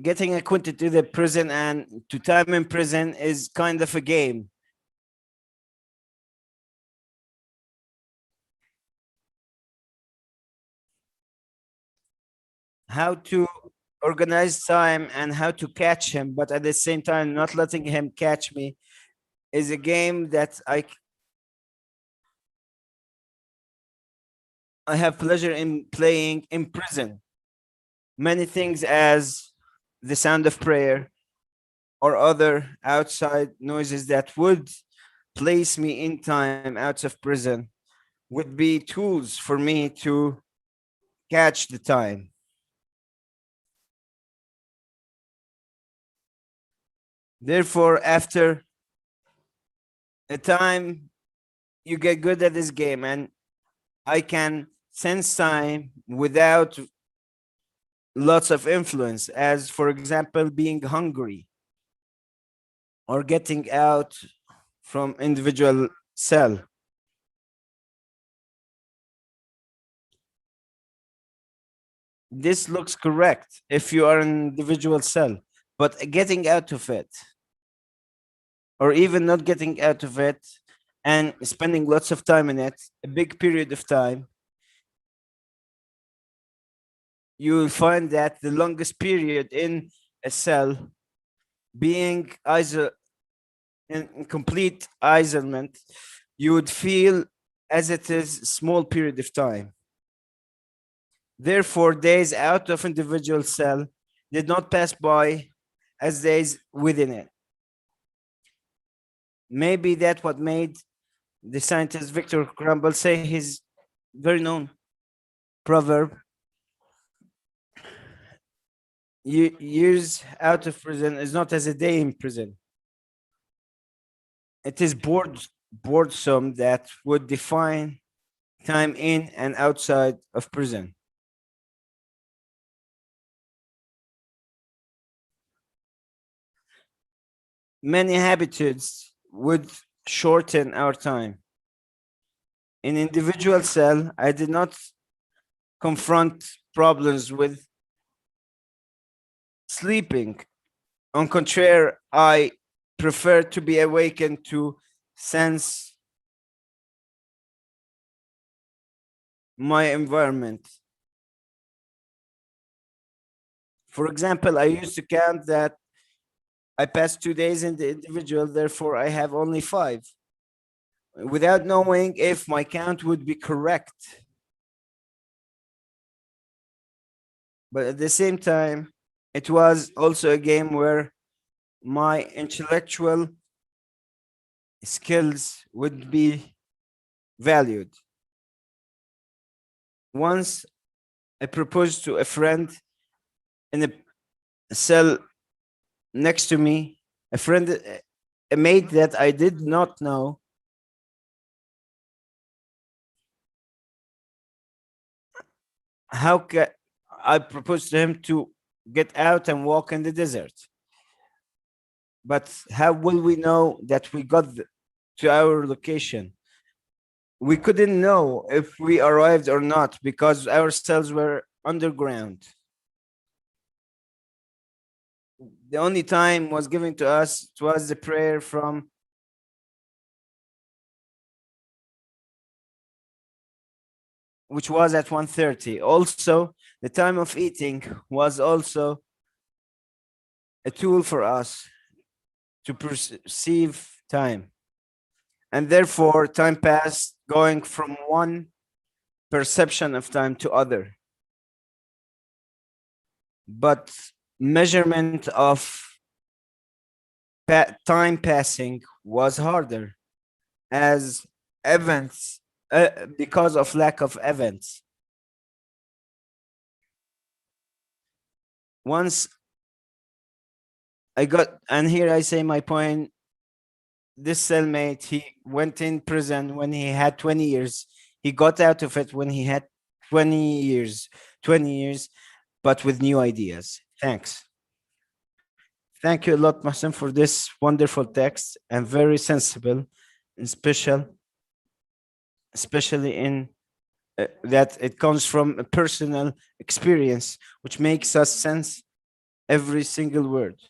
getting acquainted to the prison and to time in prison is kind of a game. How to organize time and how to catch him, but at the same time not letting him catch me is a game that I have pleasure in playing in prison. Many things as the sound of prayer or other outside noises that would place me in time out of prison would be tools for me to catch the time. Therefore, after a time, you get good at this game, and I can sense time without lots of influence, as for example, being hungry or getting out from individual cell. this looks correct if you are an individual cell, but getting out of it, or even not getting out of it and spending lots of time in it, a big period of time, you will find that the longest period in a cell being in complete isolation, you would feel as it is a small period of time. Therefore, days out of individual cell did not pass by as days within it. Maybe that's what made the scientist Victor Crumble say his very known proverb, years out of prison is not as a day in prison. It is boredom that would define time in and outside of prison. Many habitudes would shorten our time. In individual cell, I did not confront problems with sleeping. On contrary, I prefer to be awakened to sense my environment. For example, I used to count that I passed 2 days in the individual, therefore I have only 5, without knowing if my count would be correct. But at the same time, it was also a game where my intellectual skills would be valued. Once I proposed to a friend in a cell next to me, a mate that I did not know. How can I proposed to him to get out and walk in the desert? But how will we know that we got to our location? We couldn't know if we arrived or not because our cells were underground. The only time was given to us, it was the prayer from which was at 1:30. Also, the time of eating was also a tool for us to perceive time. And therefore, time passed going from one perception of time to other. But measurement of time passing was harder as events, because of lack of events. Once I got, and here I say my point, this cellmate, he went in prison when he had 20 years. He got out of it when he had 20 years, but with new ideas. Thanks. Thank you a lot, Mahsen, for this wonderful text and very sensible and special, especially in that it comes from a personal experience, which makes us sense every single word.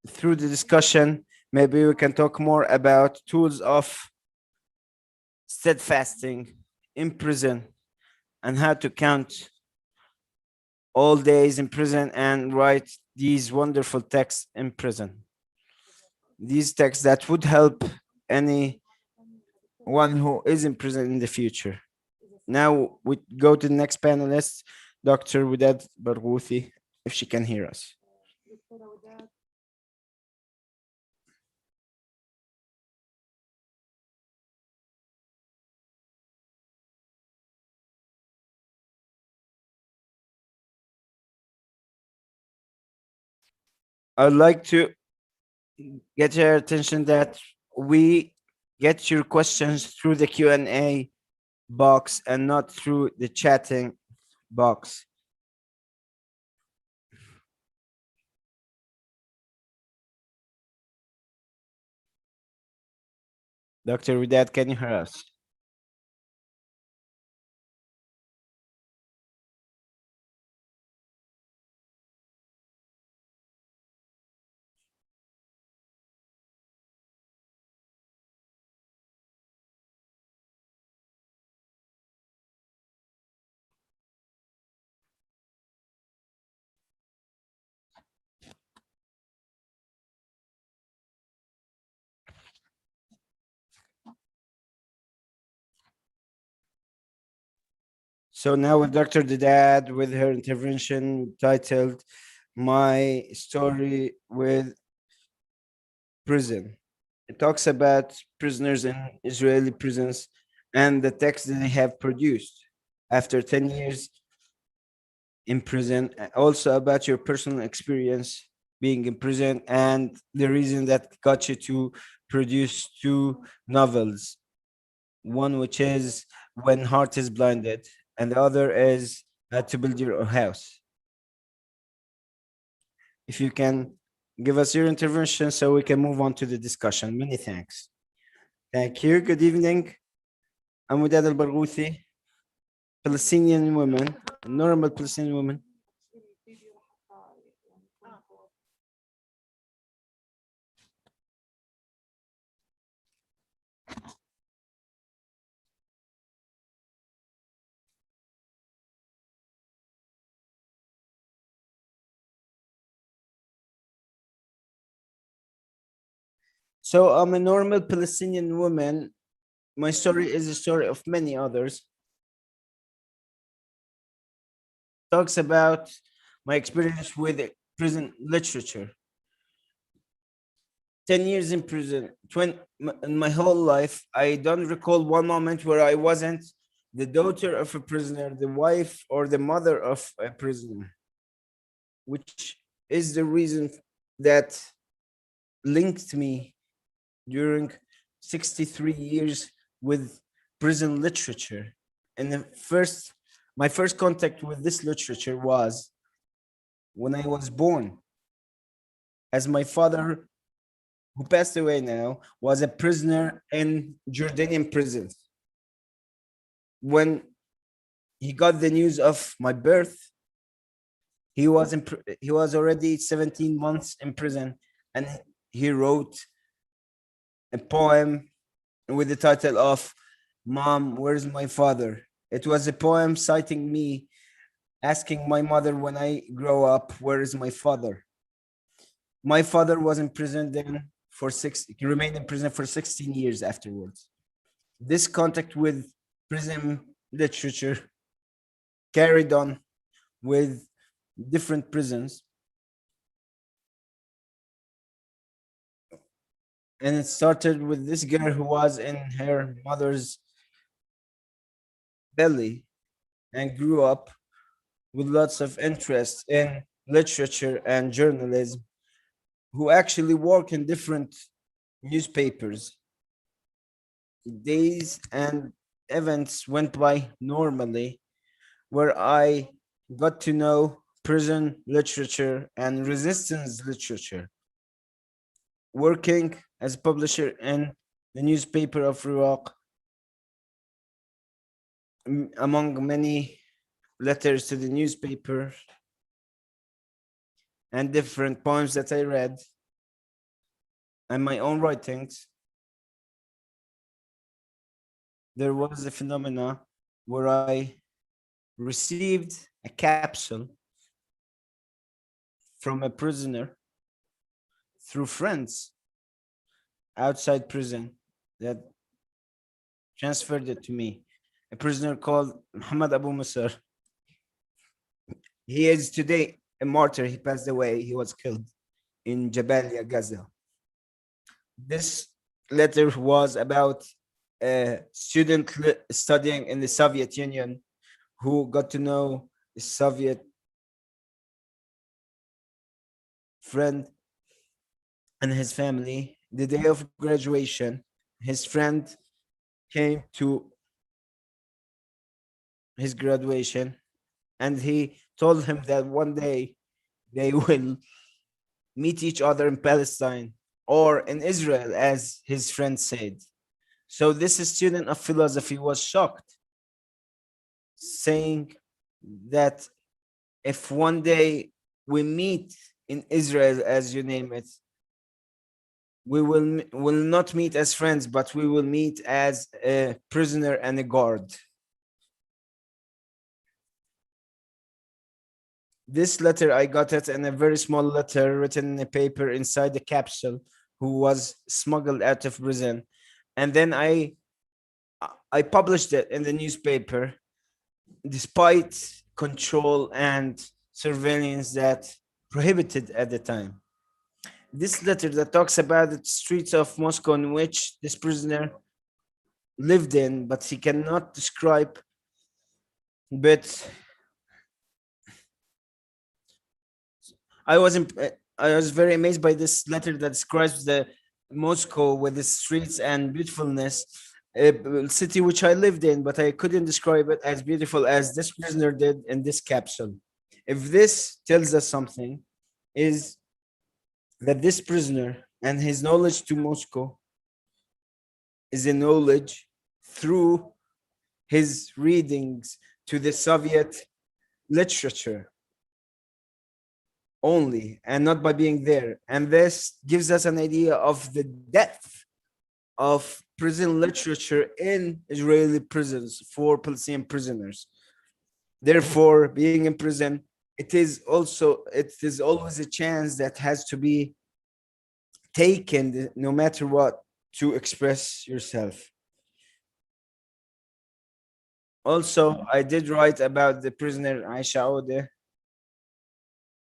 Through the discussion, maybe we can talk more about tools of steadfasting in prison and how to count all days in prison and write these wonderful texts in prison. These texts that would help anyone who is in prison in the future. Now we go to the next panelist, Dr. Widad Barghouthi, if she can hear us. I'd like to get your attention that we get your questions through the Q&A box and not through the chatting box. Dr. Widad, can you hear us? So now with Dr. Didad, with her intervention titled My Story with Prison. It talks about prisoners in Israeli prisons and the text that they have produced after 10 years in prison, also about your personal experience being in prison and the reason that got you to produce two novels. One which is When Heart is Blinded, and the other is To Build Your Own House. If you can give us your intervention so we can move on to the discussion. Many thanks. Thank you. Good evening. I'm Wadad al-Barghouthi, Palestinian woman, normal Palestinian woman. So I'm a normal Palestinian woman. My story is a story of many others. Talks about my experience with prison literature. 10 years in prison, in my whole life, I don't recall one moment where I wasn't the daughter of a prisoner, the wife or the mother of a prisoner, which is the reason that linked me during 63 years with prison literature. And my first contact with this literature was when I was born, as my father, who passed away now, was a prisoner in Jordanian prisons. When he got the news of my birth, he was already 17 months in prison, and he wrote a poem with the title of Mom, Where's My Father? It was a poem citing me, asking my mother when I grow up, where is my father? My father was in prison then he remained in prison for 16 years afterwards. This contact with prison literature carried on with different prisons. And it started with this girl who was in her mother's belly and grew up with lots of interest in literature and journalism, who actually work in different newspapers. Days and events went by normally, where I got to know prison literature and resistance literature. Working as a publisher in the newspaper of Iraq, among many letters to the newspaper and different poems that I read and my own writings, there was a phenomena where I received a capsule from a prisoner through friends outside prison that transferred it to me. A prisoner called Muhammad Abu Musar. He is today a martyr. He passed away. He was killed in Jabalia, Gaza. This letter was about a student studying in the Soviet Union who got to know a Soviet friend and his family. The day of graduation, his friend came to his graduation and he told him that one day they will meet each other in Palestine or in Israel, as his friend said. So this student of philosophy was shocked, saying that if one day we meet in Israel, as you name it, we will not meet as friends, but we will meet as a prisoner and a guard. This letter, I got it in a very small letter written in a paper inside the capsule, who was smuggled out of prison. And then I published it in the newspaper. despite control and surveillance that prohibited at the time. This letter that talks about the streets of Moscow in which this prisoner lived in, but he cannot describe. But I was very amazed by this letter that describes the Moscow with its streets and beautifulness, a city which I lived in, but I couldn't describe it as beautiful as this prisoner did in this capsule. If this tells us something, is that this prisoner and his knowledge to Moscow is a knowledge through his readings to the Soviet literature only, and not by being there. And this gives us an idea of the depth of prison literature in Israeli prisons for Palestinian prisoners. Therefore, being in prison, it is always a chance that has to be taken no matter what to express yourself. Also, I did write about the prisoner Aisha Ode,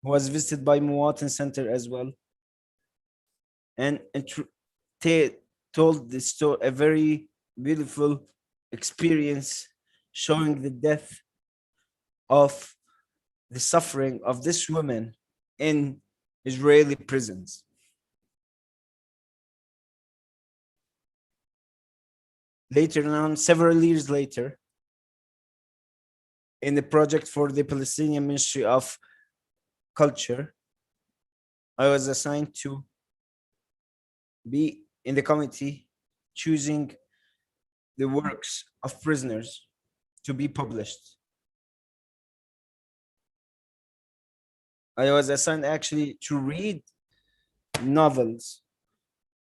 who was visited by Muwatin Center as well, and told this story, a very beautiful experience showing the death of the suffering of this woman in Israeli prisons. Later on, several years later, in the project for the Palestinian Ministry of Culture, I was assigned to be in the committee choosing the works of prisoners to be published. I was assigned actually to read novels,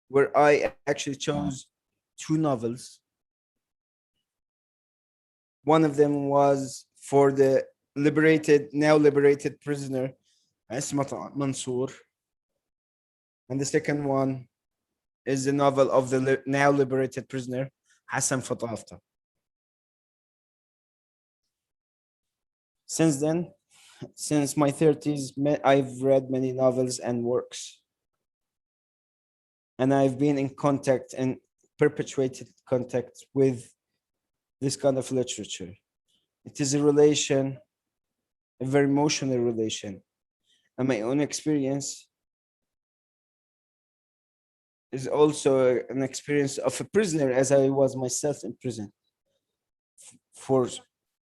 where I actually chose 2 novels. One of them was for the now liberated prisoner, Ismat Mansour. And the second one is the novel of the now liberated prisoner, Hassan Fatafta. Since then, since my 30s, I've read many novels and works. And I've been in contact and perpetuated contact with this kind of literature. It is a relation, a very emotional relation. And my own experience is also an experience of a prisoner, as I was myself in prison for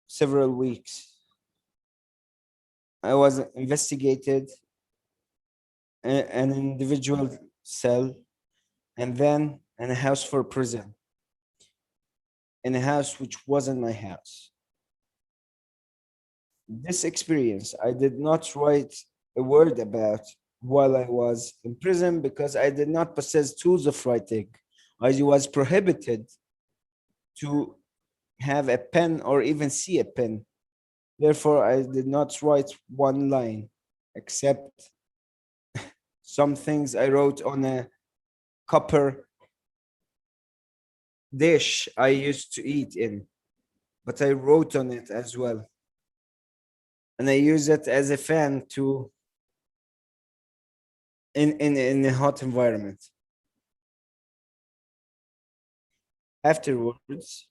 several weeks. I was investigated in an individual cell, and then in a house for prison, in a house which wasn't my house. This experience I did not write a word about while I was in prison, because I did not possess tools of writing. I was prohibited to have a pen or even see a pen. Therefore, I did not write one line, except some things I wrote on a copper dish I used to eat in, but I wrote on it as well. And I use it as a fan to in a hot environment. Afterwards,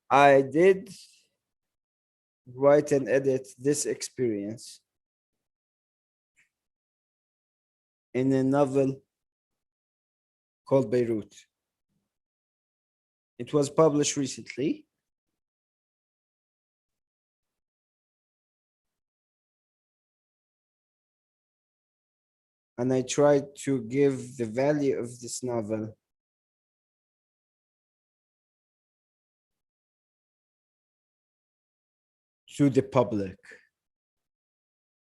I did write and edit this experience in a novel called Beirut. It was published recently. And I tried to give the value of this novel to the public,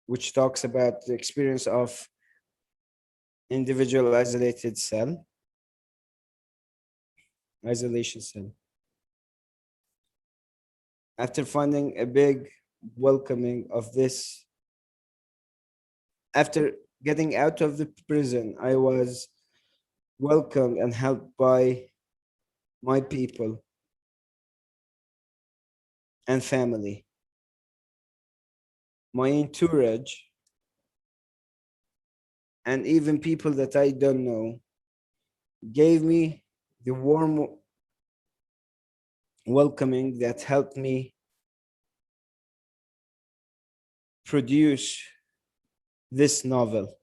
which talks about the experience of individual isolation cell. After finding a big welcoming of this, after getting out of the prison, I was welcomed and helped by my people and family. my entourage, and even people that I don't know gave me the warm welcoming that helped me produce this novel.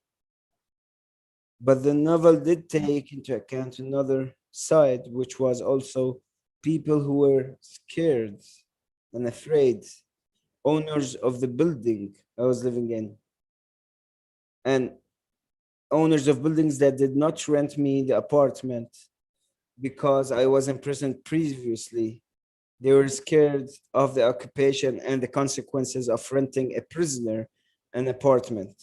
But the novel did take into account another side, which was also people who were scared and afraid, owners of the building I was living in, and owners of buildings that did not rent me the apartment because I was imprisoned previously. They were scared of the occupation and the consequences of renting a prisoner an apartment.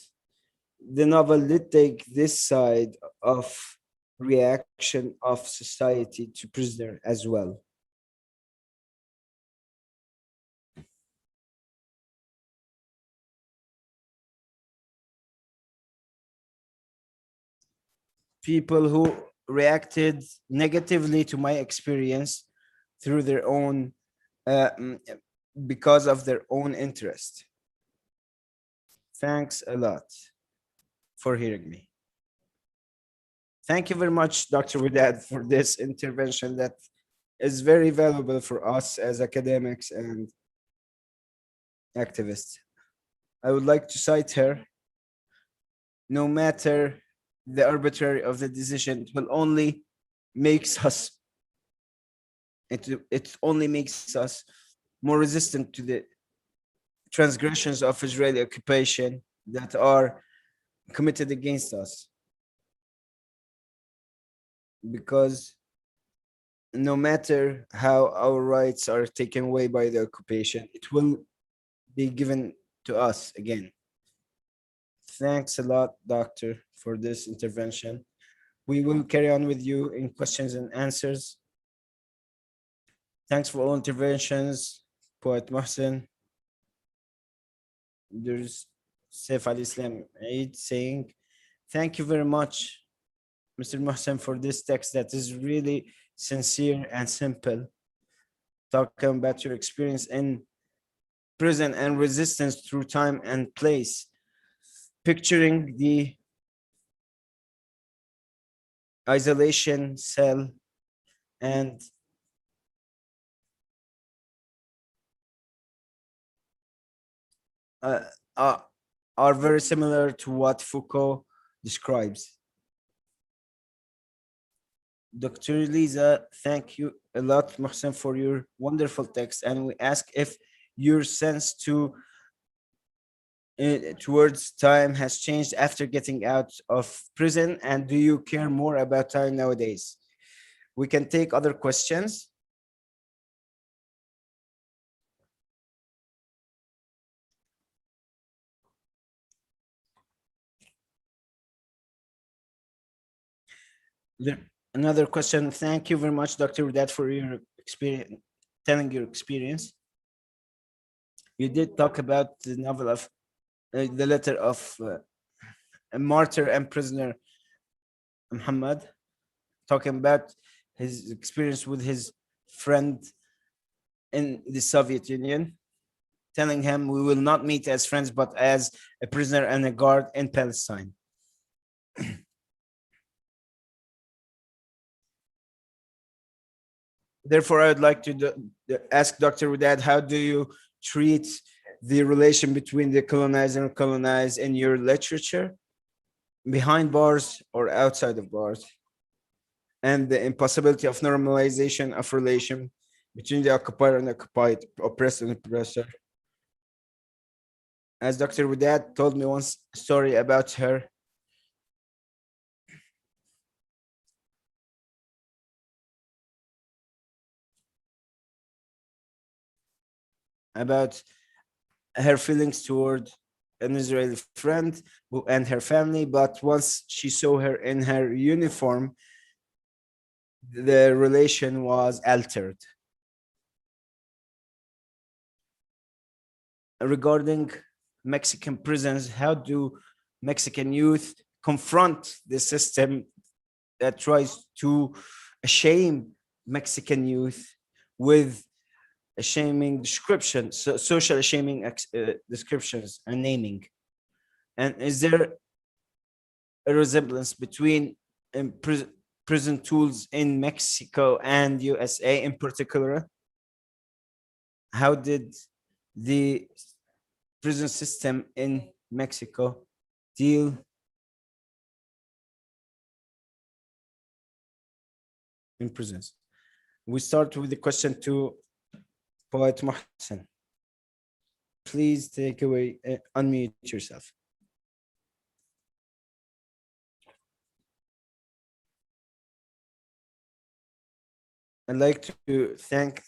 The novel did take this side of reaction of society to prisoner as well. People who reacted negatively to my experience through their own because of their own interest. Thanks a lot for hearing me. Thank you very much, Dr. Widad, for this intervention that is very valuable for us as academics and activists. I would like to cite her. No matter the arbitrary of the decision, it only makes us more resistant to the transgressions of Israeli occupation that are committed against us. Because no matter how our rights are taken away by the occupation, it will be given to us again. Thanks a lot, Doctor, for this intervention. We will carry on with you in questions and answers. Thanks for all interventions, Poet Mohsen. There's Saif al-Islam Eid saying, thank you very much, Mr. Mohsen, for this text that is really sincere and simple. Talking about your experience in prison and resistance through time and place. Picturing the isolation cell and are very similar to what Foucault describes. Dr. Lisa, thank you a lot, Mohsen, for your wonderful text. And we ask if your sense towards time has changed after getting out of prison, and do you care more about time nowadays? We can take other questions. Another question. Thank you very much, Dr. Widad, for your experience, telling your experience. You did talk about the novel of the letter of a martyr and prisoner Muhammad, talking about his experience with his friend in the Soviet Union, telling him we will not meet as friends, but as a prisoner and a guard in Palestine. Therefore, I would like to ask Dr. Widad, how do you treat the relation between the colonizer and colonized in your literature, behind bars or outside of bars, and the impossibility of normalization of relation between the occupier and occupied, oppressed and oppressor? As Dr. Widad told me once a story about her, about her feelings toward an Israeli friend and her family, but once she saw her in her uniform, the relation was altered. Regarding Mexican prisons, how do Mexican youth confront the system that tries to shame Mexican youth with shaming description, social shaming descriptions and naming. And is there a resemblance between prison tools in Mexico and USA in particular? How did the prison system in Mexico deal in prisons? We start with the question to Poet Mohsen. Please take away, unmute yourself. I'd like to thank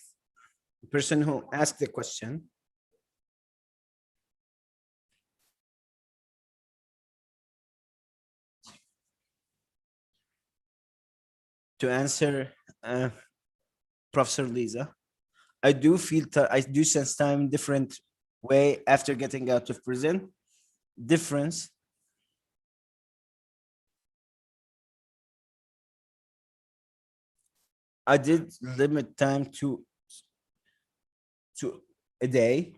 the person who asked the question. To answer Professor Lisa, I do feel, I do sense time in different way after getting out of prison. Difference. I did limit time to a day,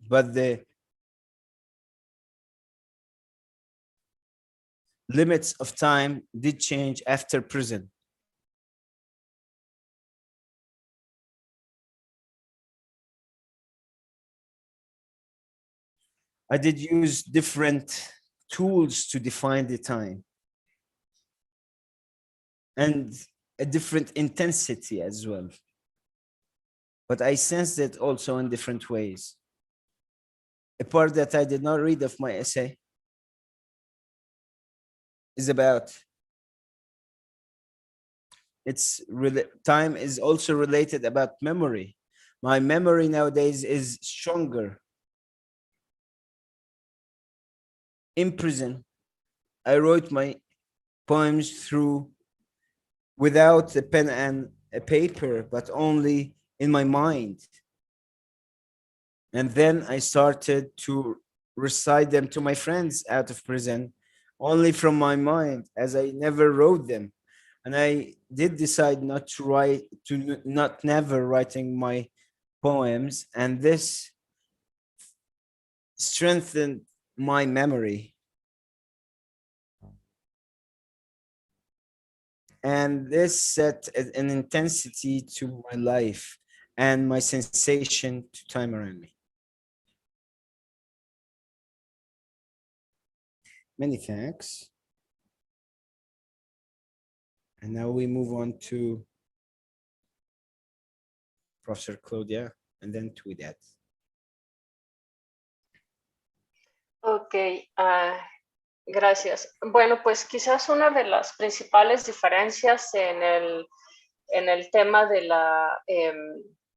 but the limits of time did change after prison. I did use different tools to define the time and a different intensity as well. But I sensed it also in different ways. A part that I did not read of my essay is about time is also related about memory. My memory nowadays is stronger. In prison, I wrote my poems through without a pen and a paper, but only in my mind. And then I started to recite them to my friends out of prison, only from my mind, as I never wrote them. And I did decide not to write, not never writing my poems, and this strengthened my memory. And this set an intensity to my life and my sensation to time around me. Many thanks. And now we move on to Professor Claudia and then to Widad. Ok, gracias. Bueno, pues quizás una de las principales diferencias en el tema de la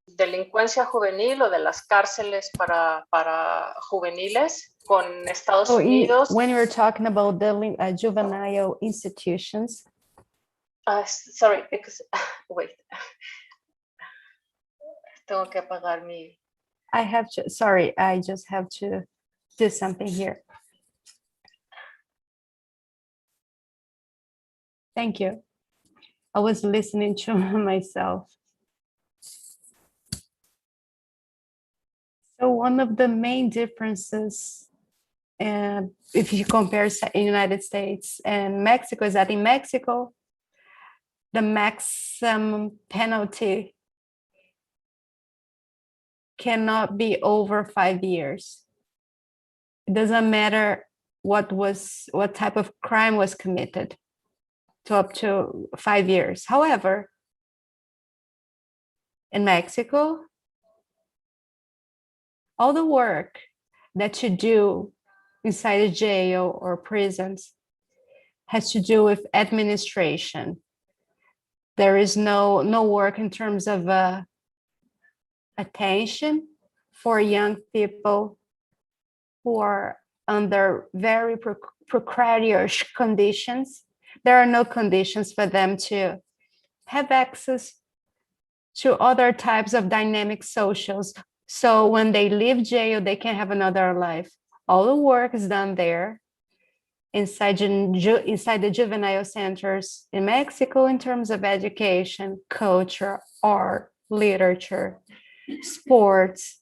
delincuencia juvenil o de las cárceles para juveniles con Estados Unidos. When you're talking about the juvenile institutions. Sorry, because, wait. Tengo que apagar mi... Sorry, I just have to do something here. Thank you. I was listening to myself. So one of the main differences, if you compare United States and Mexico, is that in Mexico, the maximum penalty cannot be over 5 years. It doesn't matter what type of crime was committed, to up to 5 years. However, in Mexico, all the work that you do inside a jail or prisons has to do with administration. There is no work in terms of attention for young people who are under very precarious conditions. There are no conditions for them to have access to other types of dynamic socials. So when they leave jail, they can have another life. All the work is done there inside the juvenile centers in Mexico in terms of education, culture, art, literature. sports.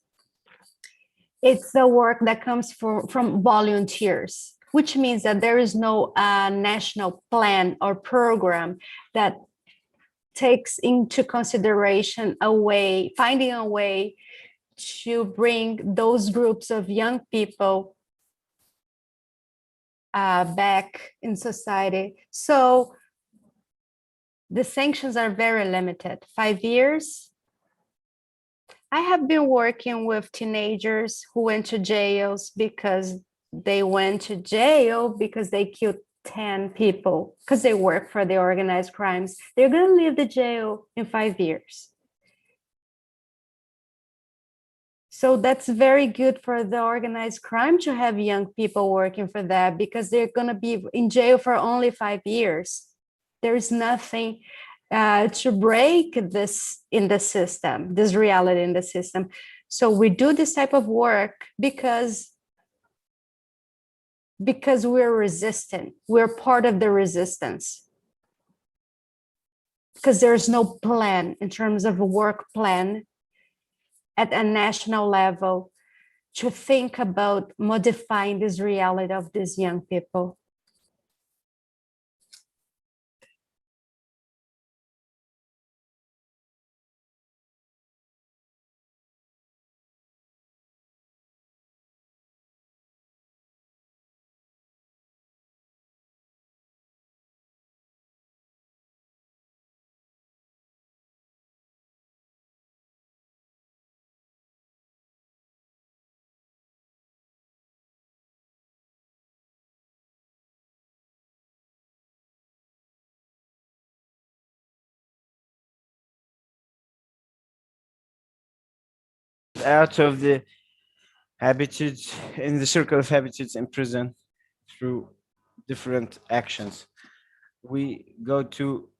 It's the work that comes from volunteers, which means that there is no national plan or program that takes into consideration finding a way to bring those groups of young people back in society. So the sanctions are very limited. 5 years. I have been working with teenagers who went to jails because they went to jail because they killed 10 people because they work for the organized crimes. They're going to leave the jail in 5 years. So that's very good for the organized crime to have young people working for that, because they're going to be in jail for only 5 years. There is nothing to break this in the system, this reality in the system. So we do this type of work because we're resistant. We're part of the resistance. Because there's no plan in terms of a work plan at a national level to think about modifying this reality of these young people. Out of the habitudes, in the circle of habitudes in prison through different actions. We go to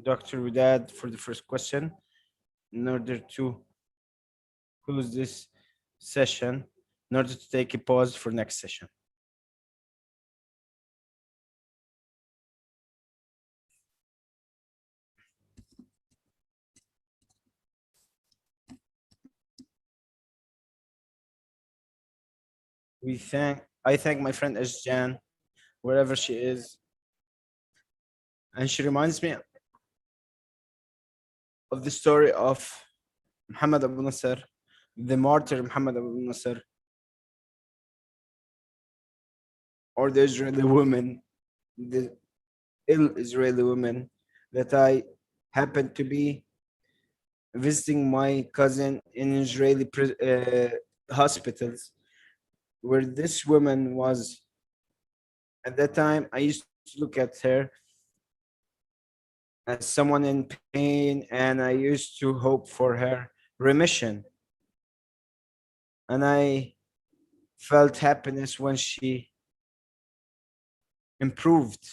Dr. Rudad for the first question in order to close this session, in order to take a pause for next session. I thank my friend Ashjan, wherever she is, and she reminds me of the story of Muhammad Abu Nasr, the martyr Muhammad Abu Nasr, or the Israeli woman, the ill Israeli woman that I happened to be visiting my cousin in Israeli hospitals, where this woman was. At that time, I used to look at her as someone in pain, and I used to hope for her remission. And I felt happiness when she improved.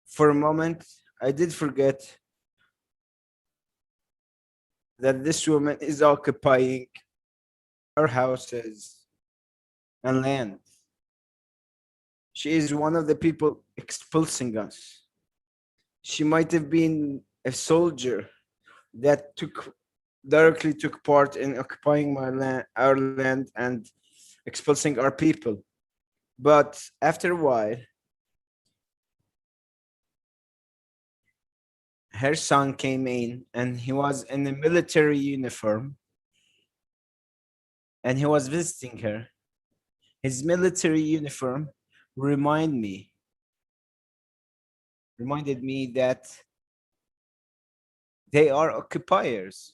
For a moment, I did forget that this woman is occupying our houses and land. She is one of the people expulsing us. She might have been a soldier that directly took part in occupying our land and expulsing our people. But after a while, her son came in, and he was in a military uniform, and he was visiting her. His military uniform reminded me that they are occupiers.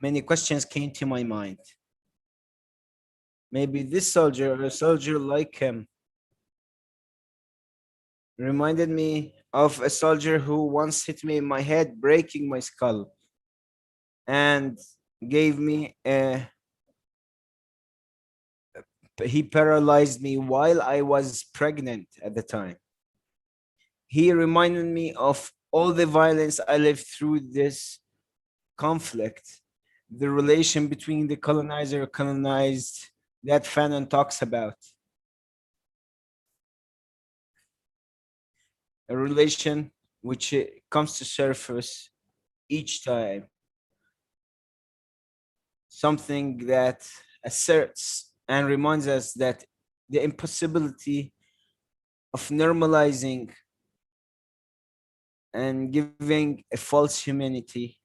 Many questions came to my mind. Maybe this soldier or a soldier like him reminded me of a soldier who once hit me in my head, breaking my skull, and gave me he paralyzed me while I was pregnant at the time. He reminded me of all the violence I lived through this conflict, the relation between the colonizer and colonized that Fanon talks about. A relation which comes to surface each time. Something that asserts and reminds us that the impossibility of normalizing and giving a false humanity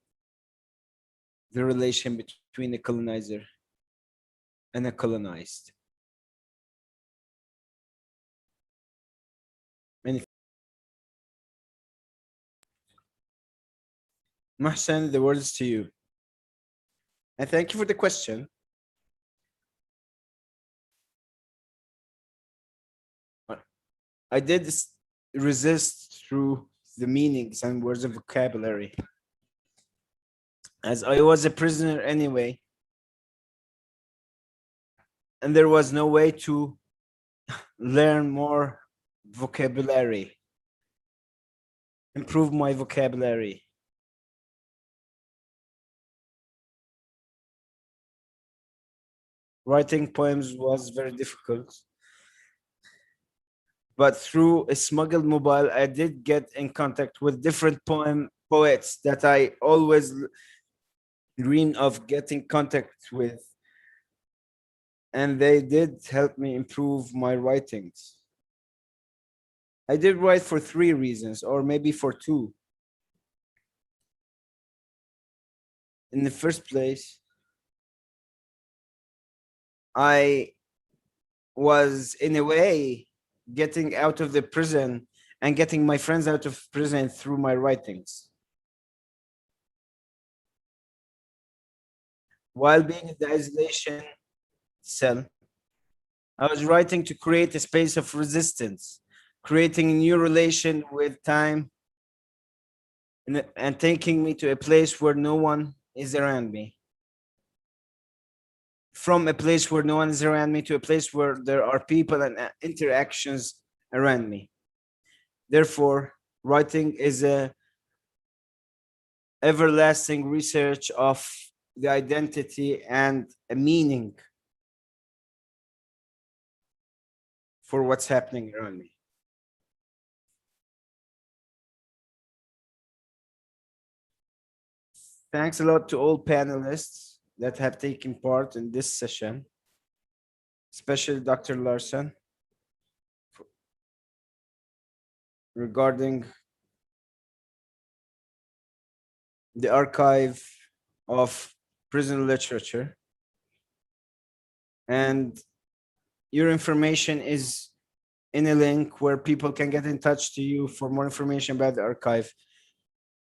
the relation between a colonizer and a colonized. Mohsen, the word is to you. And thank you for the question. I did resist through the meanings and words of vocabulary, as I was a prisoner anyway, and there was no way to learn more vocabulary, improve my vocabulary. Writing poems was very difficult, but through a smuggled mobile, I did get in contact with different poets that I always dreamed of getting contact with, and they did help me improve my writings. I did write for 3 reasons, or maybe for 2. In the first place, I was in a way getting out of the prison and getting my friends out of prison through my writings. While being in the isolation cell, I was writing to create a space of resistance, creating a new relation with time, and taking me to a place where no one is around me. From a place where no one is around me to a place where there are people and interactions around me. Therefore, writing is a everlasting research of the identity and a meaning for what's happening around me. Thanks a lot to all panelists that have taken part in this session, especially Dr. Larson, regarding the archive of prison literature. And your information is in a link where people can get in touch to you for more information about the archive.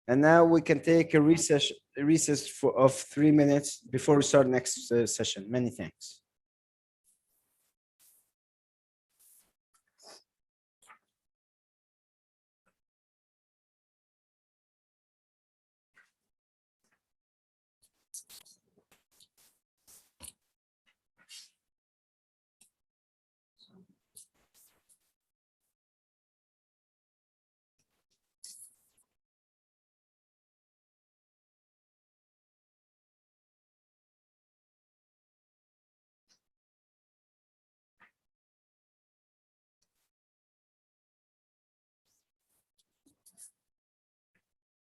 And now we can take a recess of 3 minutes before we start next session. Many thanks.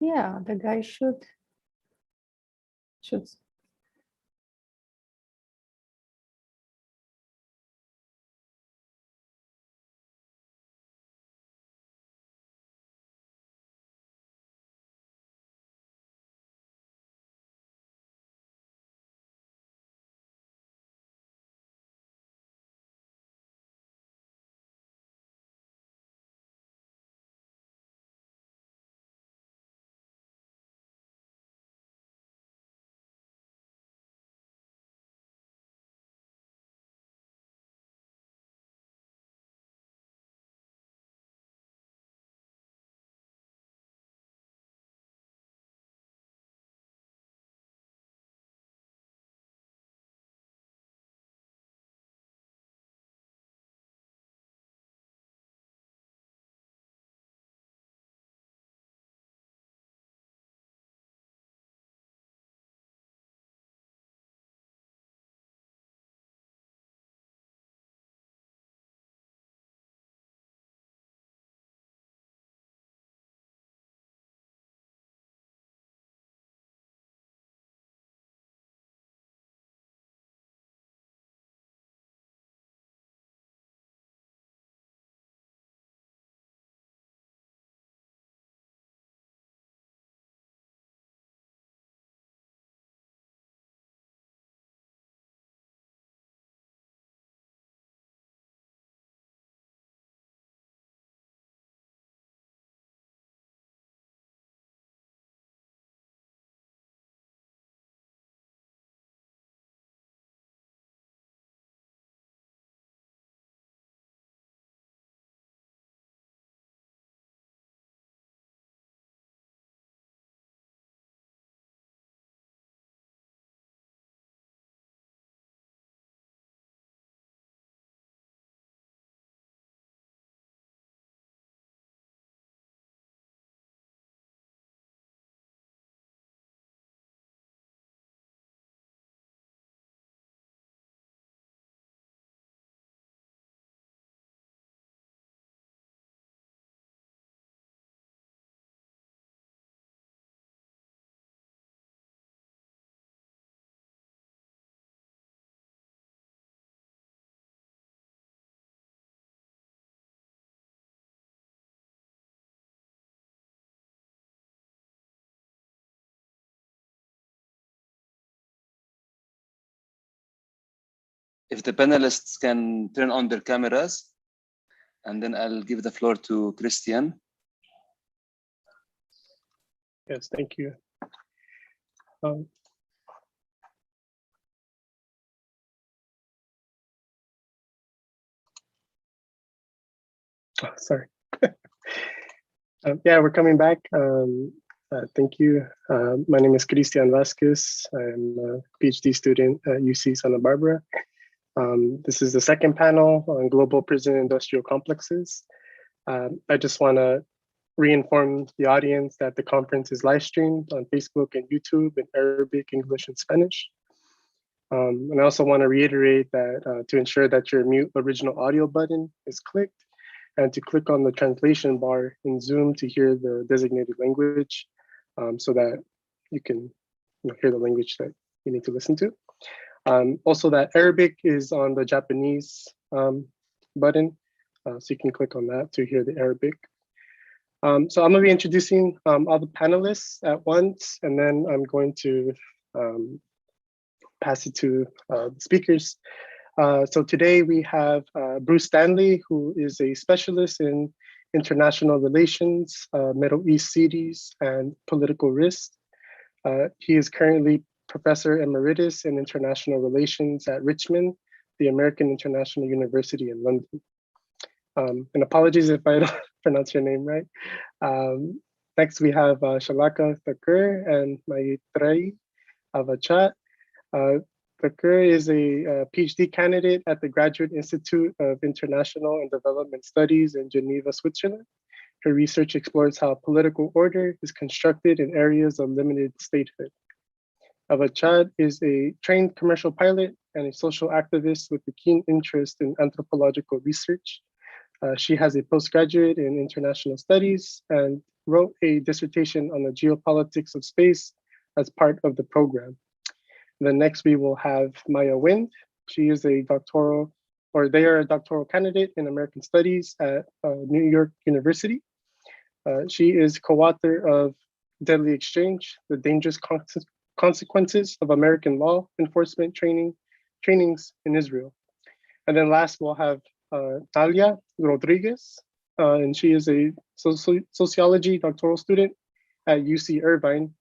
Yeah, the guy should if the panelists can turn on their cameras, and then I'll give the floor to Christian. Yes, thank you. Sorry. Yeah, we're coming back. Thank you. My name is Christian Vasquez. I'm a PhD student at UC Santa Barbara. This is the second panel on global prison industrial complexes. I just want to reinform the audience that the conference is live streamed on Facebook and YouTube in Arabic, English, and Spanish. And I also want to reiterate that to ensure that your mute original audio button is clicked, and to click on the translation bar in Zoom to hear the designated language, so that you can hear the language that you need to listen to. Also, that Arabic is on the Japanese button, so you can click on that to hear the Arabic. So I'm going to be introducing all the panelists at once, and then I'm going to pass it to the speakers. So today we have Bruce Stanley, who is a specialist in international relations, Middle East cities, and political risk. He is currently Professor Emeritus in International Relations at Richmond, the American International University in London. And apologies if I don't pronounce your name right. Next, we have Shalaka Thakur and Maitreyi Avachat. Thakur is a PhD candidate at the Graduate Institute of International and Development Studies in Geneva, Switzerland. Her research explores how political order is constructed in areas of limited statehood. Avachat is a trained commercial pilot and a social activist with a keen interest in anthropological research. She has a postgraduate in international studies and wrote a dissertation on the geopolitics of space as part of the program. Then next we will have Maya Wind. She is a doctoral, or they are a doctoral candidate in American Studies at New York University. She is co-author of Deadly Exchange, The Dangerous Consequences of American Law Enforcement Trainings in Israel. And then last we'll have Talia Rodriguez, and she is a sociology doctoral student at UC Irvine.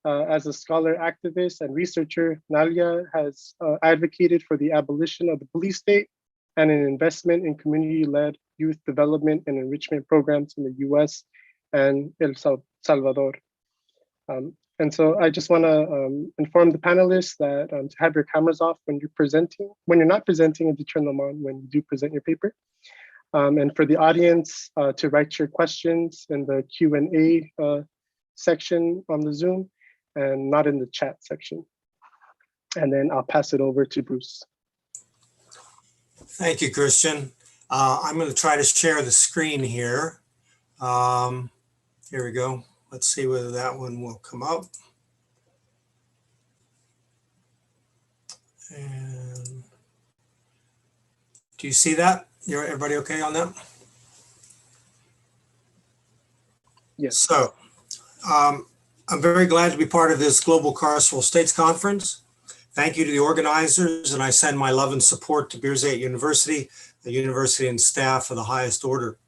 As a scholar, activist, and researcher, Nalia has advocated for the abolition of the police state and an investment in community-led youth development and enrichment programs in the US and El Salvador. And so I just want to inform the panelists that to have your cameras off when you're presenting, when you're not presenting, and to turn them on when you do present your paper. And for the audience to write your questions in the Q&A section on the Zoom, and not in the chat section. And then I'll pass it over to Bruce. Thank you, Christian. I'm going to try to share the screen here. Here we go. Let's see whether that one will come up. And do you see that? Everybody okay on that? Yes. So, I'm very glad to be part of this Global Carceral States Conference. Thank you to the organizers, and I send my love and support to Birzeit University, the university and staff of the highest order.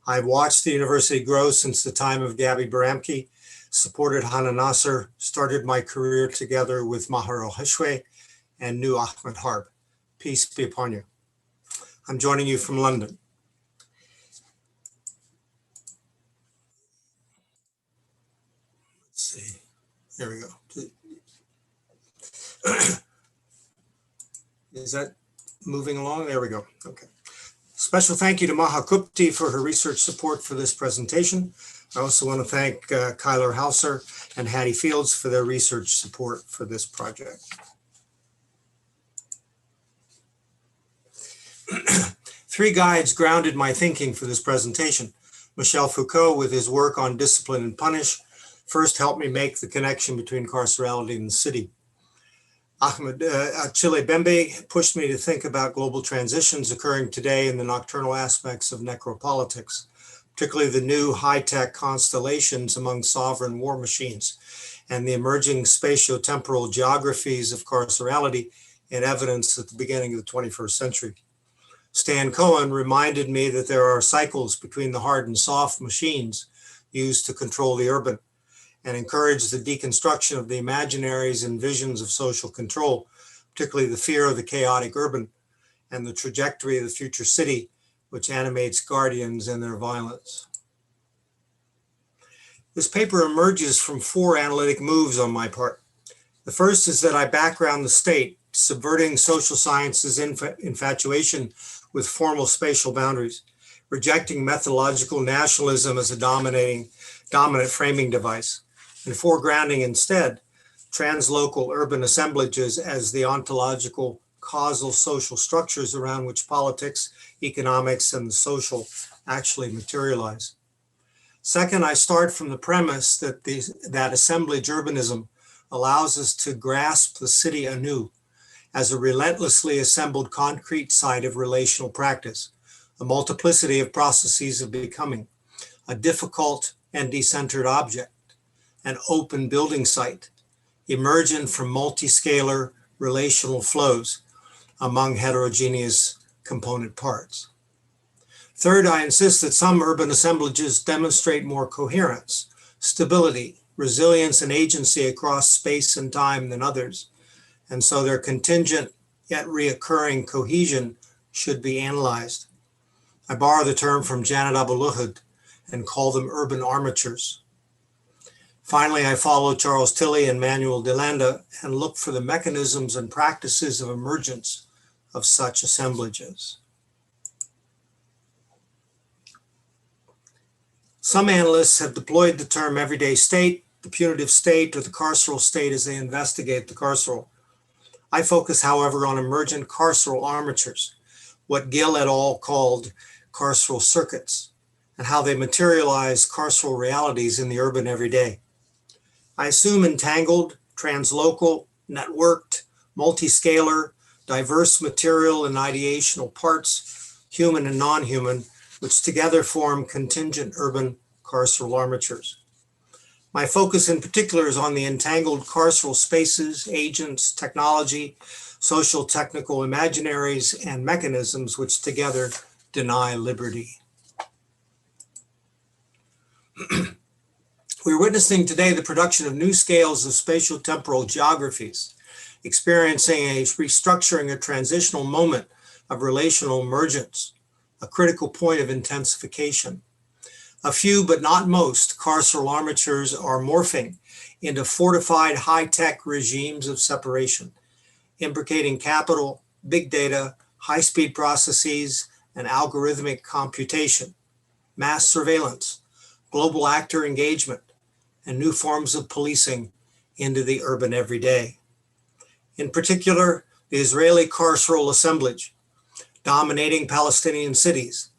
I've watched the university grow since the time of Gabby Baramki, supported Hana Nasser, started my career together with Maher El-Heshwe, and knew Ahmed Harb. Peace be upon you. I'm joining you from London. Let's see. There we go. Is that moving along? There we go. Okay. Special thank you to Maha Kupti for her research support for this presentation. I also want to thank Kyler Hauser and Hattie Fields for their research support for this project. Three guides grounded my thinking for this presentation. Michel Foucault, with his work on Discipline and Punish, first helped me make the connection between carcerality and the city. Ahmed Achille Bembe pushed me to think about global transitions occurring today in the nocturnal aspects of necropolitics, particularly the new high-tech constellations among sovereign war machines and the emerging spatio-temporal geographies of carcerality in evidence at the beginning of the 21st century. Stan Cohen reminded me that there are cycles between the hard and soft machines used to control the urban, and encouraged the deconstruction of the imaginaries and visions of social control, particularly the fear of the chaotic urban and the trajectory of the future city, which animates guardians and their violence. This paper emerges from 4 analytic moves on my part. The first is that I background the state, subverting social sciences' infatuation with formal spatial boundaries, rejecting methodological nationalism as a dominant framing device, and foregrounding instead translocal urban assemblages as the ontological causal social structures around which politics, economics, and the social actually materialize. Second, I start from the premise that that assemblage urbanism allows us to grasp the city anew as a relentlessly assembled concrete site of relational practice, a multiplicity of processes of becoming, a difficult and decentered object, an open building site, emergent from multiscalar relational flows among heterogeneous component parts. Third, I insist that some urban assemblages demonstrate more coherence, stability, resilience, and agency across space and time than others, and so their contingent yet reoccurring cohesion should be analyzed. I borrow the term from Janet Abu-Lughod and call them urban armatures. Finally, I follow Charles Tilley and Manuel de Landa and look for the mechanisms and practices of emergence of such assemblages. Some analysts have deployed the term everyday state, the punitive state, or the carceral state as they investigate the carceral. I focus, however, on emergent carceral armatures, what Gill et al. Called carceral circuits, and how they materialize carceral realities in the urban everyday. I assume entangled, translocal, networked, multiscalar, diverse material and ideational parts, human and non-human, which together form contingent urban carceral armatures. My focus in particular is on the entangled carceral spaces, agents, technology, social technical imaginaries, and mechanisms which together deny liberty. We're witnessing today the production of new scales of spatial temporal geographies, experiencing a restructuring, a transitional moment of relational emergence, a critical point of intensification. A few, but not most, carceral armatures are morphing into fortified high-tech regimes of separation, imbricating capital, big data, high-speed processes, and algorithmic computation, mass surveillance, global actor engagement, and new forms of policing into the urban everyday. In particular, the Israeli carceral assemblage, dominating Palestinian cities,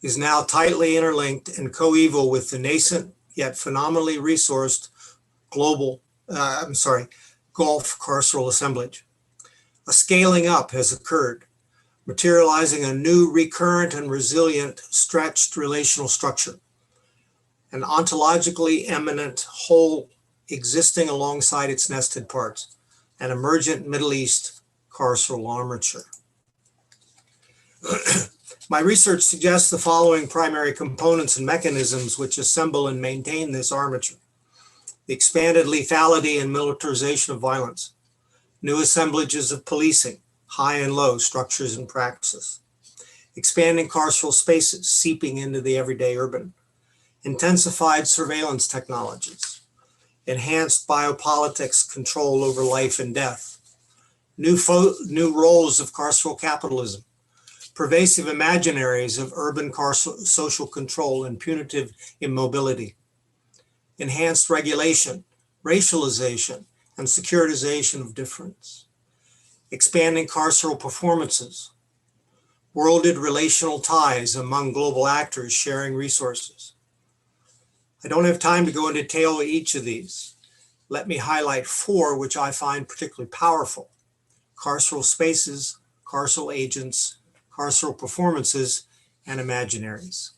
is now tightly interlinked and coeval with the nascent yet phenomenally resourced Gulf carceral assemblage. A scaling up has occurred, materializing a new recurrent and resilient stretched relational structure, an ontologically eminent whole existing alongside its nested parts, an emergent Middle East carceral armature. My research suggests the following primary components and mechanisms which assemble and maintain this armature: the expanded lethality and militarization of violence, new assemblages of policing, high and low structures and practices, expanding carceral spaces seeping into the everyday urban, intensified surveillance technologies, enhanced biopolitics control over life and death, new roles of carceral capitalism, pervasive imaginaries of urban carceral social control and punitive immobility, enhanced regulation, racialization, and securitization of difference, expanding carceral performances, worlded relational ties among global actors sharing resources. I don't have time to go into detail each of these. Let me highlight 4 which I find particularly powerful: carceral spaces, carceral agents, carceral performances, and imaginaries.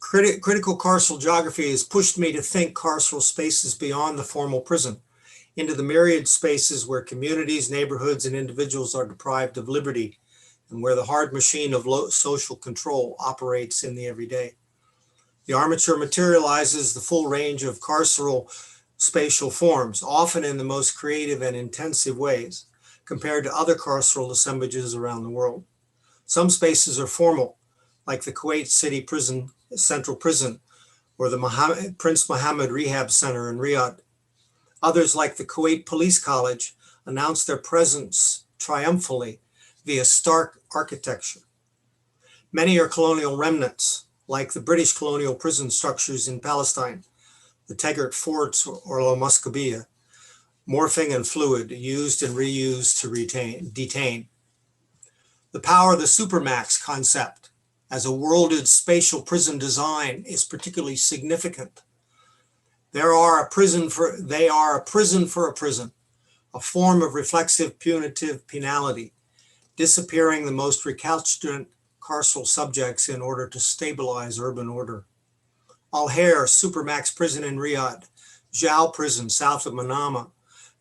Critical carceral geography has pushed me to think carceral spaces beyond the formal prison into the myriad spaces where communities, neighborhoods, and individuals are deprived of liberty, and where the hard machine of social control operates in the everyday. The armature materializes the full range of carceral spatial forms, often in the most creative and intensive ways, compared to other carceral assemblages around the world. Some spaces are formal, like the Kuwait City Prison, Central Prison, or the Prince Mohammed Rehab Center in Riyadh. Others, like the Kuwait Police College, announce their presence triumphantly via stark architecture. Many are colonial remnants, like the British colonial prison structures in Palestine, the Taggart Forts or La Moscabia, morphing and fluid, used and reused to detain. The power of the supermax concept as a worlded spatial prison design is particularly significant. They are a prison for a prison, a form of reflexive punitive penalty, disappearing the most recalcitrant carceral subjects in order to stabilize urban order. Al-Hair Supermax Prison in Riyadh, Jau Prison south of Manama,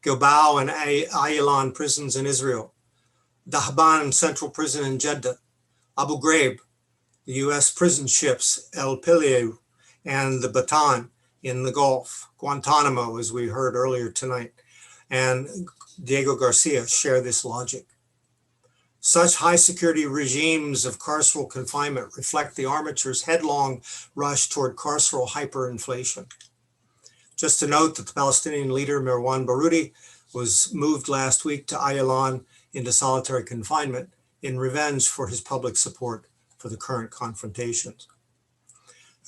Gilbao and Aylan prisons in Israel, Dahban Central Prison in Jeddah, Abu Ghraib, the US prison ships El Pileu and the Bataan in the Gulf, Guantanamo, as we heard earlier tonight, and Diego Garcia share this logic. Such high security regimes of carceral confinement reflect the armature's headlong rush toward carceral hyperinflation. Just to note that the Palestinian leader Marwan Baroudi was moved last week to Aylan into solitary confinement in revenge for his public support for the current confrontations.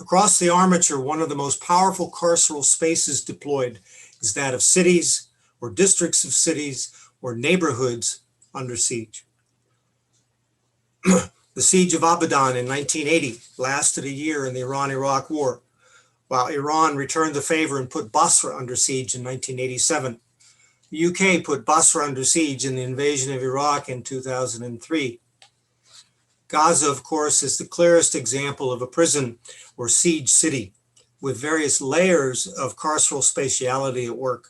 Across the armature, one of the most powerful carceral spaces deployed is that of cities or districts of cities or neighborhoods under siege. The siege of Abadan in 1980 lasted a year in the Iran-Iraq War, while Iran returned the favor and put Basra under siege in 1987. The UK put Basra under siege in the invasion of Iraq in 2003. Gaza, of course, is the clearest example of a prison or siege city with various layers of carceral spatiality at work.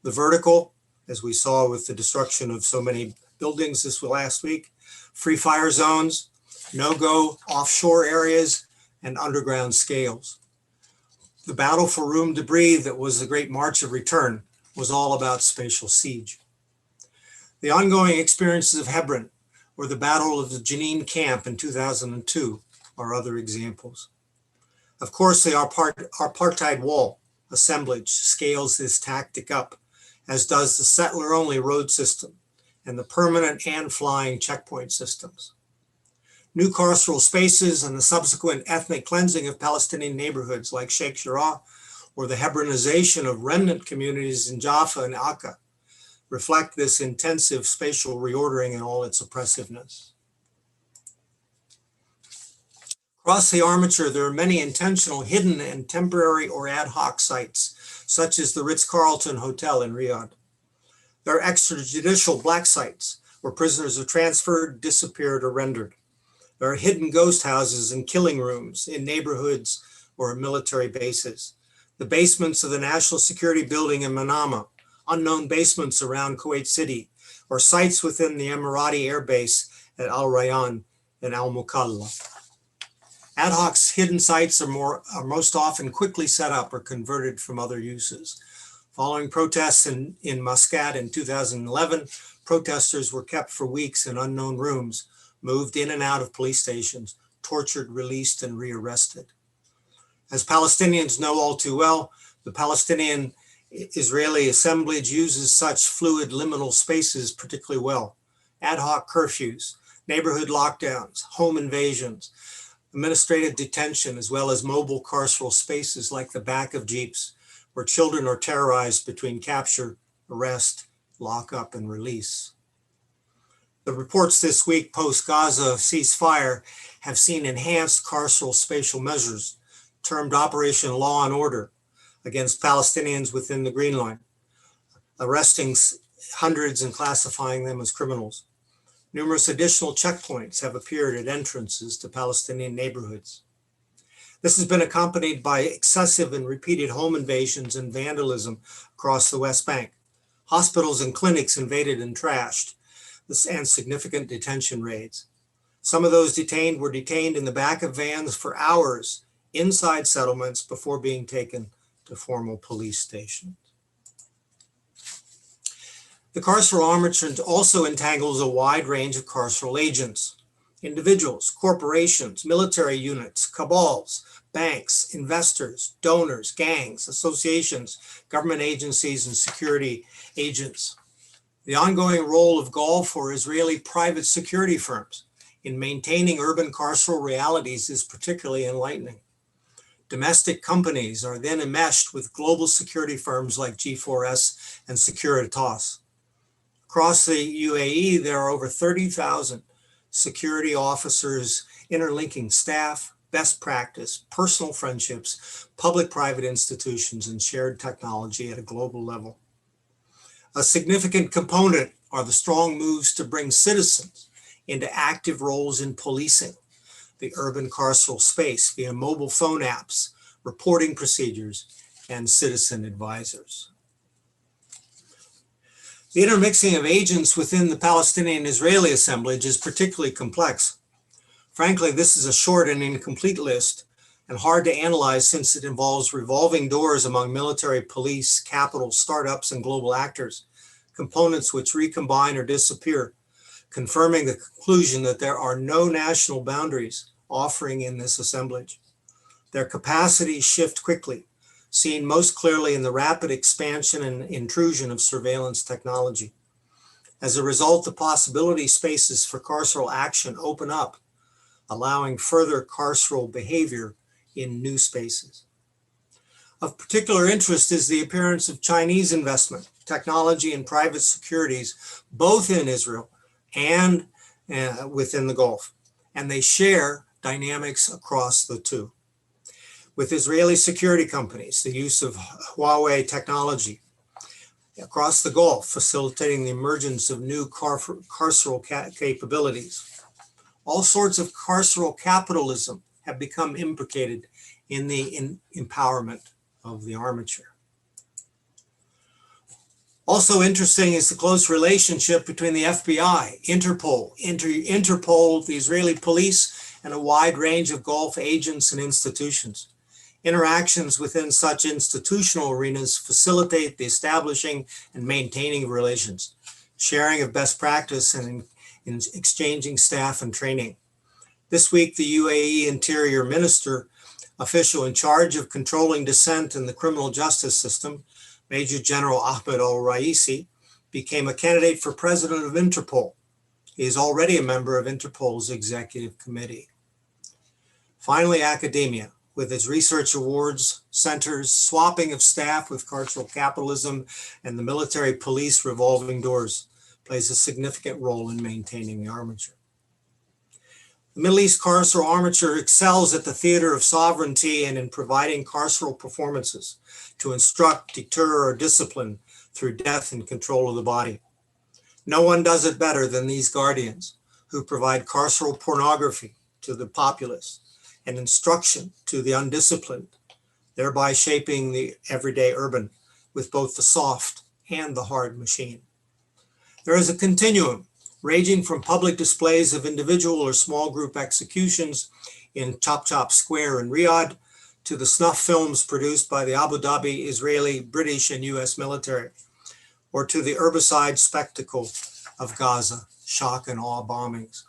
The vertical, as we saw with the destruction of so many buildings this last week, free fire zones, no-go offshore areas, and underground scales. The battle for room to breathe that was the Great March of Return was all about spatial siege. The ongoing experiences of Hebron or the Battle of the Jenin camp in 2002 are other examples. Of course, the apartheid wall assemblage scales this tactic up, as does the settler-only road system and the permanent and flying checkpoint systems. New carceral spaces and the subsequent ethnic cleansing of Palestinian neighborhoods like Sheikh Jarrah or the Hebronization of remnant communities in Jaffa and Akka reflect this intensive spatial reordering in all its oppressiveness. Across the armature, there are many intentional, hidden, and temporary or ad hoc sites, such as the Ritz-Carlton Hotel in Riyadh. There are extrajudicial black sites where prisoners are transferred, disappeared, or rendered. There are hidden ghost houses and killing rooms in neighborhoods or military bases. The basements of the National Security Building in Manama, unknown basements around Kuwait City, or sites within the Emirati Air Base at Al Rayyan and Al Mukalla. Ad hoc hidden sites are most often quickly set up or converted from other uses. Following protests in Muscat in 2011, protesters were kept for weeks in unknown rooms, moved in and out of police stations, tortured, released, and rearrested. As Palestinians know all too well, the Palestinian-Israeli assemblage uses such fluid liminal spaces particularly well. Ad hoc curfews, neighborhood lockdowns, home invasions, administrative detention, as well as mobile carceral spaces like the back of jeeps, where children are terrorized between capture, arrest, lockup, and release. The reports this week post-Gaza ceasefire have seen enhanced carceral spatial measures, termed Operation Law and Order, against Palestinians within the Green Line, arresting hundreds and classifying them as criminals. Numerous additional checkpoints have appeared at entrances to Palestinian neighborhoods. This has been accompanied by excessive and repeated home invasions and vandalism across the West Bank, hospitals and clinics invaded and trashed, and significant detention raids. Some of those detained were detained in the back of vans for hours inside settlements before being taken to formal police stations. The carceral armature also entangles a wide range of carceral agents, individuals, corporations, military units, cabals, banks, investors, donors, gangs, associations, government agencies, and security agents. The ongoing role of Gulf or Israeli private security firms in maintaining urban carceral realities is particularly enlightening. Domestic companies are then enmeshed with global security firms like G4S and Securitas. Across the UAE, there are over 30,000 security officers interlinking staff, best practice, personal friendships, public-private institutions, and shared technology at a global level. A significant component are the strong moves to bring citizens into active roles in policing the urban carceral space via mobile phone apps, reporting procedures, and citizen advisors. The intermixing of agents within the Palestinian-Israeli assemblage is particularly complex. Frankly, this is a short and incomplete list and hard to analyze since it involves revolving doors among military, police, capital, startups, and global actors, components which recombine or disappear, confirming the conclusion that there are no national boundaries offering in this assemblage. Their capacities shift quickly, seen most clearly in the rapid expansion and intrusion of surveillance technology. As a result, the possibility spaces for carceral action open up, allowing further carceral behavior in new spaces. Of particular interest is the appearance of Chinese investment, technology, and private securities, both in Israel and within the Gulf, and they share dynamics across the two. With Israeli security companies, the use of Huawei technology across the Gulf, facilitating the emergence of new carceral capabilities. All sorts of carceral capitalism have become implicated in the empowerment of the armature. Also interesting is the close relationship between the FBI, Interpol, the Israeli police, and a wide range of Gulf agents and institutions. Interactions within such institutional arenas facilitate the establishing and maintaining of relations, sharing of best practice, and in exchanging staff and training. This week, the UAE Interior Minister, official in charge of controlling dissent in the criminal justice system, Major General Ahmed al-Raisi, became a candidate for president of Interpol. He is already a member of Interpol's executive committee. Finally, academia, with its research awards, centers, swapping of staff with carceral capitalism, and the military police revolving doors, plays a significant role in maintaining the armature. The Middle East carceral armature excels at the theater of sovereignty and in providing carceral performances to instruct, deter, or discipline through death and control of the body. No one does it better than these guardians who provide carceral pornography to the populace and instruction to the undisciplined, thereby shaping the everyday urban with both the soft and the hard machine. There is a continuum ranging from public displays of individual or small group executions in Chop Chop Square in Riyadh to the snuff films produced by the Abu Dhabi, Israeli, British, and US military, or to the herbicide spectacle of Gaza, shock and awe bombings.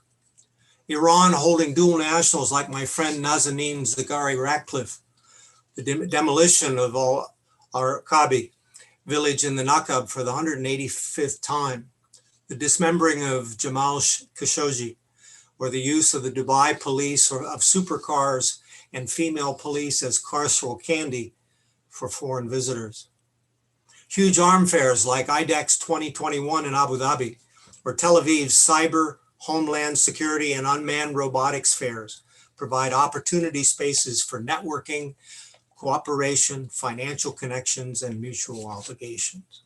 Iran holding dual nationals like my friend Nazanin Zaghari Ratcliffe, the demolition of Al-Arqabi village in the Nakab for the 185th time, the dismembering of Jamal Khashoggi, or the use of the Dubai police or of supercars and female police as carceral candy for foreign visitors. Huge arm fairs like IDEX 2021 in Abu Dhabi, or Tel Aviv's cyber, homeland security, and unmanned robotics fairs provide opportunity spaces for networking, cooperation, financial connections, and mutual obligations.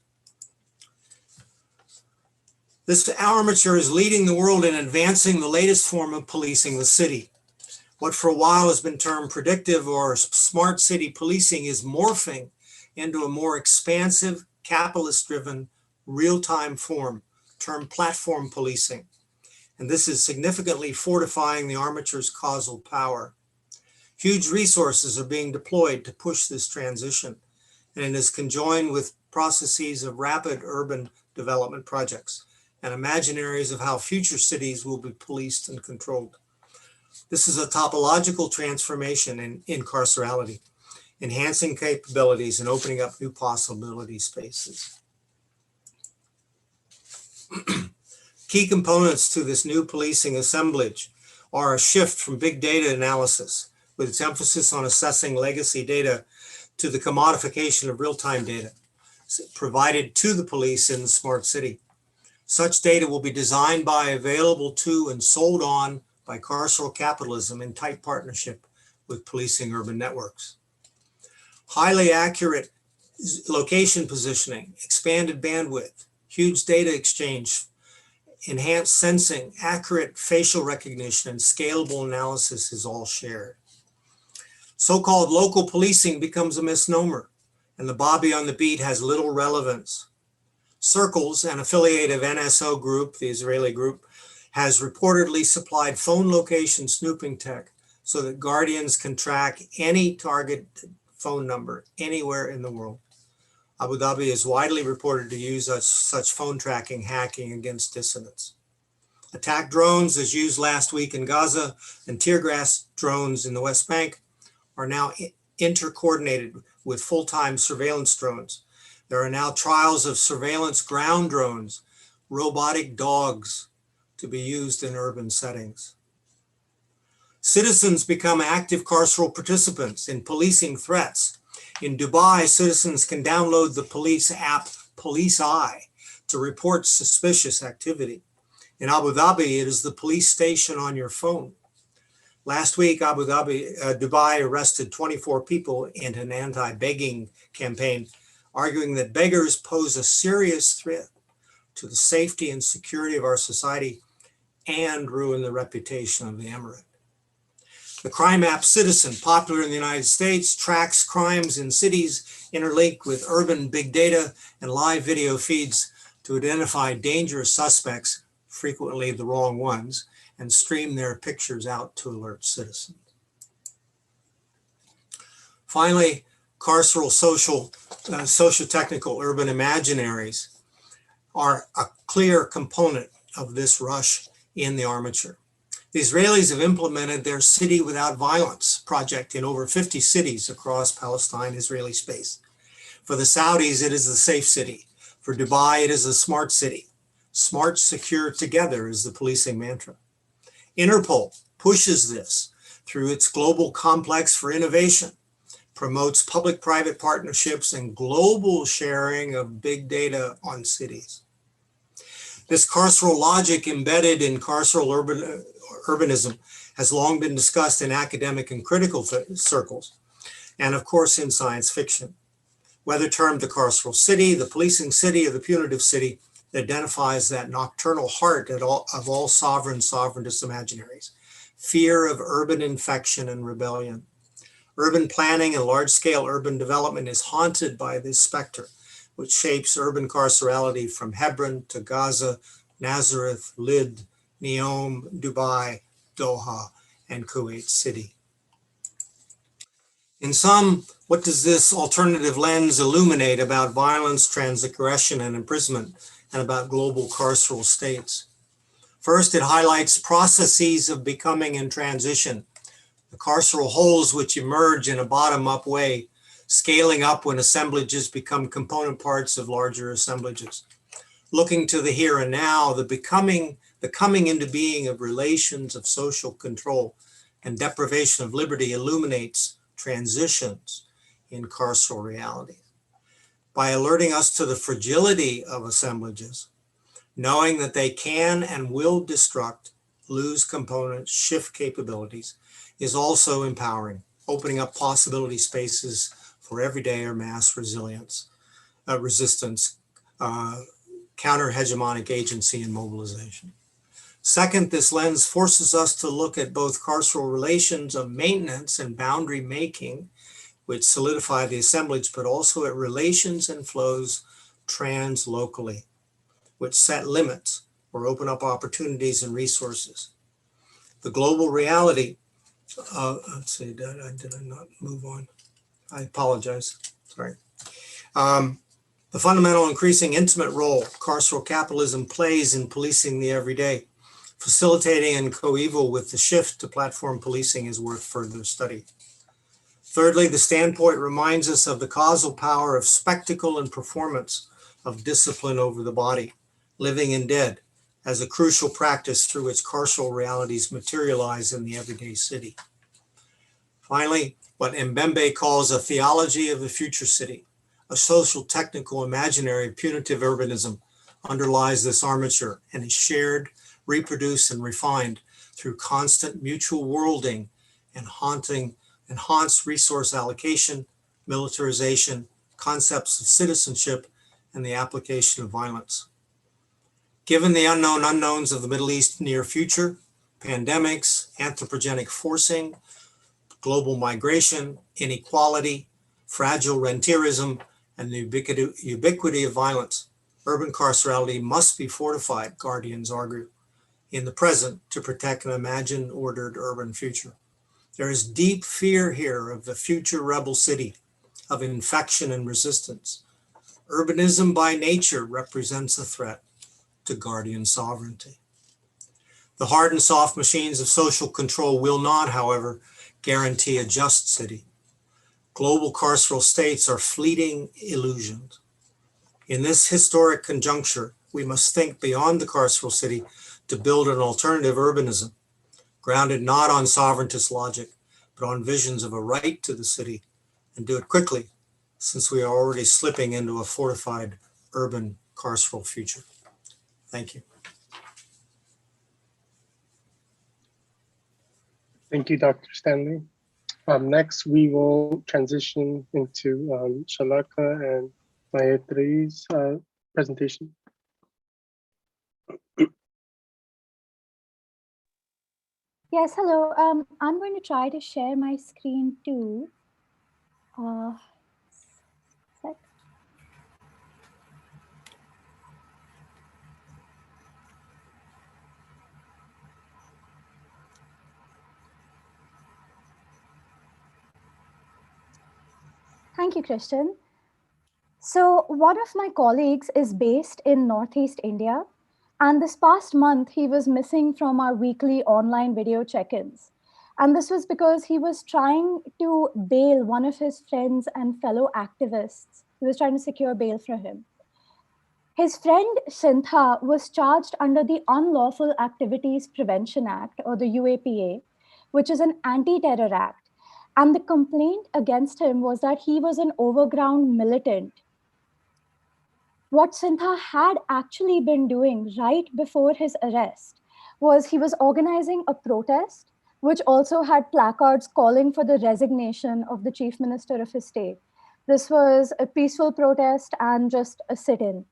This armature is leading the world in advancing the latest form of policing the city. What for a while has been termed predictive or smart city policing is morphing into a more expansive, capitalist-driven real-time form termed platform policing. And this is significantly fortifying the armature's causal power. Huge resources are being deployed to push this transition, and it is conjoined with processes of rapid urban development projects and imaginaries of how future cities will be policed and controlled. This is a topological transformation in carcerality, enhancing capabilities and opening up new possibility spaces. Key components to this new policing assemblage are a shift from big data analysis, with its emphasis on assessing legacy data, to the commodification of real-time data provided to the police in the smart city. Such data will be designed by, available to, and sold on by carceral capitalism in tight partnership with policing urban networks. Highly accurate location positioning, expanded bandwidth, huge data exchange, enhanced sensing, accurate facial recognition, and scalable analysis is all shared. So-called local policing becomes a misnomer, and the Bobby on the beat has little relevance. Circles, an affiliate of NSO Group, the Israeli group, has reportedly supplied phone location snooping tech so that guardians can track any target phone number anywhere in the world. Abu Dhabi is widely reported to use such phone tracking hacking against dissidents. Attack drones, as used last week in Gaza, and tear gas drones in the West Bank, are now intercoordinated with full-time surveillance drones. There are now trials of surveillance ground drones, robotic dogs, to be used in urban settings. Citizens become active carceral participants in policing threats. In Dubai, citizens can download the police app Police Eye to report suspicious activity. In Abu Dhabi, it is the police station on your phone. Last week, Dubai arrested 24 people in an anti-begging campaign, arguing that beggars pose a serious threat to the safety and security of our society and ruin the reputation of the emirate. The crime app Citizen, popular in the United States, tracks crimes in cities interlinked with urban big data and live video feeds to identify dangerous suspects, frequently the wrong ones, and stream their pictures out to alert citizens. Finally, carceral socio-technical urban imaginaries are a clear component of this rush in the armature. The Israelis have implemented their City Without Violence project in over 50 cities across Palestine Israeli space. For the Saudis, it is the safe city. For Dubai, it is a smart city. Smart, secure, together is the policing mantra. Interpol pushes this through its Global Complex for Innovation, promotes public-private partnerships and global sharing of big data on cities. This carceral logic embedded in carceral urbanism has long been discussed in academic and critical circles, and of course in science fiction. Whether termed the carceral city, the policing city, or the punitive city, it identifies that nocturnal heart of all sovereigntist imaginaries, fear of urban infection and rebellion. Urban planning and large-scale urban development is haunted by this specter, which shapes urban carcerality from Hebron to Gaza, Nazareth, Lid, Neom, Dubai, Doha, and Kuwait City. In sum, what does this alternative lens illuminate about violence, transgression, and imprisonment, and about global carceral states? First, it highlights processes of becoming and transition, the carceral holes which emerge in a bottom-up way, scaling up when assemblages become component parts of larger assemblages. Looking to the here and now, the coming into being of relations of social control and deprivation of liberty illuminates transitions in carceral reality. By alerting us to the fragility of assemblages, knowing that they can and will destruct, lose components, shift capabilities, is also empowering, opening up possibility spaces for everyday or mass resistance, counter-hegemonic agency and mobilization. Second, this lens forces us to look at both carceral relations of maintenance and boundary making, which solidify the assemblage, but also at relations and flows translocally, which set limits or open up opportunities and resources. The global reality, let's see, did I not move on? I apologize, sorry. The fundamental increasing intimate role carceral capitalism plays in policing the everyday, facilitating and coeval with the shift to platform policing is worth further study. Thirdly, the standpoint reminds us of the causal power of spectacle and performance of discipline over the body, living and dead, as a crucial practice through which carceral realities materialize in the everyday city. Finally, what Mbembe calls a theology of the future city, a social, technical, imaginary, punitive urbanism underlies this armature and is shared, reproduced, and refined through constant mutual worlding and haunts resource allocation, militarization, concepts of citizenship, and the application of violence. Given the unknown unknowns of the Middle East near future, pandemics, anthropogenic forcing, global migration, inequality, fragile rentierism, and the ubiquity of violence, urban carcerality must be fortified, guardians argue, in the present to protect an imagined, ordered urban future. There is deep fear here of the future rebel city, of infection and resistance. Urbanism by nature represents a threat to guardian sovereignty. The hard and soft machines of social control will not, however, guarantee a just city. Global carceral states are fleeting illusions. In this historic conjuncture, we must think beyond the carceral city to build an alternative urbanism, grounded not on sovereigntist logic, but on visions of a right to the city, and do it quickly, since we are already slipping into a fortified urban carceral future. Thank you. Thank you, Dr. Stanley. Next, we will transition into Shalaka and Mayetri's presentation. Yes, hello. I'm going to try to share my screen too. Sec. Thank you, Christian. So one of my colleagues is based in Northeast India, and this past month he was missing from our weekly online video check-ins. And this was because he was trying to bail one of his friends and fellow activists. He was trying to secure bail for him. His friend Sintha was charged under the Unlawful Activities Prevention Act, or the UAPA, which is an anti-terror act. And the complaint against him was that he was an overground militant. What Sintha had actually been doing right before his arrest was he was organizing a protest, which also had placards calling for the resignation of the chief minister of his state. This was a peaceful protest and just a sit-in.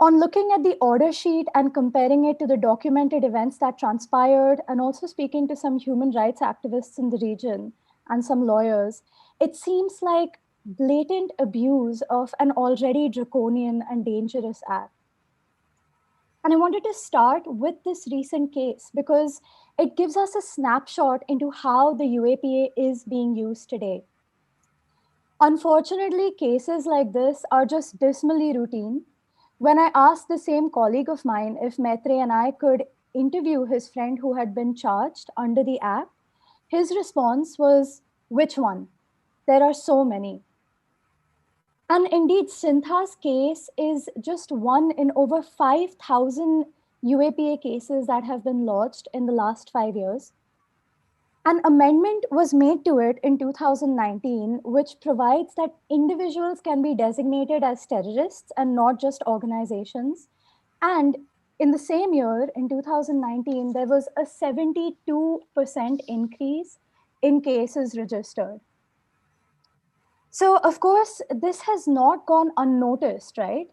On looking at the order sheet and comparing it to the documented events that transpired, and also speaking to some human rights activists in the region and some lawyers, it seems like blatant abuse of an already draconian and dangerous act. And I wanted to start with this recent case because it gives us a snapshot into how the UAPA is being used today. Unfortunately, cases like this are just dismally routine. When I asked the same colleague of mine if Maitre and I could interview his friend who had been charged under the act, his response was, "Which one? There are so many." And indeed, Sintha's case is just one in over 5,000 UAPA cases that have been lodged in the last 5 years. An amendment was made to it in 2019, which provides that individuals can be designated as terrorists and not just organizations. And in the same year, in 2019, there was a 72% increase in cases registered. So, of course, this has not gone unnoticed, right?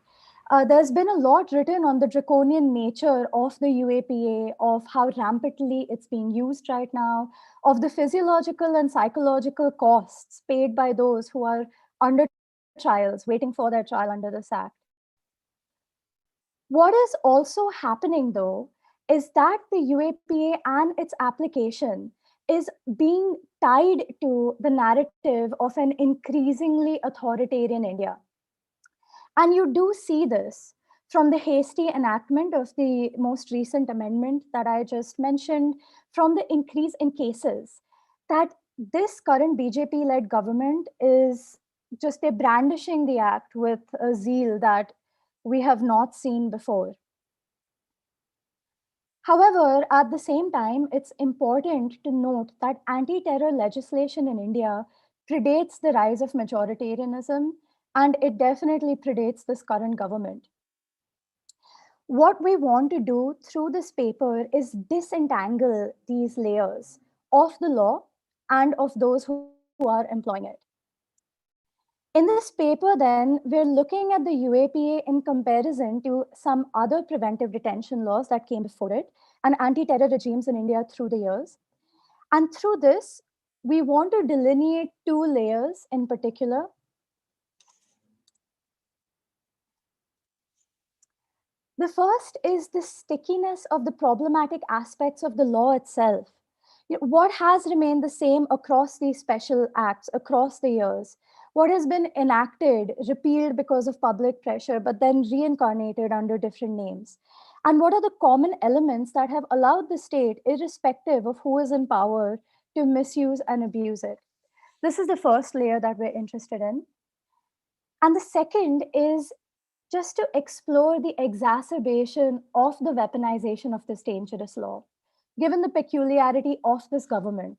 There's been a lot written on the draconian nature of the UAPA, of how rampantly it's being used right now, of the physiological and psychological costs paid by those who are under trials, waiting for their trial under this act. What is also happening though is that the UAPA and its application is being tied to the narrative of an increasingly authoritarian India. And you do see this from the hasty enactment of the most recent amendment that I just mentioned, from the increase in cases that this current BJP led government is just a brandishing the act with a zeal that we have not seen before. However, at the same time, it's important to note that anti terror legislation in India predates the rise of majoritarianism, and it definitely predates this current government. What we want to do through this paper is disentangle these layers of the law and of those who are employing it. In this paper, then, we're looking at the UAPA in comparison to some other preventive detention laws that came before it and anti-terror regimes in India through the years. And through this, we want to delineate two layers in particular. The first is the stickiness of the problematic aspects of the law itself. What has remained the same across these special acts, across the years? What has been enacted, repealed because of public pressure, but then reincarnated under different names? And what are the common elements that have allowed the state, irrespective of who is in power, to misuse and abuse it? This is the first layer that we're interested in. And the second is just to explore the exacerbation of the weaponization of this dangerous law, given the peculiarity of this government.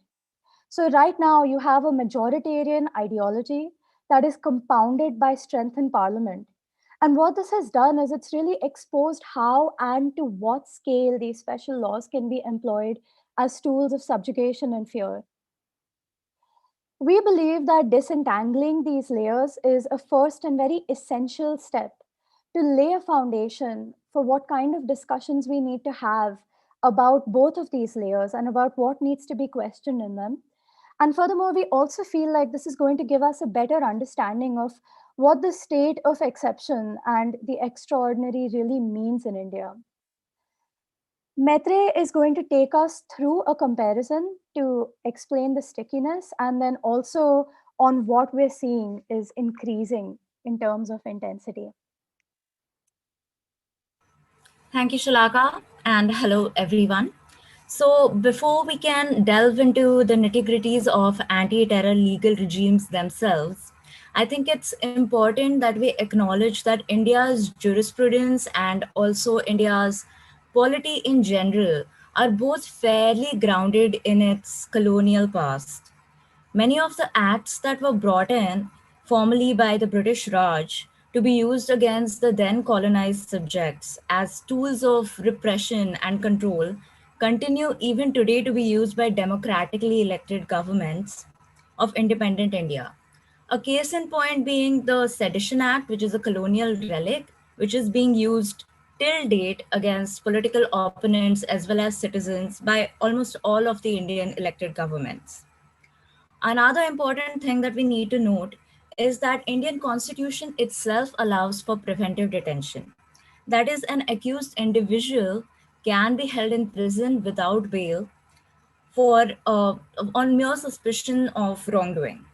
So right now you have a majoritarian ideology that is compounded by strength in parliament. And what this has done is it's really exposed how and to what scale these special laws can be employed as tools of subjugation and fear. We believe that disentangling these layers is a first and very essential step to lay a foundation for what kind of discussions we need to have about both of these layers and about what needs to be questioned in them. And furthermore, we also feel like this is going to give us a better understanding of what the state of exception and the extraordinary really means in India. Maitre is going to take us through a comparison to explain the stickiness and then also on what we're seeing is increasing in terms of intensity. Thank you, Shalaka, and hello, everyone. So before we can delve into the nitty-gritties of anti-terror legal regimes themselves, I think it's important that we acknowledge that India's jurisprudence and also India's polity in general are both fairly grounded in its colonial past. Many of the acts that were brought in formally by the British Raj to be used against the then colonized subjects as tools of repression and control continue even today to be used by democratically elected governments of independent India. A case in point being the Sedition Act, which is a colonial relic, which is being used till date against political opponents as well as citizens by almost all of the Indian elected governments. Another important thing that we need to note is that Indian constitution itself allows for preventive detention. That is, an accused individual can be held in prison without bail for on mere suspicion of wrongdoing.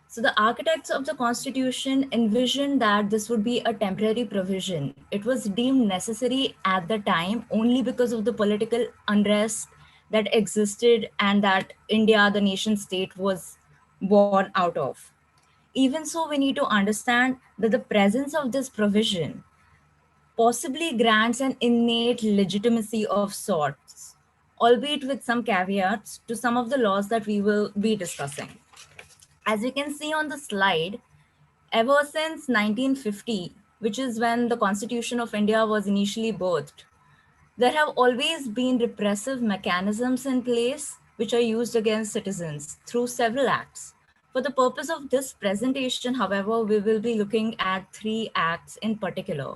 So the architects of the constitution envisioned that this would be a temporary provision. It was deemed necessary at the time only because of the political unrest that existed and that India, the nation state, was born out of. Even so, we need to understand that the presence of this provision possibly grants an innate legitimacy of sorts, albeit with some caveats to some of the laws that we will be discussing. As you can see on the slide, ever since 1950, which is when the Constitution of India was initially birthed, there have always been repressive mechanisms in place which are used against citizens through several acts. For the purpose of this presentation, however, we will be looking at 3 acts in particular.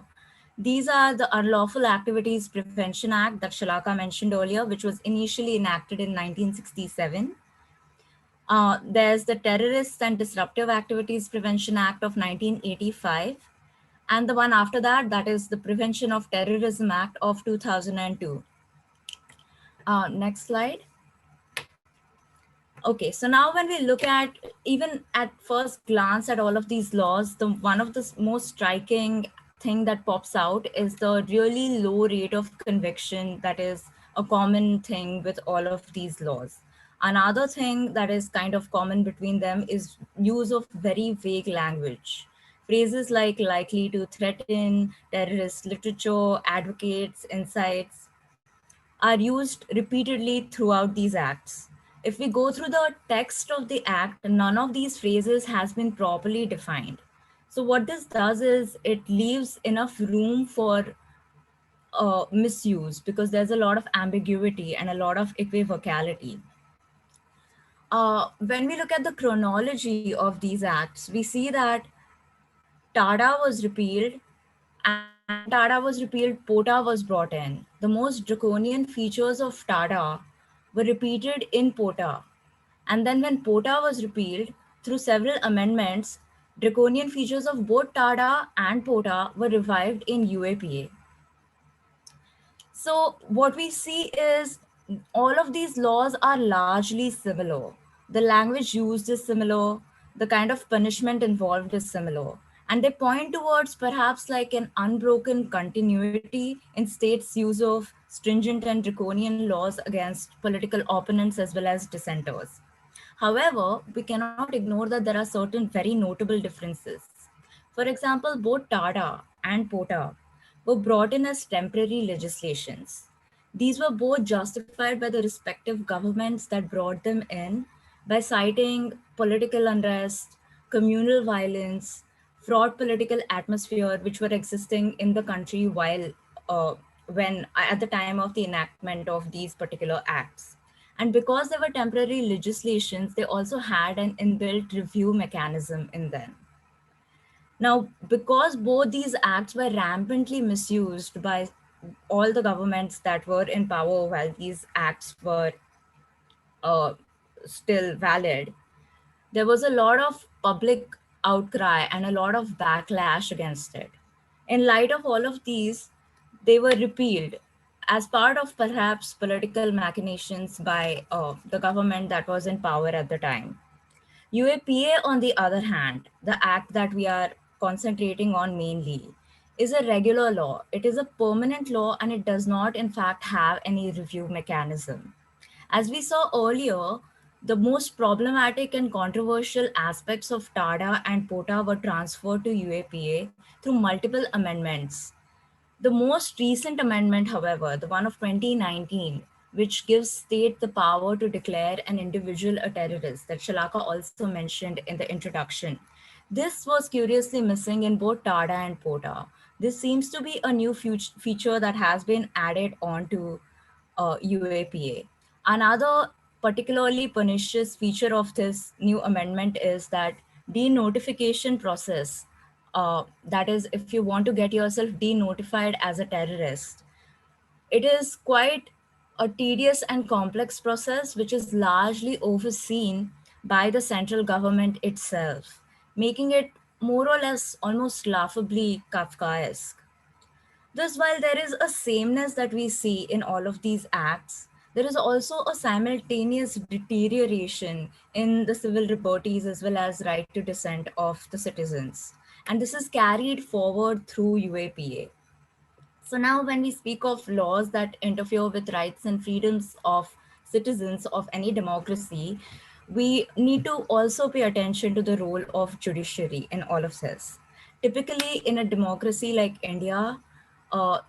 These are the Unlawful Activities Prevention Act that Shalaka mentioned earlier, which was initially enacted in 1967. There's the Terrorists and Disruptive Activities Prevention Act of 1985, And the one after that, that is the Prevention of Terrorism Act of 2002. Next slide. Okay, so now when we look at, even at first glance at all of these laws, the one of the most striking thing that pops out is the really low rate of conviction that is a common thing with all of these laws. Another thing that is kind of common between them is use of very vague language. Phrases like likely to threaten, terrorist literature, advocates, insights, are used repeatedly throughout these acts. If we go through the text of the act, none of these phrases has been properly defined. So what this does is it leaves enough room for misuse because there's a lot of ambiguity and a lot of equivocality. When we look at the chronology of these acts, we see that TADA was repealed, and when TADA was repealed, POTA was brought in. The most draconian features of TADA were repeated in POTA. And then when POTA was repealed, through several amendments, draconian features of both TADA and POTA were revived in UAPA. So what we see is all of these laws are largely similar. The language used is similar. The kind of punishment involved is similar. And they point towards perhaps like an unbroken continuity in states' use of stringent and draconian laws against political opponents as well as dissenters. However, we cannot ignore that there are certain very notable differences. For example, both TADA and POTA were brought in as temporary legislations. These were both justified by the respective governments that brought them in by citing political unrest, communal violence, fraught political atmosphere which were existing in the country while when at the time of the enactment of these particular acts. And because they were temporary legislations, they also had an inbuilt review mechanism in them. Now, because both these acts were rampantly misused by all the governments that were in power while these acts were still valid, there was a lot of public outcry and a lot of backlash against it. In light of all of these, they were repealed as part of perhaps political machinations by the government that was in power at the time. UAPA, on the other hand, the act that we are concentrating on mainly, is a regular law. It is a permanent law and it does not, in fact, have any review mechanism. As we saw earlier, the most problematic and controversial aspects of TADA and POTA were transferred to UAPA through multiple amendments. The most recent amendment, however, the one of 2019, which gives state the power to declare an individual a terrorist, that Shalaka also mentioned in the introduction. This was curiously missing in both TADA and POTA. This seems to be a new feature that has been added onto UAPA. Another particularly pernicious feature of this new amendment is that denotification process. That is, if you want to get yourself denotified as a terrorist, it is quite a tedious and complex process, which is largely overseen by the central government itself, making it more or less almost laughably Kafkaesque. Thus, while there is a sameness that we see in all of these acts, there is also a simultaneous deterioration in the civil liberties as well as right to dissent of the citizens. And this is carried forward through UAPA. So now when we speak of laws that interfere with rights and freedoms of citizens of any democracy, we need to also pay attention to the role of judiciary in all of this. Typically in a democracy like India, uh,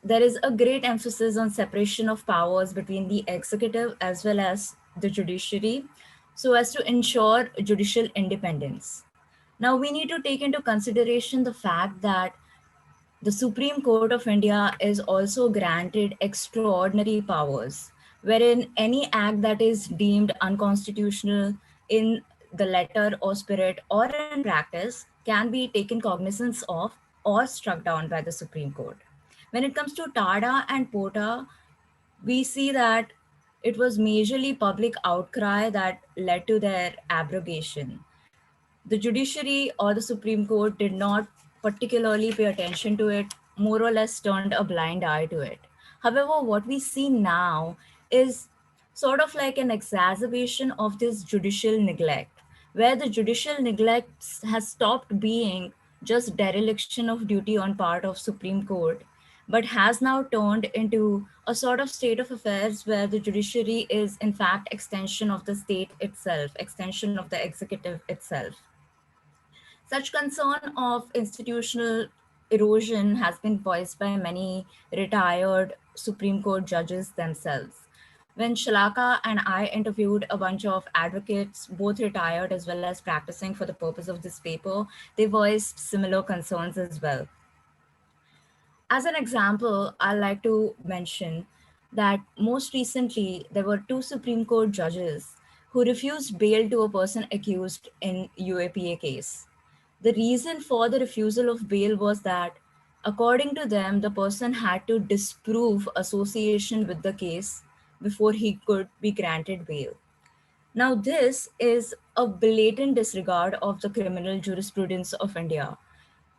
there is a great emphasis on separation of powers between the executive as well as the judiciary, so as to ensure judicial independence. Now we need to take into consideration the fact that the Supreme Court of India is also granted extraordinary powers, wherein any act that is deemed unconstitutional in the letter or spirit or in practice can be taken cognizance of or struck down by the Supreme Court. When it comes to TADA and POTA, we see that it was majorly public outcry that led to their abrogation. The judiciary or the Supreme Court did not particularly pay attention to it, more or less turned a blind eye to it. However, what we see now is sort of like an exacerbation of this judicial neglect, where the judicial neglect has stopped being just dereliction of duty on part of Supreme Court, but has now turned into a sort of state of affairs where the judiciary is in fact extension of the state itself, extension of the executive itself. Such concern of institutional erosion has been voiced by many retired Supreme Court judges themselves. When Shalaka and I interviewed a bunch of advocates, both retired as well as practicing for the purpose of this paper, they voiced similar concerns as well. As an example, I'd like to mention that most recently there were 2 Supreme Court judges who refused bail to a person accused in UAPA case. The reason for the refusal of bail was that, according to them, the person had to disprove association with the case before he could be granted bail. Now, this is a blatant disregard of the criminal jurisprudence of India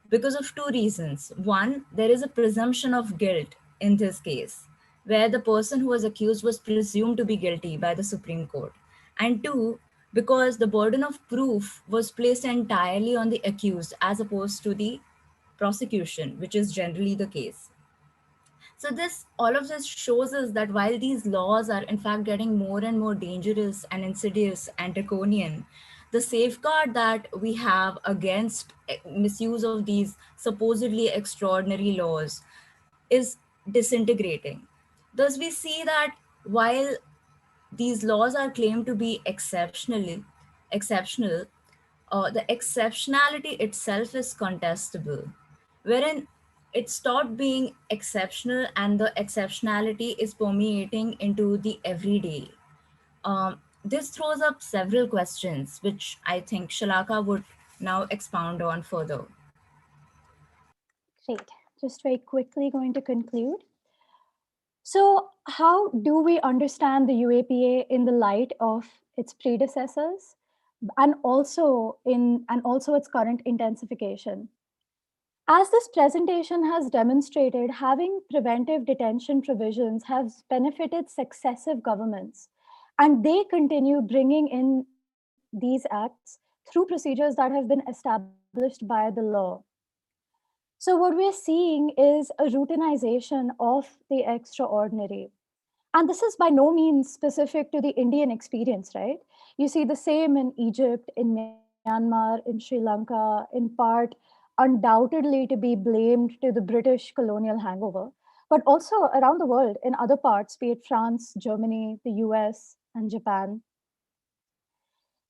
because of 2 reasons. One, there is a presumption of guilt in this case, where the person who was accused was presumed to be guilty by the Supreme Court. And 2, because the burden of proof was placed entirely on the accused as opposed to the prosecution, which is generally the case. So all of this shows us that while these laws are in fact getting more and more dangerous and insidious and draconian, the safeguard that we have against misuse of these supposedly extraordinary laws is disintegrating. Thus, we see that while these laws are claimed to be exceptional, the exceptionality itself is contestable, wherein it stopped being exceptional and the exceptionality is permeating into the everyday. This throws up several questions, which I think Shalaka would now expound on further. Great. Just very quickly going to conclude. So how do we understand the UAPA in the light of its predecessors and also its current intensification? As this presentation has demonstrated, having preventive detention provisions has benefited successive governments, and they continue bringing in these acts through procedures that have been established by the law. So what we're seeing is a routinization of the extraordinary. And this is by no means specific to the Indian experience, right? You see the same in Egypt, in Myanmar, in Sri Lanka, in part undoubtedly to be blamed to the British colonial hangover, but also around the world in other parts, be it France, Germany, the US, and Japan.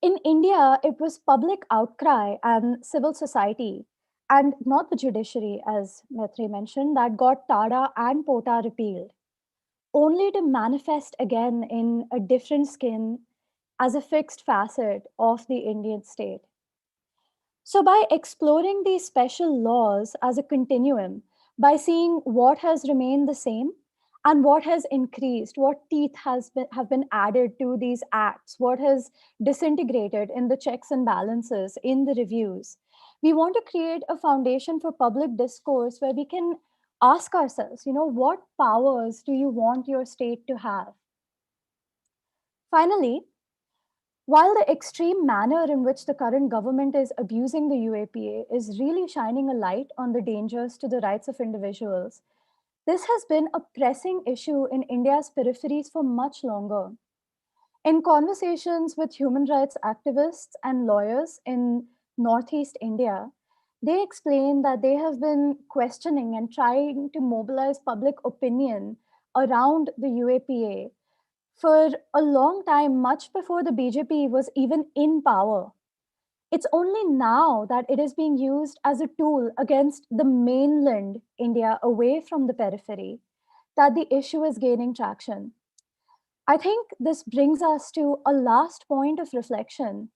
In India, it was public outcry and civil society, and not the judiciary, as Maitre mentioned, that got TADA and POTA repealed, only to manifest again in a different skin as a fixed facet of the Indian state. So by exploring these special laws as a continuum, by seeing what has remained the same and what has increased, what teeth have been added to these acts, what has disintegrated in the checks and balances, in the reviews, we want to create a foundation for public discourse where we can ask ourselves, what powers do you want your state to have? Finally, while the extreme manner in which the current government is abusing the UAPA is really shining a light on the dangers to the rights of individuals, this has been a pressing issue in India's peripheries for much longer. In conversations with human rights activists and lawyers in Northeast India, they explain that they have been questioning and trying to mobilize public opinion around the UAPA for a long time, much before the BJP was even in power. It's only now that it is being used as a tool against the mainland India away from the periphery that the issue is gaining traction. I think this brings us to a last point of reflection,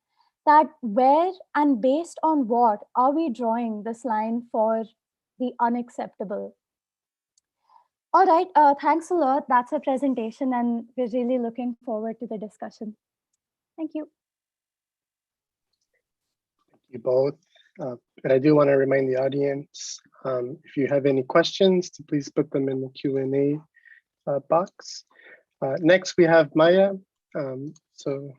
that where and based on what are we drawing this line for the unacceptable? All right, thanks a lot. That's our presentation, and we're really looking forward to the discussion. Thank you. Thank you both. And I do want to remind the audience, if you have any questions, to please put them in the Q&A box. Next, we have Maya. So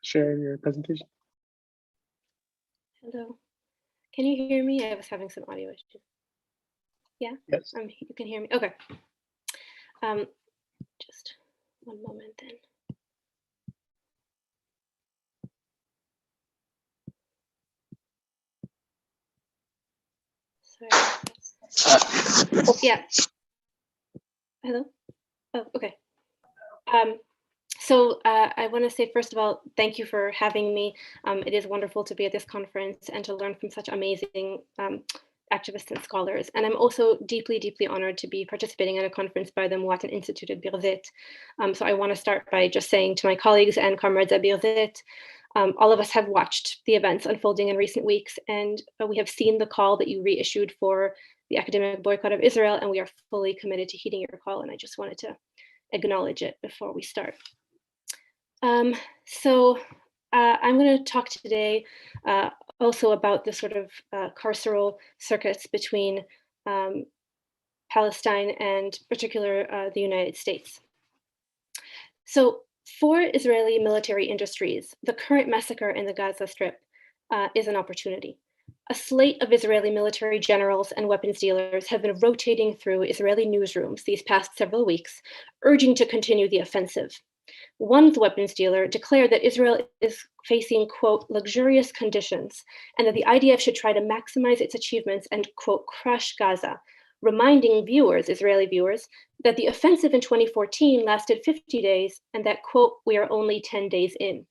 share your presentation. Hello. Can you hear me? I was having some audio issues. Yeah? Yes. You can hear me? Okay. Just one moment then. Sorry. Yeah. Hello? Oh, okay. So I want to say, first of all, thank you for having me. It is wonderful to be at this conference and to learn from such amazing activists and scholars. And I'm also deeply, deeply honored to be participating in a conference by the Muwatin Institute at Birzeit. So I want to start by just saying to my colleagues and comrades at Birzeit, all of us have watched the events unfolding in recent weeks, and we have seen the call that you reissued for the academic boycott of Israel, and we are fully committed to heeding your call. And I just wanted to acknowledge it before we start. So I'm going to talk today also about the sort of carceral circuits between Palestine and particular the United States. So for Israeli military industries, the current massacre in the Gaza Strip is an opportunity. A slate of Israeli military generals and weapons dealers have been rotating through Israeli newsrooms these past several weeks, urging to continue the offensive. One weapons dealer declared that Israel is facing, quote, luxurious conditions, and that the IDF should try to maximize its achievements and, quote, crush Gaza, reminding viewers, Israeli viewers, that the offensive in 2014 lasted 50 days and that, quote, we are only 10 days in.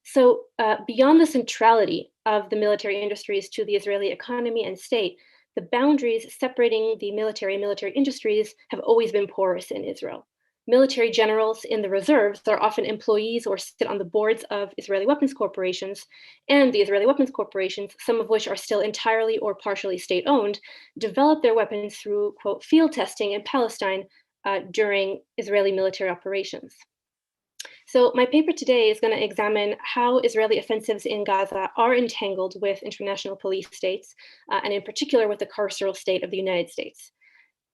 So beyond the centrality of the military industries to the Israeli economy and state, the boundaries separating the military and military industries have always been porous in Israel. Military generals in the reserves are often employees or sit on the boards of Israeli weapons corporations, and the Israeli weapons corporations, some of which are still entirely or partially state-owned, develop their weapons through, quote, field testing in Palestine during Israeli military operations. So my paper today is going to examine how Israeli offensives in Gaza are entangled with international police states, and in particular with the carceral state of the United States.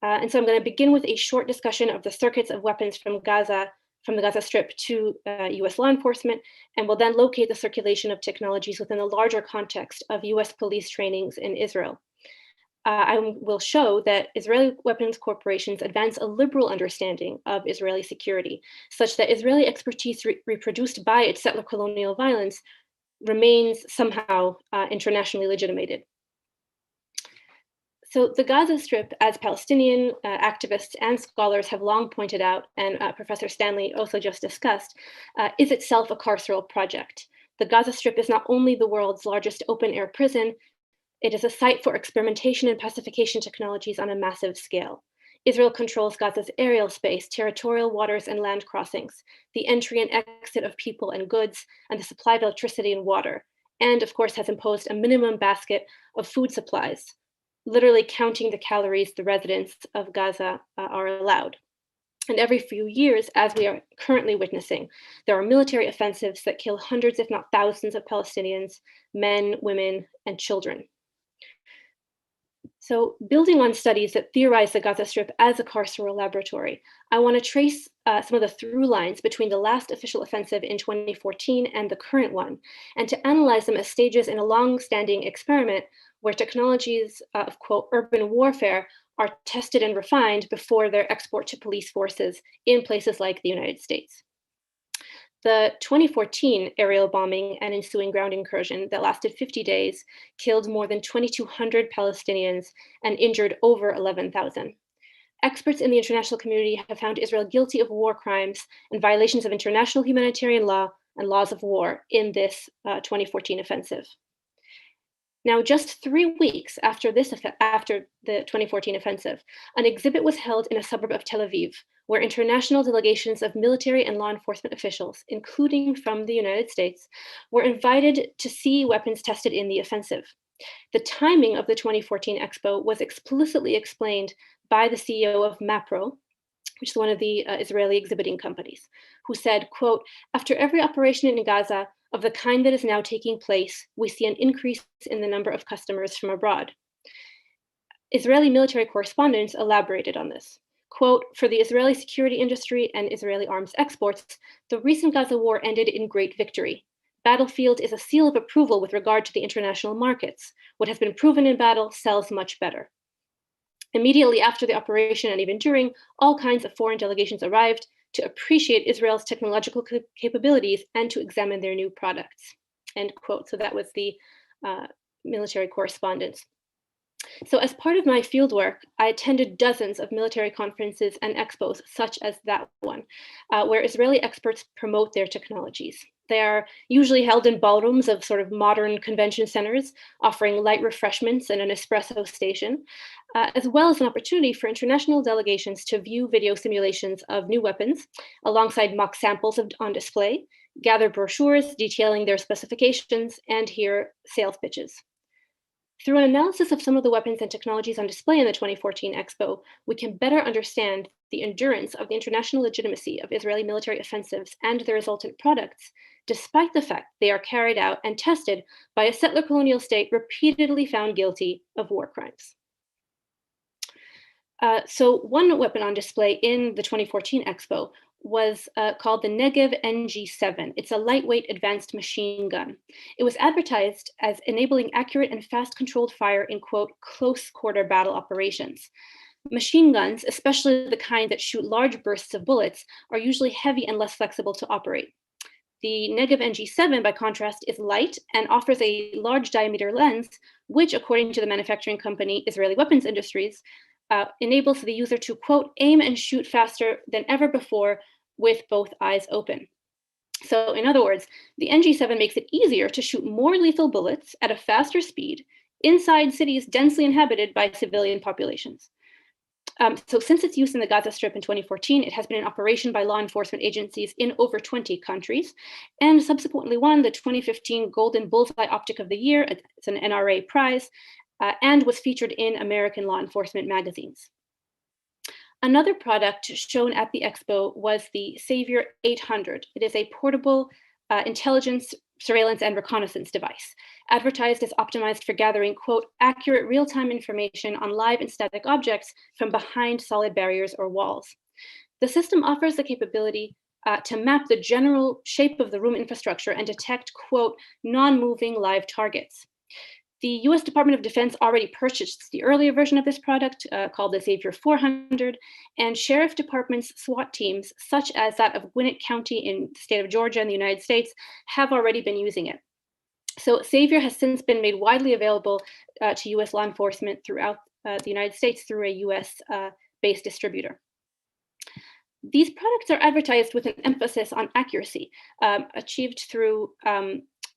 And so I'm going to begin with a short discussion of the circuits of weapons from the Gaza Strip to US law enforcement, and will then locate the circulation of technologies within the larger context of US police trainings in Israel. I will show that Israeli weapons corporations advance a liberal understanding of Israeli security, such that Israeli expertise reproduced by its settler colonial violence remains somehow internationally legitimated. So the Gaza Strip, as Palestinian activists and scholars have long pointed out, and Professor Stanley also just discussed, is itself a carceral project. The Gaza Strip is not only the world's largest open-air prison, it is a site for experimentation and pacification technologies on a massive scale. Israel controls Gaza's aerial space, territorial waters and land crossings, the entry and exit of people and goods, and the supply of electricity and water, and of course has imposed a minimum basket of food supplies, literally counting the calories the residents of Gaza are allowed. And every few years, as we are currently witnessing, there are military offensives that kill hundreds, if not thousands, of Palestinians, men, women, and children. So building on studies that theorize the Gaza Strip as a carceral laboratory, I want to trace some of the through lines between the last official offensive in 2014 and the current one, and to analyze them as stages in a long-standing experiment where technologies of, quote, urban warfare are tested and refined before their export to police forces in places like the United States. The 2014 aerial bombing and ensuing ground incursion that lasted 50 days killed more than 2,200 Palestinians and injured over 11,000. Experts in the international community have found Israel guilty of war crimes and violations of international humanitarian law and laws of war in this 2014 offensive. Now, just 3 weeks after the 2014 offensive, an exhibit was held in a suburb of Tel Aviv, where international delegations of military and law enforcement officials, including from the United States, were invited to see weapons tested in the offensive. The timing of the 2014 expo was explicitly explained by the CEO of MAPRO, which is one of the Israeli exhibiting companies, who said, quote, "After every operation in Gaza, of the kind that is now taking place, we see an increase in the number of customers from abroad. Israeli military correspondents elaborated on this. Quote, for the Israeli security industry and Israeli arms exports, the recent Gaza war ended in great victory. Battlefield is a seal of approval with regard to the international markets. What has been proven in battle sells much better. Immediately after the operation and even during, all kinds of foreign delegations arrived to appreciate Israel's technological capabilities and to examine their new products. End quote. So that was the military correspondence. So as part of my fieldwork, I attended dozens of military conferences and expos, such as that one, where Israeli experts promote their technologies. They are usually held in ballrooms of sort of modern convention centers, offering light refreshments and an espresso station, as well as an opportunity for international delegations to view video simulations of new weapons, alongside mock samples on display, gather brochures detailing their specifications, and hear sales pitches. Through an analysis of some of the weapons and technologies on display in the 2014 Expo, we can better understand the endurance of the international legitimacy of Israeli military offensives and the resultant products, despite the fact they are carried out and tested by a settler colonial state repeatedly found guilty of war crimes. So one weapon on display in the 2014 Expo was called the Negev NG7. It's a lightweight advanced machine gun. It was advertised as enabling accurate and fast controlled fire in, quote, close quarter battle operations. Machine guns, especially the kind that shoot large bursts of bullets, are usually heavy and less flexible to operate. The Negev NG7, by contrast, is light and offers a large diameter lens, which, according to the manufacturing company Israeli Weapons Industries, enables the user to, quote, aim and shoot faster than ever before with both eyes open. So in other words, the NG7 makes it easier to shoot more lethal bullets at a faster speed inside cities densely inhabited by civilian populations. So since its use in the Gaza Strip in 2014, it has been in operation by law enforcement agencies in over 20 countries, and subsequently won the 2015 Golden Bullseye Optic of the Year. It's an NRA prize, and was featured in American law enforcement magazines. Another product shown at the Expo was the Savior 800. It is a portable intelligence, surveillance, and reconnaissance device, advertised as optimized for gathering, quote, accurate real-time information on live and static objects from behind solid barriers or walls. The system offers the capability to map the general shape of the room infrastructure and detect, quote, non-moving live targets. The US Department of Defense already purchased the earlier version of this product called the Savior 400, and sheriff departments' SWAT teams, such as that of Gwinnett County in the state of Georgia in the United States, have already been using it. So Savior has since been made widely available to US law enforcement throughout the United States through a US-based distributor. These products are advertised with an emphasis on accuracy, achieved through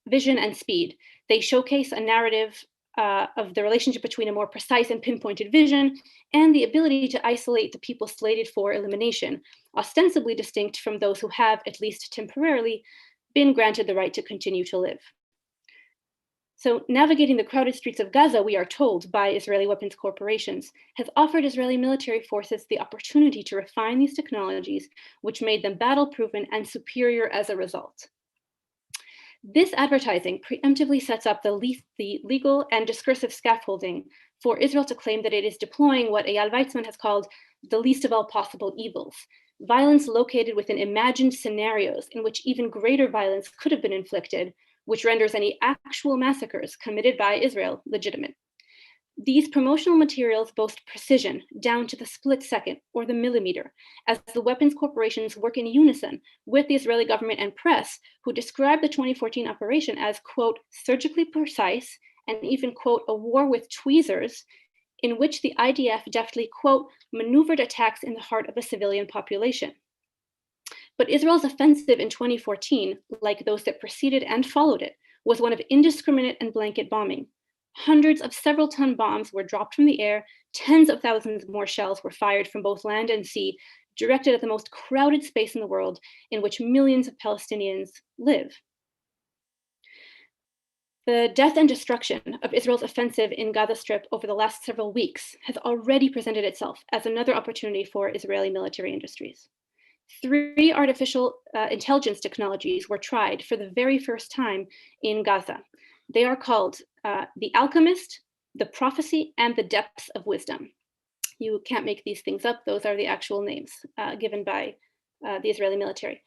vision and speed. They showcase a narrative of the relationship between a more precise and pinpointed vision and the ability to isolate the people slated for elimination, ostensibly distinct from those who have, at least temporarily, been granted the right to continue to live. So navigating the crowded streets of Gaza, we are told, by Israeli weapons corporations, has offered Israeli military forces the opportunity to refine these technologies, which made them battle-proven and superior as a result. This advertising preemptively sets up the legal and discursive scaffolding for Israel to claim that it is deploying what Eyal Weizman has called the least of all possible evils, violence located within imagined scenarios in which even greater violence could have been inflicted, which renders any actual massacres committed by Israel legitimate. These promotional materials boast precision down to the split second or the millimeter, as the weapons corporations work in unison with the Israeli government and press, who describe the 2014 operation as, quote, surgically precise and even, quote, a war with tweezers, in which the IDF deftly, quote, maneuvered attacks in the heart of a civilian population. But Israel's offensive in 2014, like those that preceded and followed it, was one of indiscriminate and blanket bombing. Hundreds of several-ton bombs were dropped from the air, tens of thousands more shells were fired from both land and sea, directed at the most crowded space in the world in which millions of Palestinians live. The death and destruction of Israel's offensive in Gaza Strip over the last several weeks has already presented itself as another opportunity for Israeli military industries. 3 artificial intelligence technologies were tried for the very first time in Gaza. They are called the Alchemist, the Prophecy, and the Depths of Wisdom. You can't make these things up. Those are the actual names given by the Israeli military.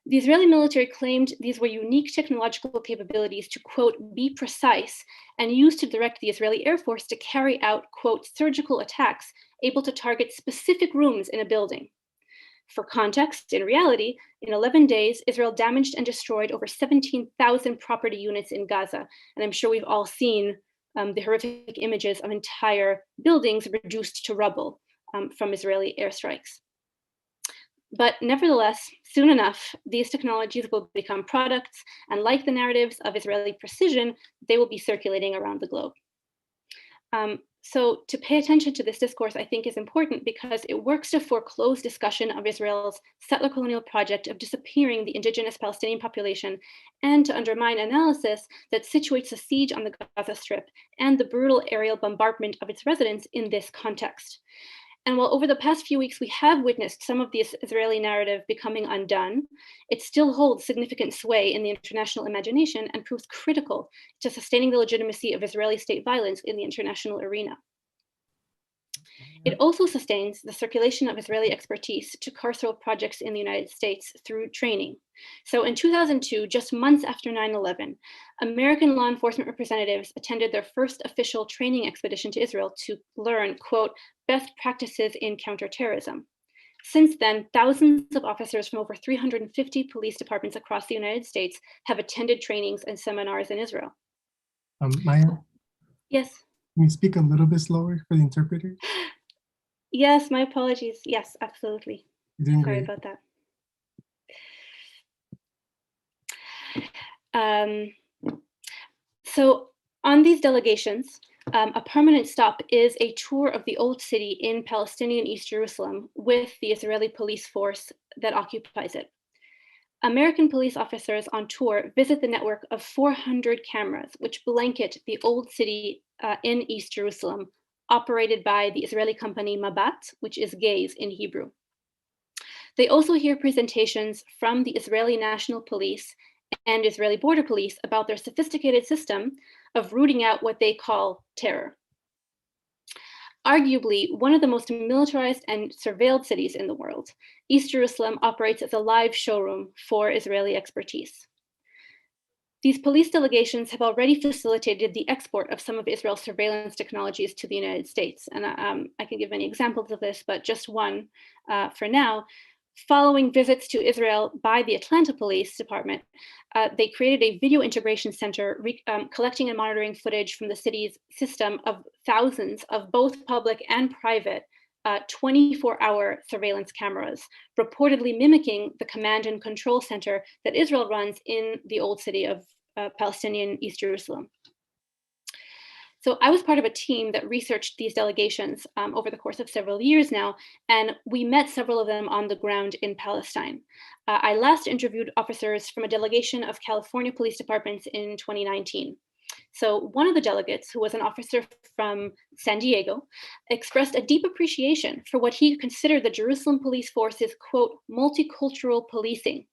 The Israeli military claimed these were unique technological capabilities to, quote, be precise and used to direct the Israeli Air Force to carry out, quote, surgical attacks able to target specific rooms in a building. For context, in reality, in 11 days, Israel damaged and destroyed over 17,000 property units in Gaza. And I'm sure we've all seen the horrific images of entire buildings reduced to rubble from Israeli airstrikes. But nevertheless, soon enough, these technologies will become products, and like the narratives of Israeli precision, they will be circulating around the globe. So to pay attention to this discourse, I think is important because it works to foreclose discussion of Israel's settler colonial project of disappearing the indigenous Palestinian population and to undermine analysis that situates the siege on the Gaza Strip and the brutal aerial bombardment of its residents in this context. And while over the past few weeks we have witnessed some of this Israeli narrative becoming undone, it still holds significant sway in the international imagination and proves critical to sustaining the legitimacy of Israeli state violence in the international arena. It also sustains the circulation of Israeli expertise to carceral projects in the United States through training. So in 2002, just months after 9/11, American law enforcement representatives attended their first official training expedition to Israel to learn, quote, best practices in counterterrorism. Since then, thousands of officers from over 350 police departments across the United States have attended trainings and seminars in Israel. Maya? Yes. Can you speak a little bit slower for the interpreter? Yes, my apologies. Yes, absolutely. You're doing Sorry great. about that. So on these delegations, a permanent stop is a tour of the old city in Palestinian East Jerusalem with the Israeli police force that occupies it. American police officers on tour visit the network of 400 cameras, which blanket the old city in East Jerusalem, operated by the Israeli company Mabat, which is gaze in Hebrew. They also hear presentations from the Israeli National Police and Israeli Border Police about their sophisticated system of rooting out what they call terror. Arguably, one of the most militarized and surveilled cities in the world, East Jerusalem operates as a live showroom for Israeli expertise. These police delegations have already facilitated the export of some of Israel's surveillance technologies to the United States. And I can give many examples of this, but just one for now. Following visits to Israel by the Atlanta Police Department, they created a video integration center collecting and monitoring footage from the city's system of thousands of both public and private 24-hour surveillance cameras, reportedly mimicking the command and control center that Israel runs in the old city of Palestinian East Jerusalem. So I was part of a team that researched these delegations over the course of several years now, and we met several of them on the ground in Palestine. I last interviewed officers from a delegation of California police departments in 2019. So one of the delegates, who was an officer from San Diego, expressed a deep appreciation for what he considered the Jerusalem police force's, quote, multicultural policing.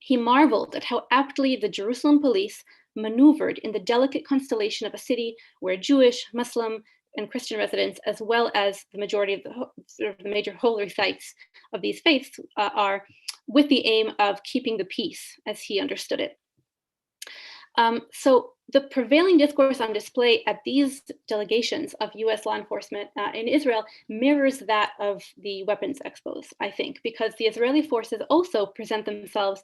He marveled at how aptly the Jerusalem police maneuvered in the delicate constellation of a city where Jewish, Muslim, and Christian residents, as well as the majority of the major holy sites of these faiths are, with the aim of keeping the peace, as he understood it. So the prevailing discourse on display at these delegations of US law enforcement in Israel mirrors that of the weapons expos, I think, because the Israeli forces also present themselves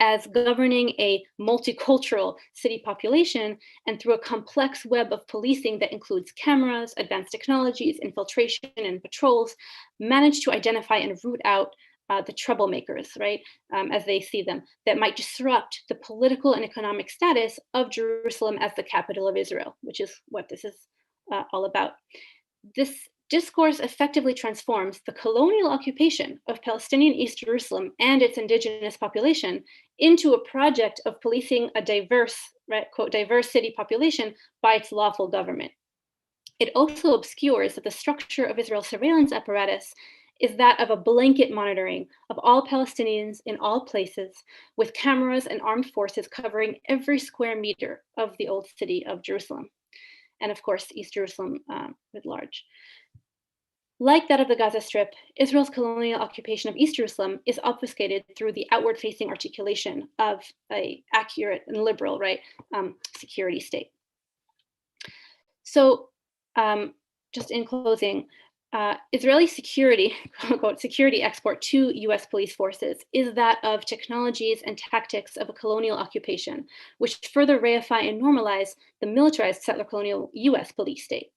as governing a multicultural city population, and through a complex web of policing that includes cameras, advanced technologies, infiltration, and patrols, manage to identify and root out the troublemakers, right, as they see them, that might disrupt the political and economic status of Jerusalem as the capital of Israel, which is what this is all about. This discourse effectively transforms the colonial occupation of Palestinian East Jerusalem and its indigenous population into a project of policing a diverse, right, quote, diverse city population by its lawful government. It also obscures that the structure of Israel's surveillance apparatus is that of a blanket monitoring of all Palestinians in all places, with cameras and armed forces covering every square meter of the old city of Jerusalem, and of course, East Jerusalem at large. Like that of the Gaza Strip, Israel's colonial occupation of East Jerusalem is obfuscated through the outward-facing articulation of an accurate and liberal, security state. So, just in closing, Israeli security, quote, security export to US police forces is that of technologies and tactics of a colonial occupation, which further reify and normalize the militarized settler colonial US police state.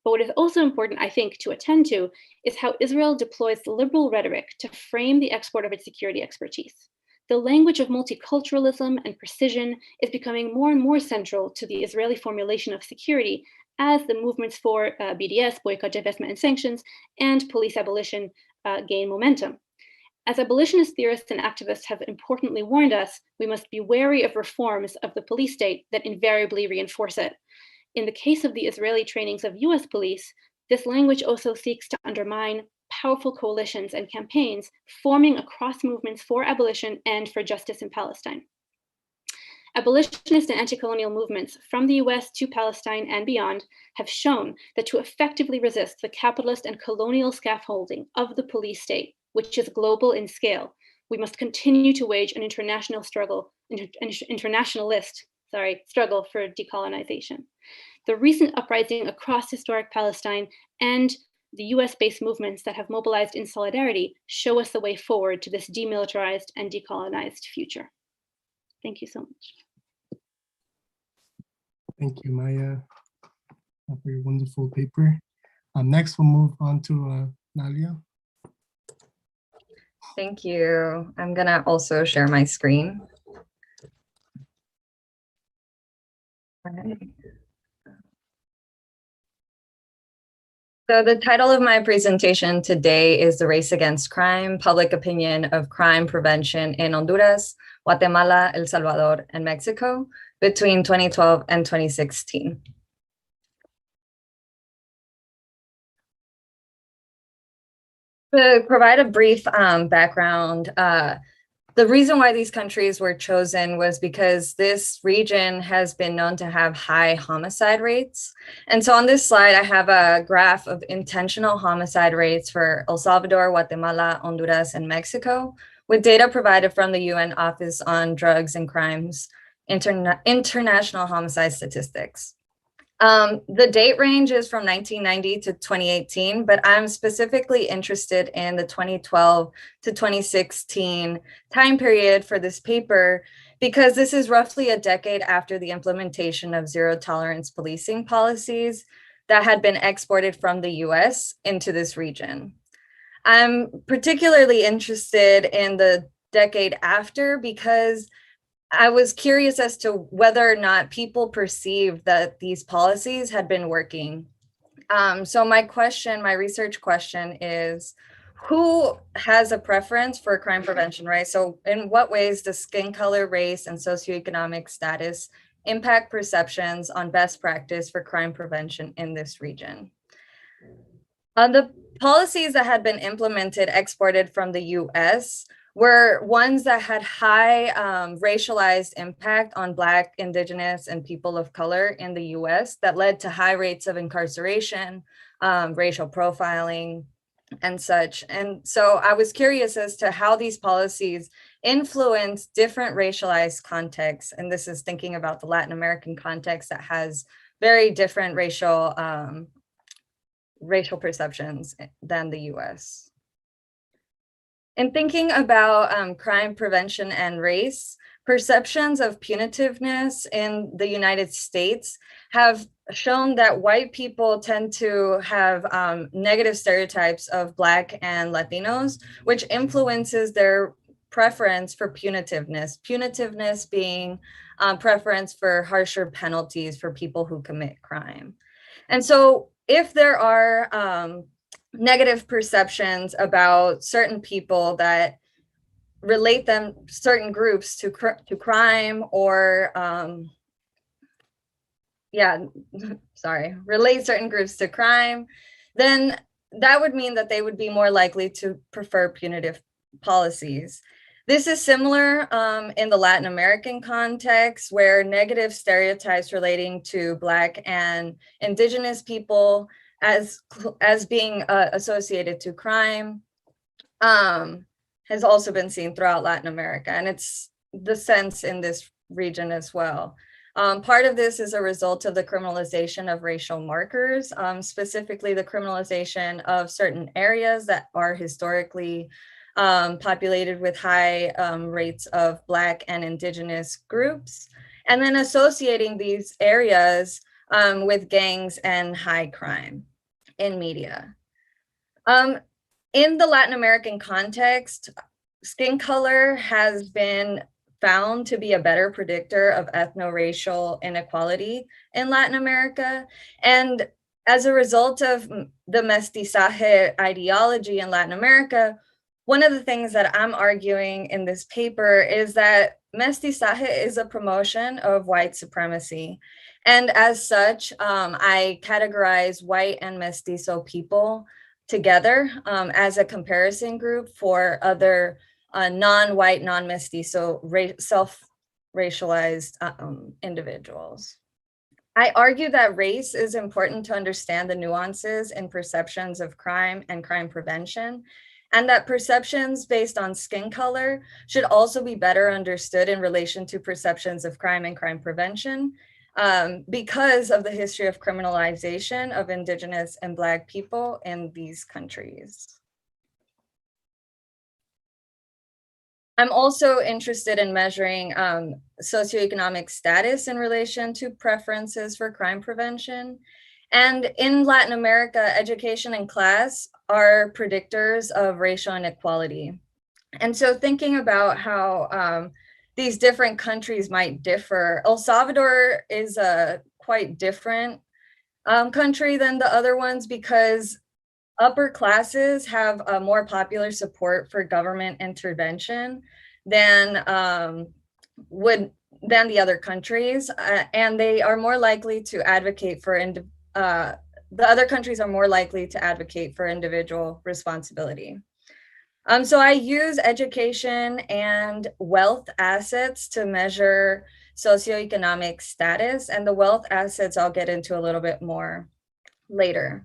But what is also important, I think, to attend to is how Israel deploys the liberal rhetoric to frame the export of its security expertise. The language of multiculturalism and precision is becoming more and more central to the Israeli formulation of security as the movements for BDS, boycott, divestment, and sanctions, and police abolition gain momentum. As abolitionist theorists and activists have importantly warned us, we must be wary of reforms of the police state that invariably reinforce it. In the case of the Israeli trainings of US police, this language also seeks to undermine powerful coalitions and campaigns forming across movements for abolition and for justice in Palestine. Abolitionist and anti-colonial movements from the US to Palestine and beyond have shown that to effectively resist the capitalist and colonial scaffolding of the police state, which is global in scale, we must continue to wage an internationalist struggle for decolonization. The recent uprising across historic Palestine and the US-based movements that have mobilized in solidarity show us the way forward to this demilitarized and decolonized future. Thank you so much. Thank you, Maya, for your wonderful paper. Next, we'll move on to Nalia. Thank you. I'm gonna also share my screen. All right. So the title of my presentation today is The Race Against Crime, Public Opinion of Crime Prevention in Honduras, Guatemala, El Salvador, and Mexico between 2012 and 2016. To provide a brief background, the reason why these countries were chosen was because this region has been known to have high homicide rates. And so on this slide, I have a graph of intentional homicide rates for El Salvador, Guatemala, Honduras, and Mexico, with data provided from the UN Office on Drugs and Crimes, International Homicide Statistics. The date range is from 1990 to 2018, but I'm specifically interested in the 2012 to 2016 time period for this paper, because this is roughly a decade after the implementation of zero tolerance policing policies that had been exported from the US into this region. I'm particularly interested in the decade after because I was curious as to whether or not people perceived that these policies had been working. So my research question is, who has a preference for crime prevention, right? So in what ways does skin color, race, and socioeconomic status impact perceptions on best practice for crime prevention in this region? The policies that had been implemented, exported from the US, were ones that had high racialized impact on Black, Indigenous, and people of color in the US that led to high rates of incarceration, racial profiling, and such. And so I was curious as to how these policies influence different racialized contexts. And this is thinking about the Latin American context that has very different racial perceptions than the US. In thinking about crime prevention and race, perceptions of punitiveness in the United States have shown that white people tend to have negative stereotypes of Black and Latinos, which influences their preference for punitiveness. Punitiveness being preference for harsher penalties for people who commit crime. And so if there are negative perceptions about certain people that relate certain groups to crime, or relate certain groups to crime, then that would mean that they would be more likely to prefer punitive policies. This is similar in the Latin American context, where negative stereotypes relating to Black and Indigenous people as being associated to crime has also been seen throughout Latin America, and it's the sense in this region as well. Part of this is a result of the criminalization of racial markers, specifically the criminalization of certain areas that are historically populated with high rates of Black and Indigenous groups, and then associating these areas with gangs and high crime in media. In the Latin American context, skin color has been found to be a better predictor of ethno-racial inequality in Latin America. And as a result of the mestizaje ideology in Latin America, one of the things that I'm arguing in this paper is that mestizaje is a promotion of white supremacy. And as such, I categorize white and mestizo people together as a comparison group for other non-white, non-mestizo, self-racialized individuals. I argue that race is important to understand the nuances and perceptions of crime and crime prevention, and that perceptions based on skin color should also be better understood in relation to perceptions of crime and crime prevention, because of the history of criminalization of Indigenous and Black people in these countries. I'm also interested in measuring socioeconomic status in relation to preferences for crime prevention. And in Latin America, education and class are predictors of racial inequality. And so thinking about how these different countries might differ, El Salvador is a quite different country than the other ones because upper classes have a more popular support for government intervention than the other countries, and they are more likely to advocate for the other countries are more likely to advocate for individual responsibility. So I use education and wealth assets to measure socioeconomic status, and the wealth assets I'll get into a little bit more later.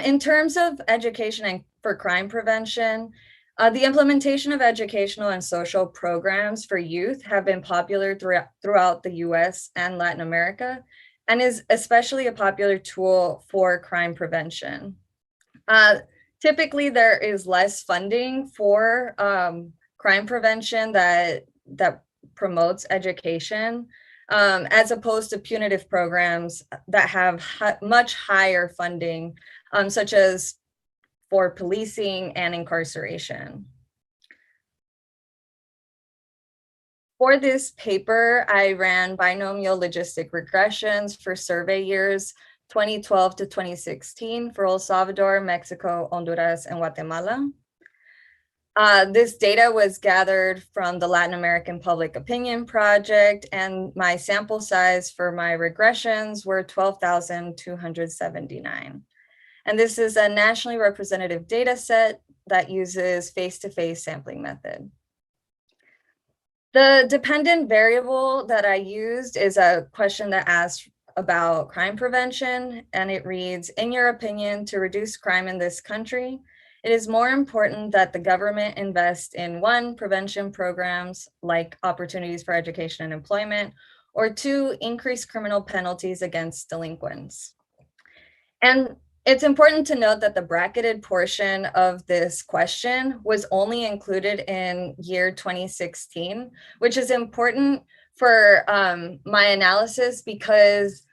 In terms of education and for crime prevention, the implementation of educational and social programs for youth have been popular throughout the US and Latin America, and is especially a popular tool for crime prevention. Typically, there is less funding for crime prevention that promotes education, as opposed to punitive programs that have much higher funding, such as for policing and incarceration. For this paper, I ran binomial logistic regressions for survey years 2012 to 2016 for El Salvador, Mexico, Honduras, and Guatemala. This data was gathered from the Latin American Public Opinion Project, and my sample size for my regressions were 12,279. And this is a nationally representative data set that uses face-to-face sampling method. The dependent variable that I used is a question that asks about crime prevention, and it reads, in your opinion, to reduce crime in this country, it is more important that the government invest in 1, prevention programs like opportunities for education and employment, or 2, increase criminal penalties against delinquents. And it's important to note that the bracketed portion of this question was only included in year 2016, which is important for my analysis because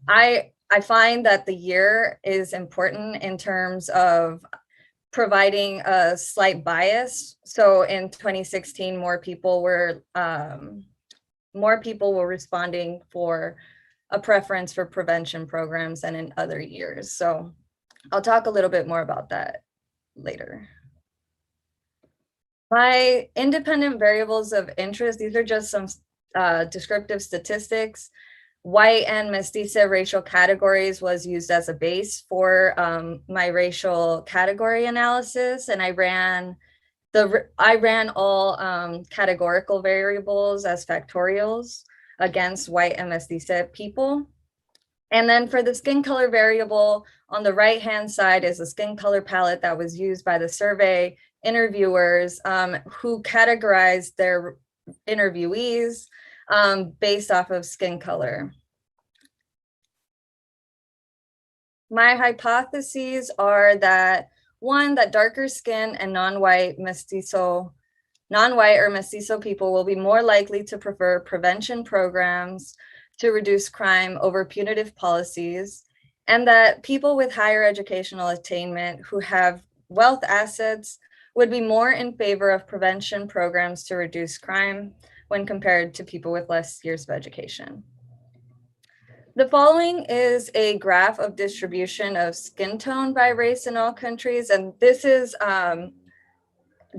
I find that the year is important in terms of providing a slight bias. So in 2016, more people were responding for a preference for prevention programs than in other years. So I'll talk a little bit more about that later. My independent variables of interest, these are just some descriptive statistics. white and mestiza racial categories was used as a base for my racial category analysis, and I ran all categorical variables as factorials against white and mestiza people. And then for the skin color variable, on the right-hand side is a skin color palette that was used by the survey interviewers who categorized their interviewees based off of skin color. My hypotheses are that, one, that darker skin and non-white or mestizo people will be more likely to prefer prevention programs to reduce crime over punitive policies, and that people with higher educational attainment who have wealth assets would be more in favor of prevention programs to reduce crime when compared to people with less years of education. The following is a graph of distribution of skin tone by race in all countries, and this is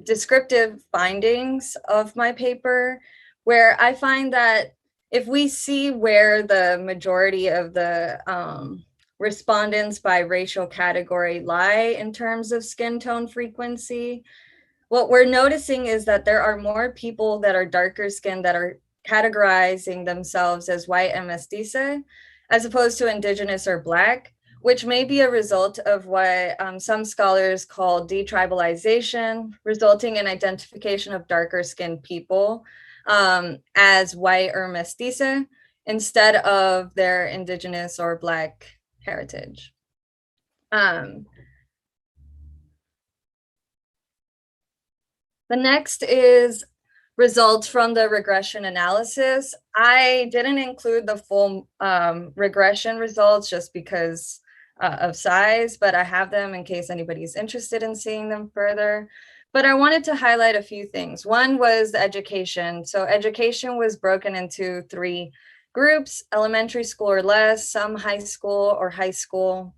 descriptive findings of my paper, where I find that if we see where the majority of the respondents by racial category lie in terms of skin tone frequency, what we're noticing is that there are more people that are darker skinned that are categorizing themselves as white and mestiza, as opposed to indigenous or Black, which may be a result of what some scholars call detribalization, resulting in identification of darker skinned people as white or mestiza instead of their indigenous or Black heritage. The next is results from the regression analysis. I didn't include the full regression results just because of size, but I have them in case anybody's interested in seeing them further. But I wanted to highlight a few things. One was education. So education was broken into 3 groups: elementary school or less, some high school or high school,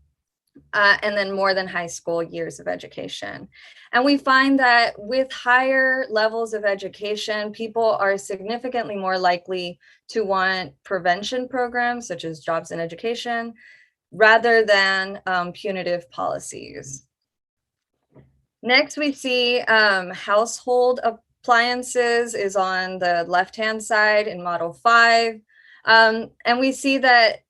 and then more than high school years of education. And we find that with higher levels of education, people are significantly more likely to want prevention programs such as jobs and education rather than punitive policies. Next, we see household appliances is on the left-hand side in Model 5. And we see that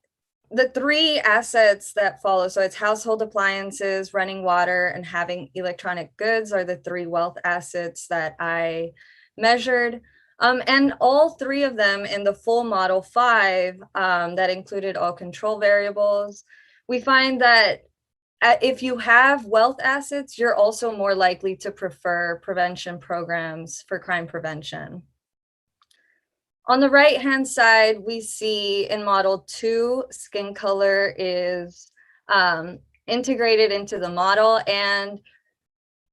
the 3 assets that follow, so it's household appliances, running water, and having electronic goods, are the 3 wealth assets that I measured. And all 3 of them in the full Model 5 that included all control variables, we find that if you have wealth assets, you're also more likely to prefer prevention programs for crime prevention. On the right-hand side, we see in Model 2, skin color is integrated into the model, and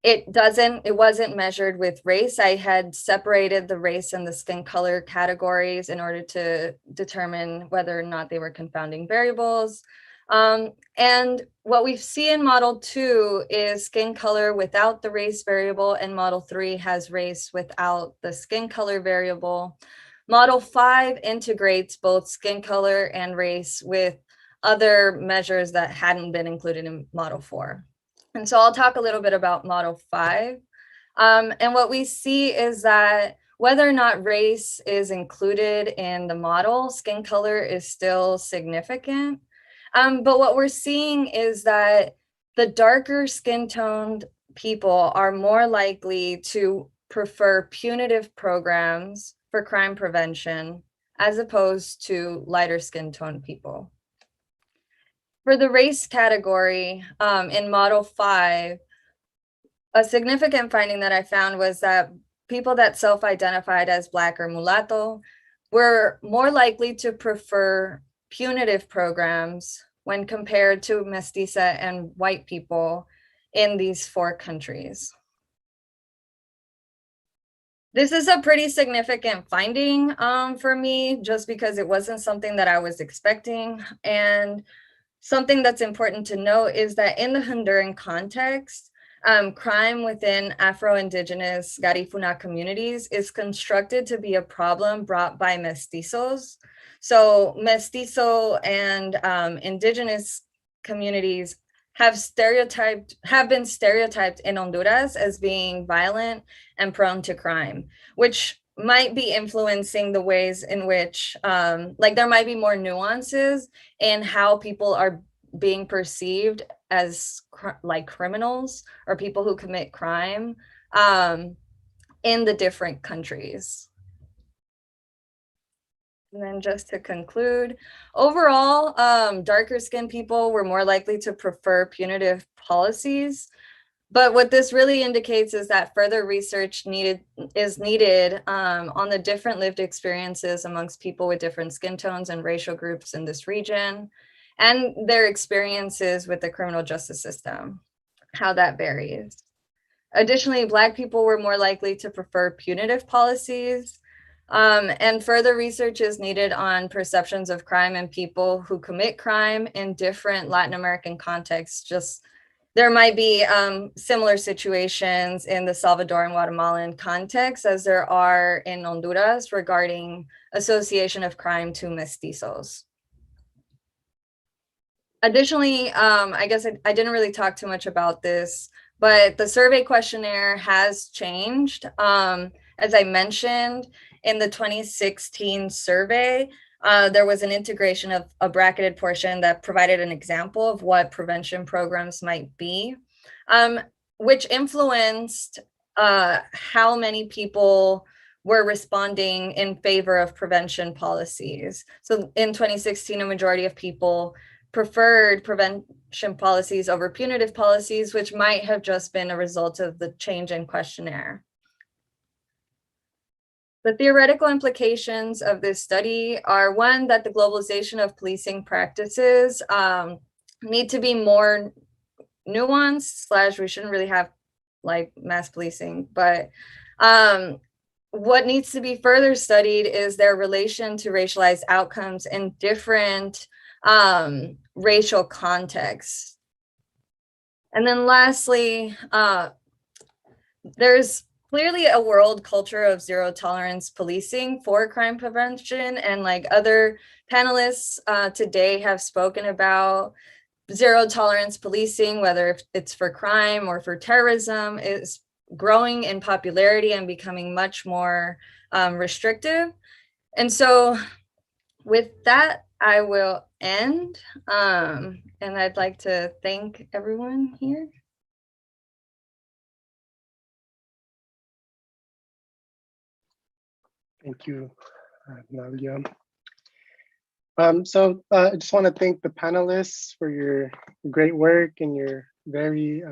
it wasn't measured with race. I had separated the race and the skin color categories in order to determine whether or not they were confounding variables. And what we see in Model 2 is skin color without the race variable, and Model 3 has race without the skin color variable. Model 5 integrates both skin color and race with other measures that hadn't been included in Model 4. And so I'll talk a little bit about Model 5. And what we see is that whether or not race is included in the model, skin color is still significant. But what we're seeing is that the darker skin-toned people are more likely to prefer punitive programs for crime prevention as opposed to lighter skin-toned people. For the race category in Model 5, a significant finding that I found was that people that self-identified as Black or mulatto were more likely to prefer punitive programs when compared to mestiza and white people in these 4 countries. This is a pretty significant finding for me, just because it wasn't something that I was expecting. And something that's important to note is that in the Honduran context, crime within Afro-Indigenous Garifuna communities is constructed to be a problem brought by mestizos. So mestizo and indigenous communities have been stereotyped in Honduras as being violent and prone to crime, which might be influencing the ways in which like there might be more nuances in how people are being perceived as like criminals or people who commit crime in the different countries. And then just to conclude, overall, darker skinned people were more likely to prefer punitive policies. But what this really indicates is that further research is needed on the different lived experiences amongst people with different skin tones and racial groups in this region, and their experiences with the criminal justice system, how that varies. Additionally, Black people were more likely to prefer punitive policies, and further research is needed on perceptions of crime and people who commit crime in different Latin American contexts. There might be similar situations in the Salvadoran Guatemalan context as there are in Honduras regarding association of crime to mestizos. Additionally, I guess I didn't really talk too much about this, but the survey questionnaire has changed. As I mentioned, in the 2016 survey, there was an integration of a bracketed portion that provided an example of what prevention programs might be, which influenced how many people were responding in favor of prevention policies. So in 2016, a majority of people preferred prevention policies over punitive policies, which might have just been a result of the change in questionnaire. The theoretical implications of this study are, one, that the globalization of policing practices need to be more nuanced, we shouldn't really have like mass policing, but what needs to be further studied is their relation to racialized outcomes in different racial contexts. And then lastly, there's clearly a world culture of zero tolerance policing for crime prevention, and like other panelists today have spoken about, zero tolerance policing, whether it's for crime or for terrorism, is growing in popularity and becoming much more restrictive. And so with that, I will end, and I'd like to thank everyone here. Thank you, Nadia. So I just want to thank the panelists for your great work and your very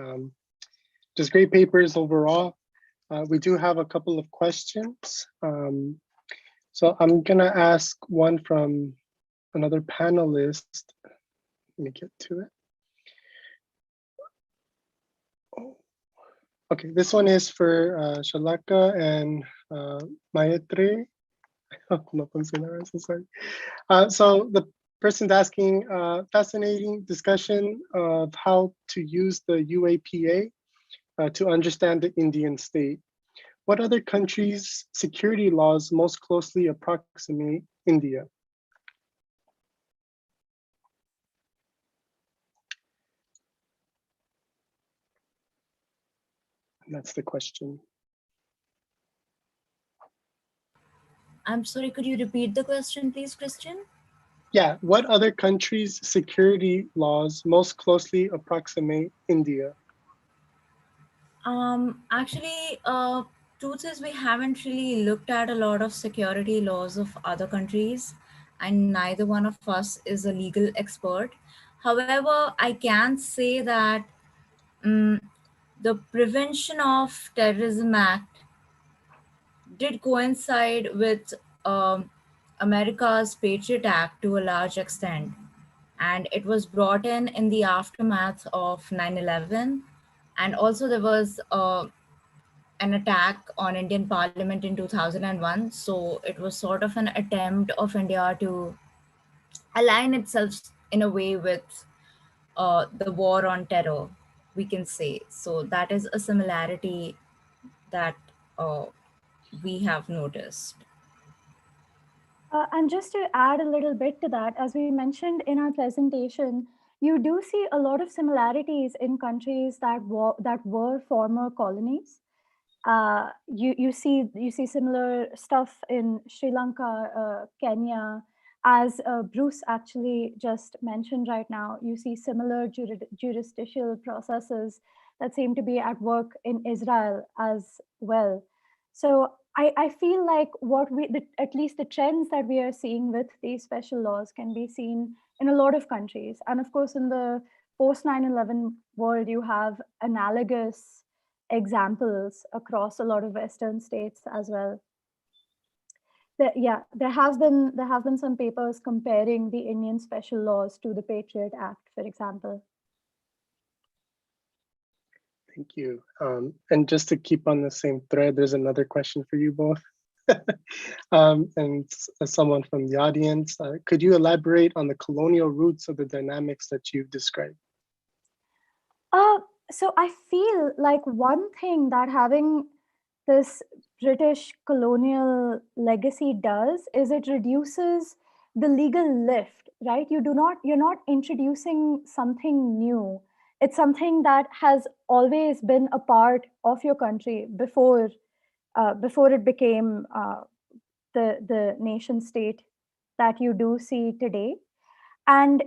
just great papers overall. We do have a couple of questions. So I'm gonna ask one from another panelist. Let me get to it. Oh. Okay, this one is for Shalaka and Maitri. No, I'm so sorry. So the person's asking, fascinating discussion of how to use the UAPA to understand the Indian state. What other countries' security laws most closely approximate India? And that's the question. I'm sorry, could you repeat the question, please, Christian? Yeah, what other countries' security laws most closely approximate India? Actually, truth is we haven't really looked at a lot of security laws of other countries, and neither one of us is a legal expert. However, I can say that the Prevention of Terrorism Act did coincide with America's Patriot Act to a large extent. And it was brought in the aftermath of 9/11. And also there was an attack on Indian Parliament in 2001. So it was sort of an attempt of India to align itself in a way with the war on terror, we can say. So that is a similarity that we have noticed. And just to add a little bit to that, as we mentioned in our presentation, you do see a lot of similarities in countries that were former colonies. You see similar stuff in Sri Lanka, Kenya, as Bruce actually just mentioned right now. You see similar jurisdictional processes that seem to be at work in Israel as well. So I feel like at least the trends that we are seeing with these special laws can be seen in a lot of countries. And of course, in the post 9/11 world, you have analogous examples across a lot of Western states as well. There have been some papers comparing the Indian special laws to the Patriot Act, for example. Thank you. And just to keep on the same thread, there's another question for you both. And someone from the audience, could you elaborate on the colonial roots of the dynamics that you've described? So I feel like one thing that having this British colonial legacy does is it reduces the legal lift, right? You're not introducing something new. It's something that has always been a part of your country before it became the nation state that you do see today. And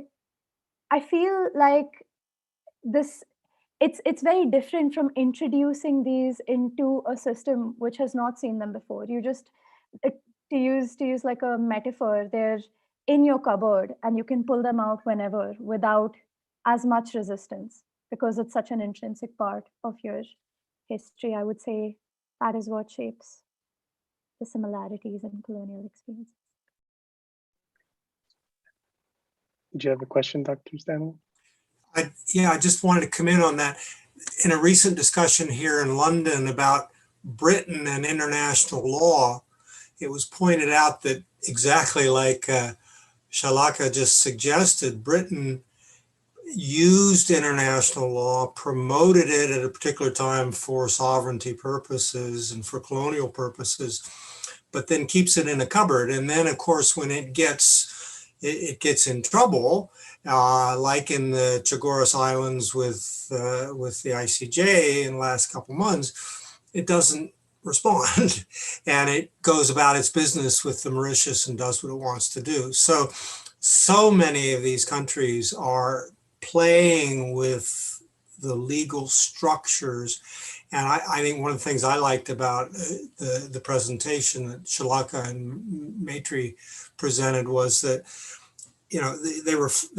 I feel like it's very different from introducing these into a system which has not seen them before. You just to use like a metaphor, they're in your cupboard and you can pull them out whenever without as much resistance, because it's such an intrinsic part of your history. I would say that is what shapes the similarities in colonial experiences. Do you have a question, Dr. Stanley? I just wanted to come in on that. In a recent discussion here in London about Britain and international law, it was pointed out that exactly like Shalaka just suggested, Britain used international law, promoted it at a particular time for sovereignty purposes and for colonial purposes, but then keeps it in a cupboard. And then, of course, when it gets in trouble, like in the Chagos Islands with the ICJ in the last couple months, it doesn't respond, and it goes about its business with the Mauritius and does what it wants to do. So many of these countries are playing with the legal structures. And I think one of the things I liked about the presentation that Shalaka and Maitri presented was that, you know, they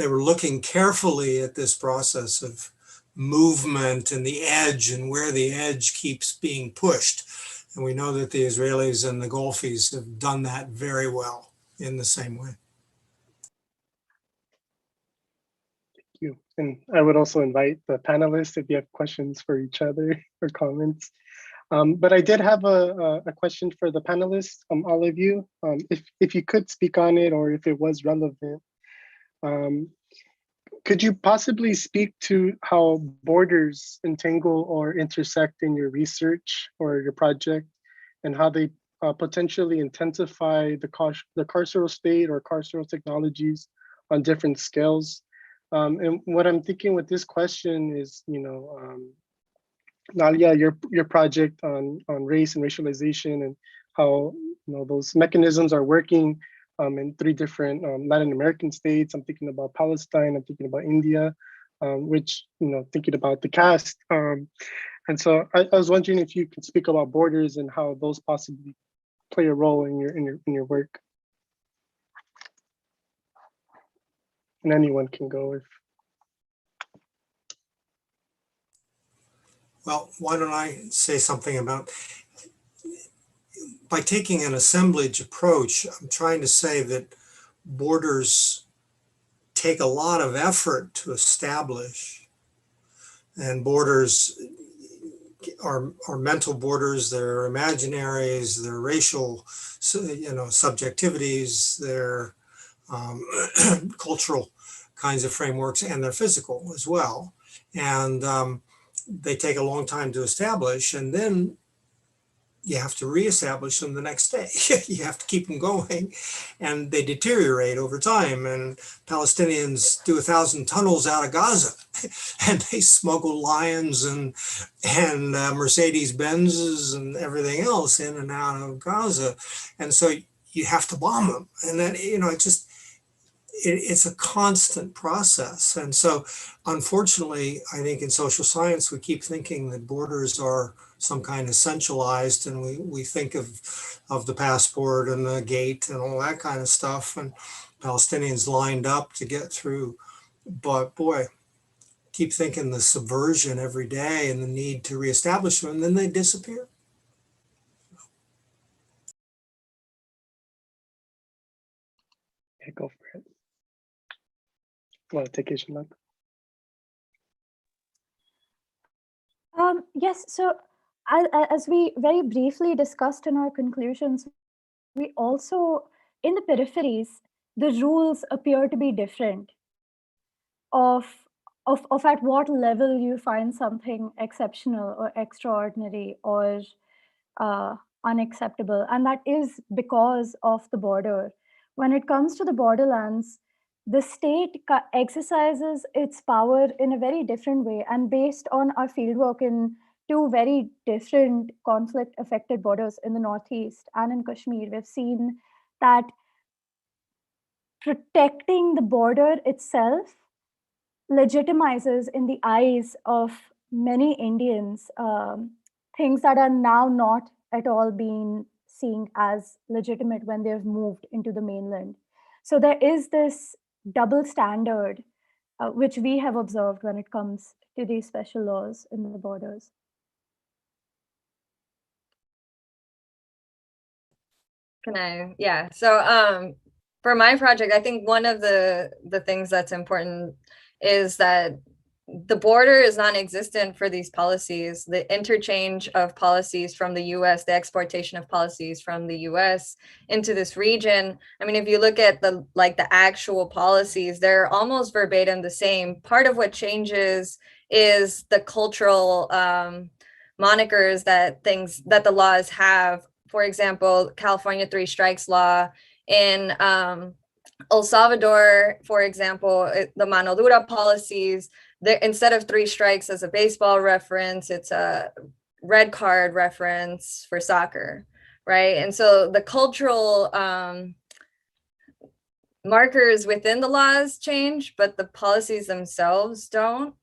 were looking carefully at this process of movement and the edge and where the edge keeps being pushed. And we know that the Israelis and the Gulfies have done that very well in the same way. Thank you. And I would also invite the panelists if you have questions for each other or comments. But I did have a question for the panelists, all of you. If you could speak on it or if it was relevant, could you possibly speak to how borders entangle or intersect in your research or your project, and how they potentially intensify the carceral state or carceral technologies on different scales? And what I'm thinking with this question is, you know, Nalia, your project on race and racialization and how, you know, those mechanisms are working in 3 different Latin American states. I'm thinking about Palestine, I'm thinking about India, which, you know, thinking about the caste. And so I was wondering if you could speak about borders and how those possibly play a role in your work. And anyone can go if. Well, why don't I say something about, by taking an assemblage approach, I'm trying to say that borders take a lot of effort to establish, and borders are mental borders, they're imaginaries, they're racial, you know, subjectivities, they're cultural kinds of frameworks, and they're physical as well. And they take a long time to establish. And then you have to reestablish them the next day. You have to keep them going, and they deteriorate over time. And Palestinians do 1,000 tunnels out of Gaza, and they smuggle lions and Mercedes Benzes and everything else in and out of Gaza, and so you have to bomb them. And then it's a constant process. And so, unfortunately, I think in social science, we keep thinking that borders are some kind of centralized, and we think of the passport and the gate and all that kind of stuff, and Palestinians lined up to get through. But boy, keep thinking the subversion every day and the need to reestablish them, and then they disappear. Yeah, go for it. Want to take it, Shalak? Yes, so as we very briefly discussed in our conclusions, we also, in the peripheries, the rules appear to be different of at what level you find something exceptional or extraordinary or unacceptable. And that is because of the border. When it comes to the borderlands, the state exercises its power in a very different way. And based on our fieldwork in two very different conflict affected borders in the Northeast and in Kashmir, we've seen that protecting the border itself legitimizes in the eyes of many Indians things that are now not at all being seen as legitimate when they've moved into the mainland. So there is this double standard which we have observed when it comes to these special laws in the borders. Yeah. So for my project, I think one of the things that's important is that the border is non-existent for these policies. The interchange of policies from the US, the exportation of policies from the US into this region. I mean, if you look at the actual policies, they're almost verbatim the same. Part of what changes is the cultural monikers that the laws have. For example, California 3 strikes law. In El Salvador, for example, the mano dura policies, instead of 3 strikes as a baseball reference, it's a red card reference for soccer, right? And so the cultural markers within the laws change, but the policies themselves don't.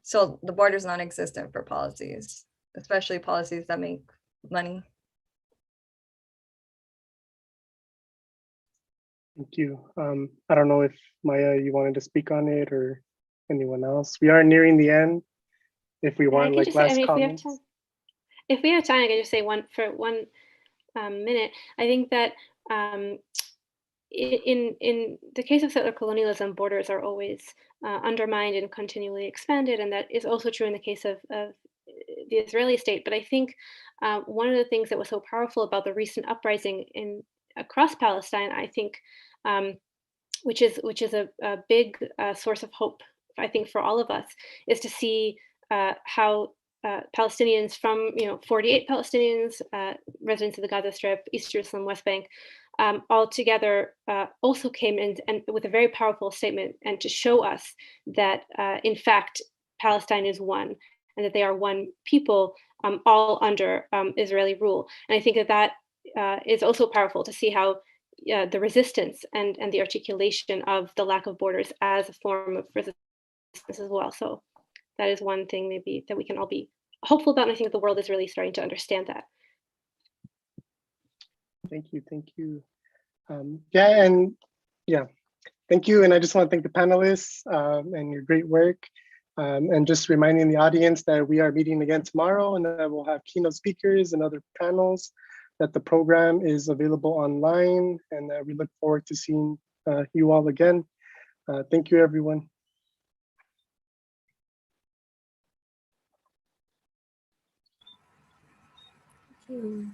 So the border is non-existent for policies, especially policies that make money. Thank you. I don't know if Maya, you wanted to speak on it or anyone else. We are nearing the end. If we want last comments. If we have time, I can just say one minute. I think that in the case of settler colonialism, borders are always undermined and continually expanded, and that is also true in the case of the Israeli state. But I think one of the things that was so powerful about the recent uprising across Palestine, I think, which is a big source of hope, I think, for all of us, is to see how Palestinians from 48 Palestinians, residents of the Gaza Strip, East Jerusalem, West Bank, all together also came in and with a very powerful statement, and to show us that in fact Palestine is one, and that they are one people, all under Israeli rule. And I think that is also powerful to see how the resistance and the articulation of the lack of borders as a form of resistance as well. So that is one thing maybe that we can all be hopeful about, and I think the world is really starting to understand that. Thank you. Thank you. Thank you. And I just want to thank the panelists and your great work. And just reminding the audience that we are meeting again tomorrow, and that we'll have keynote speakers and other panels, that the program is available online, and we look forward to seeing you all again. Thank you, everyone. Thank you.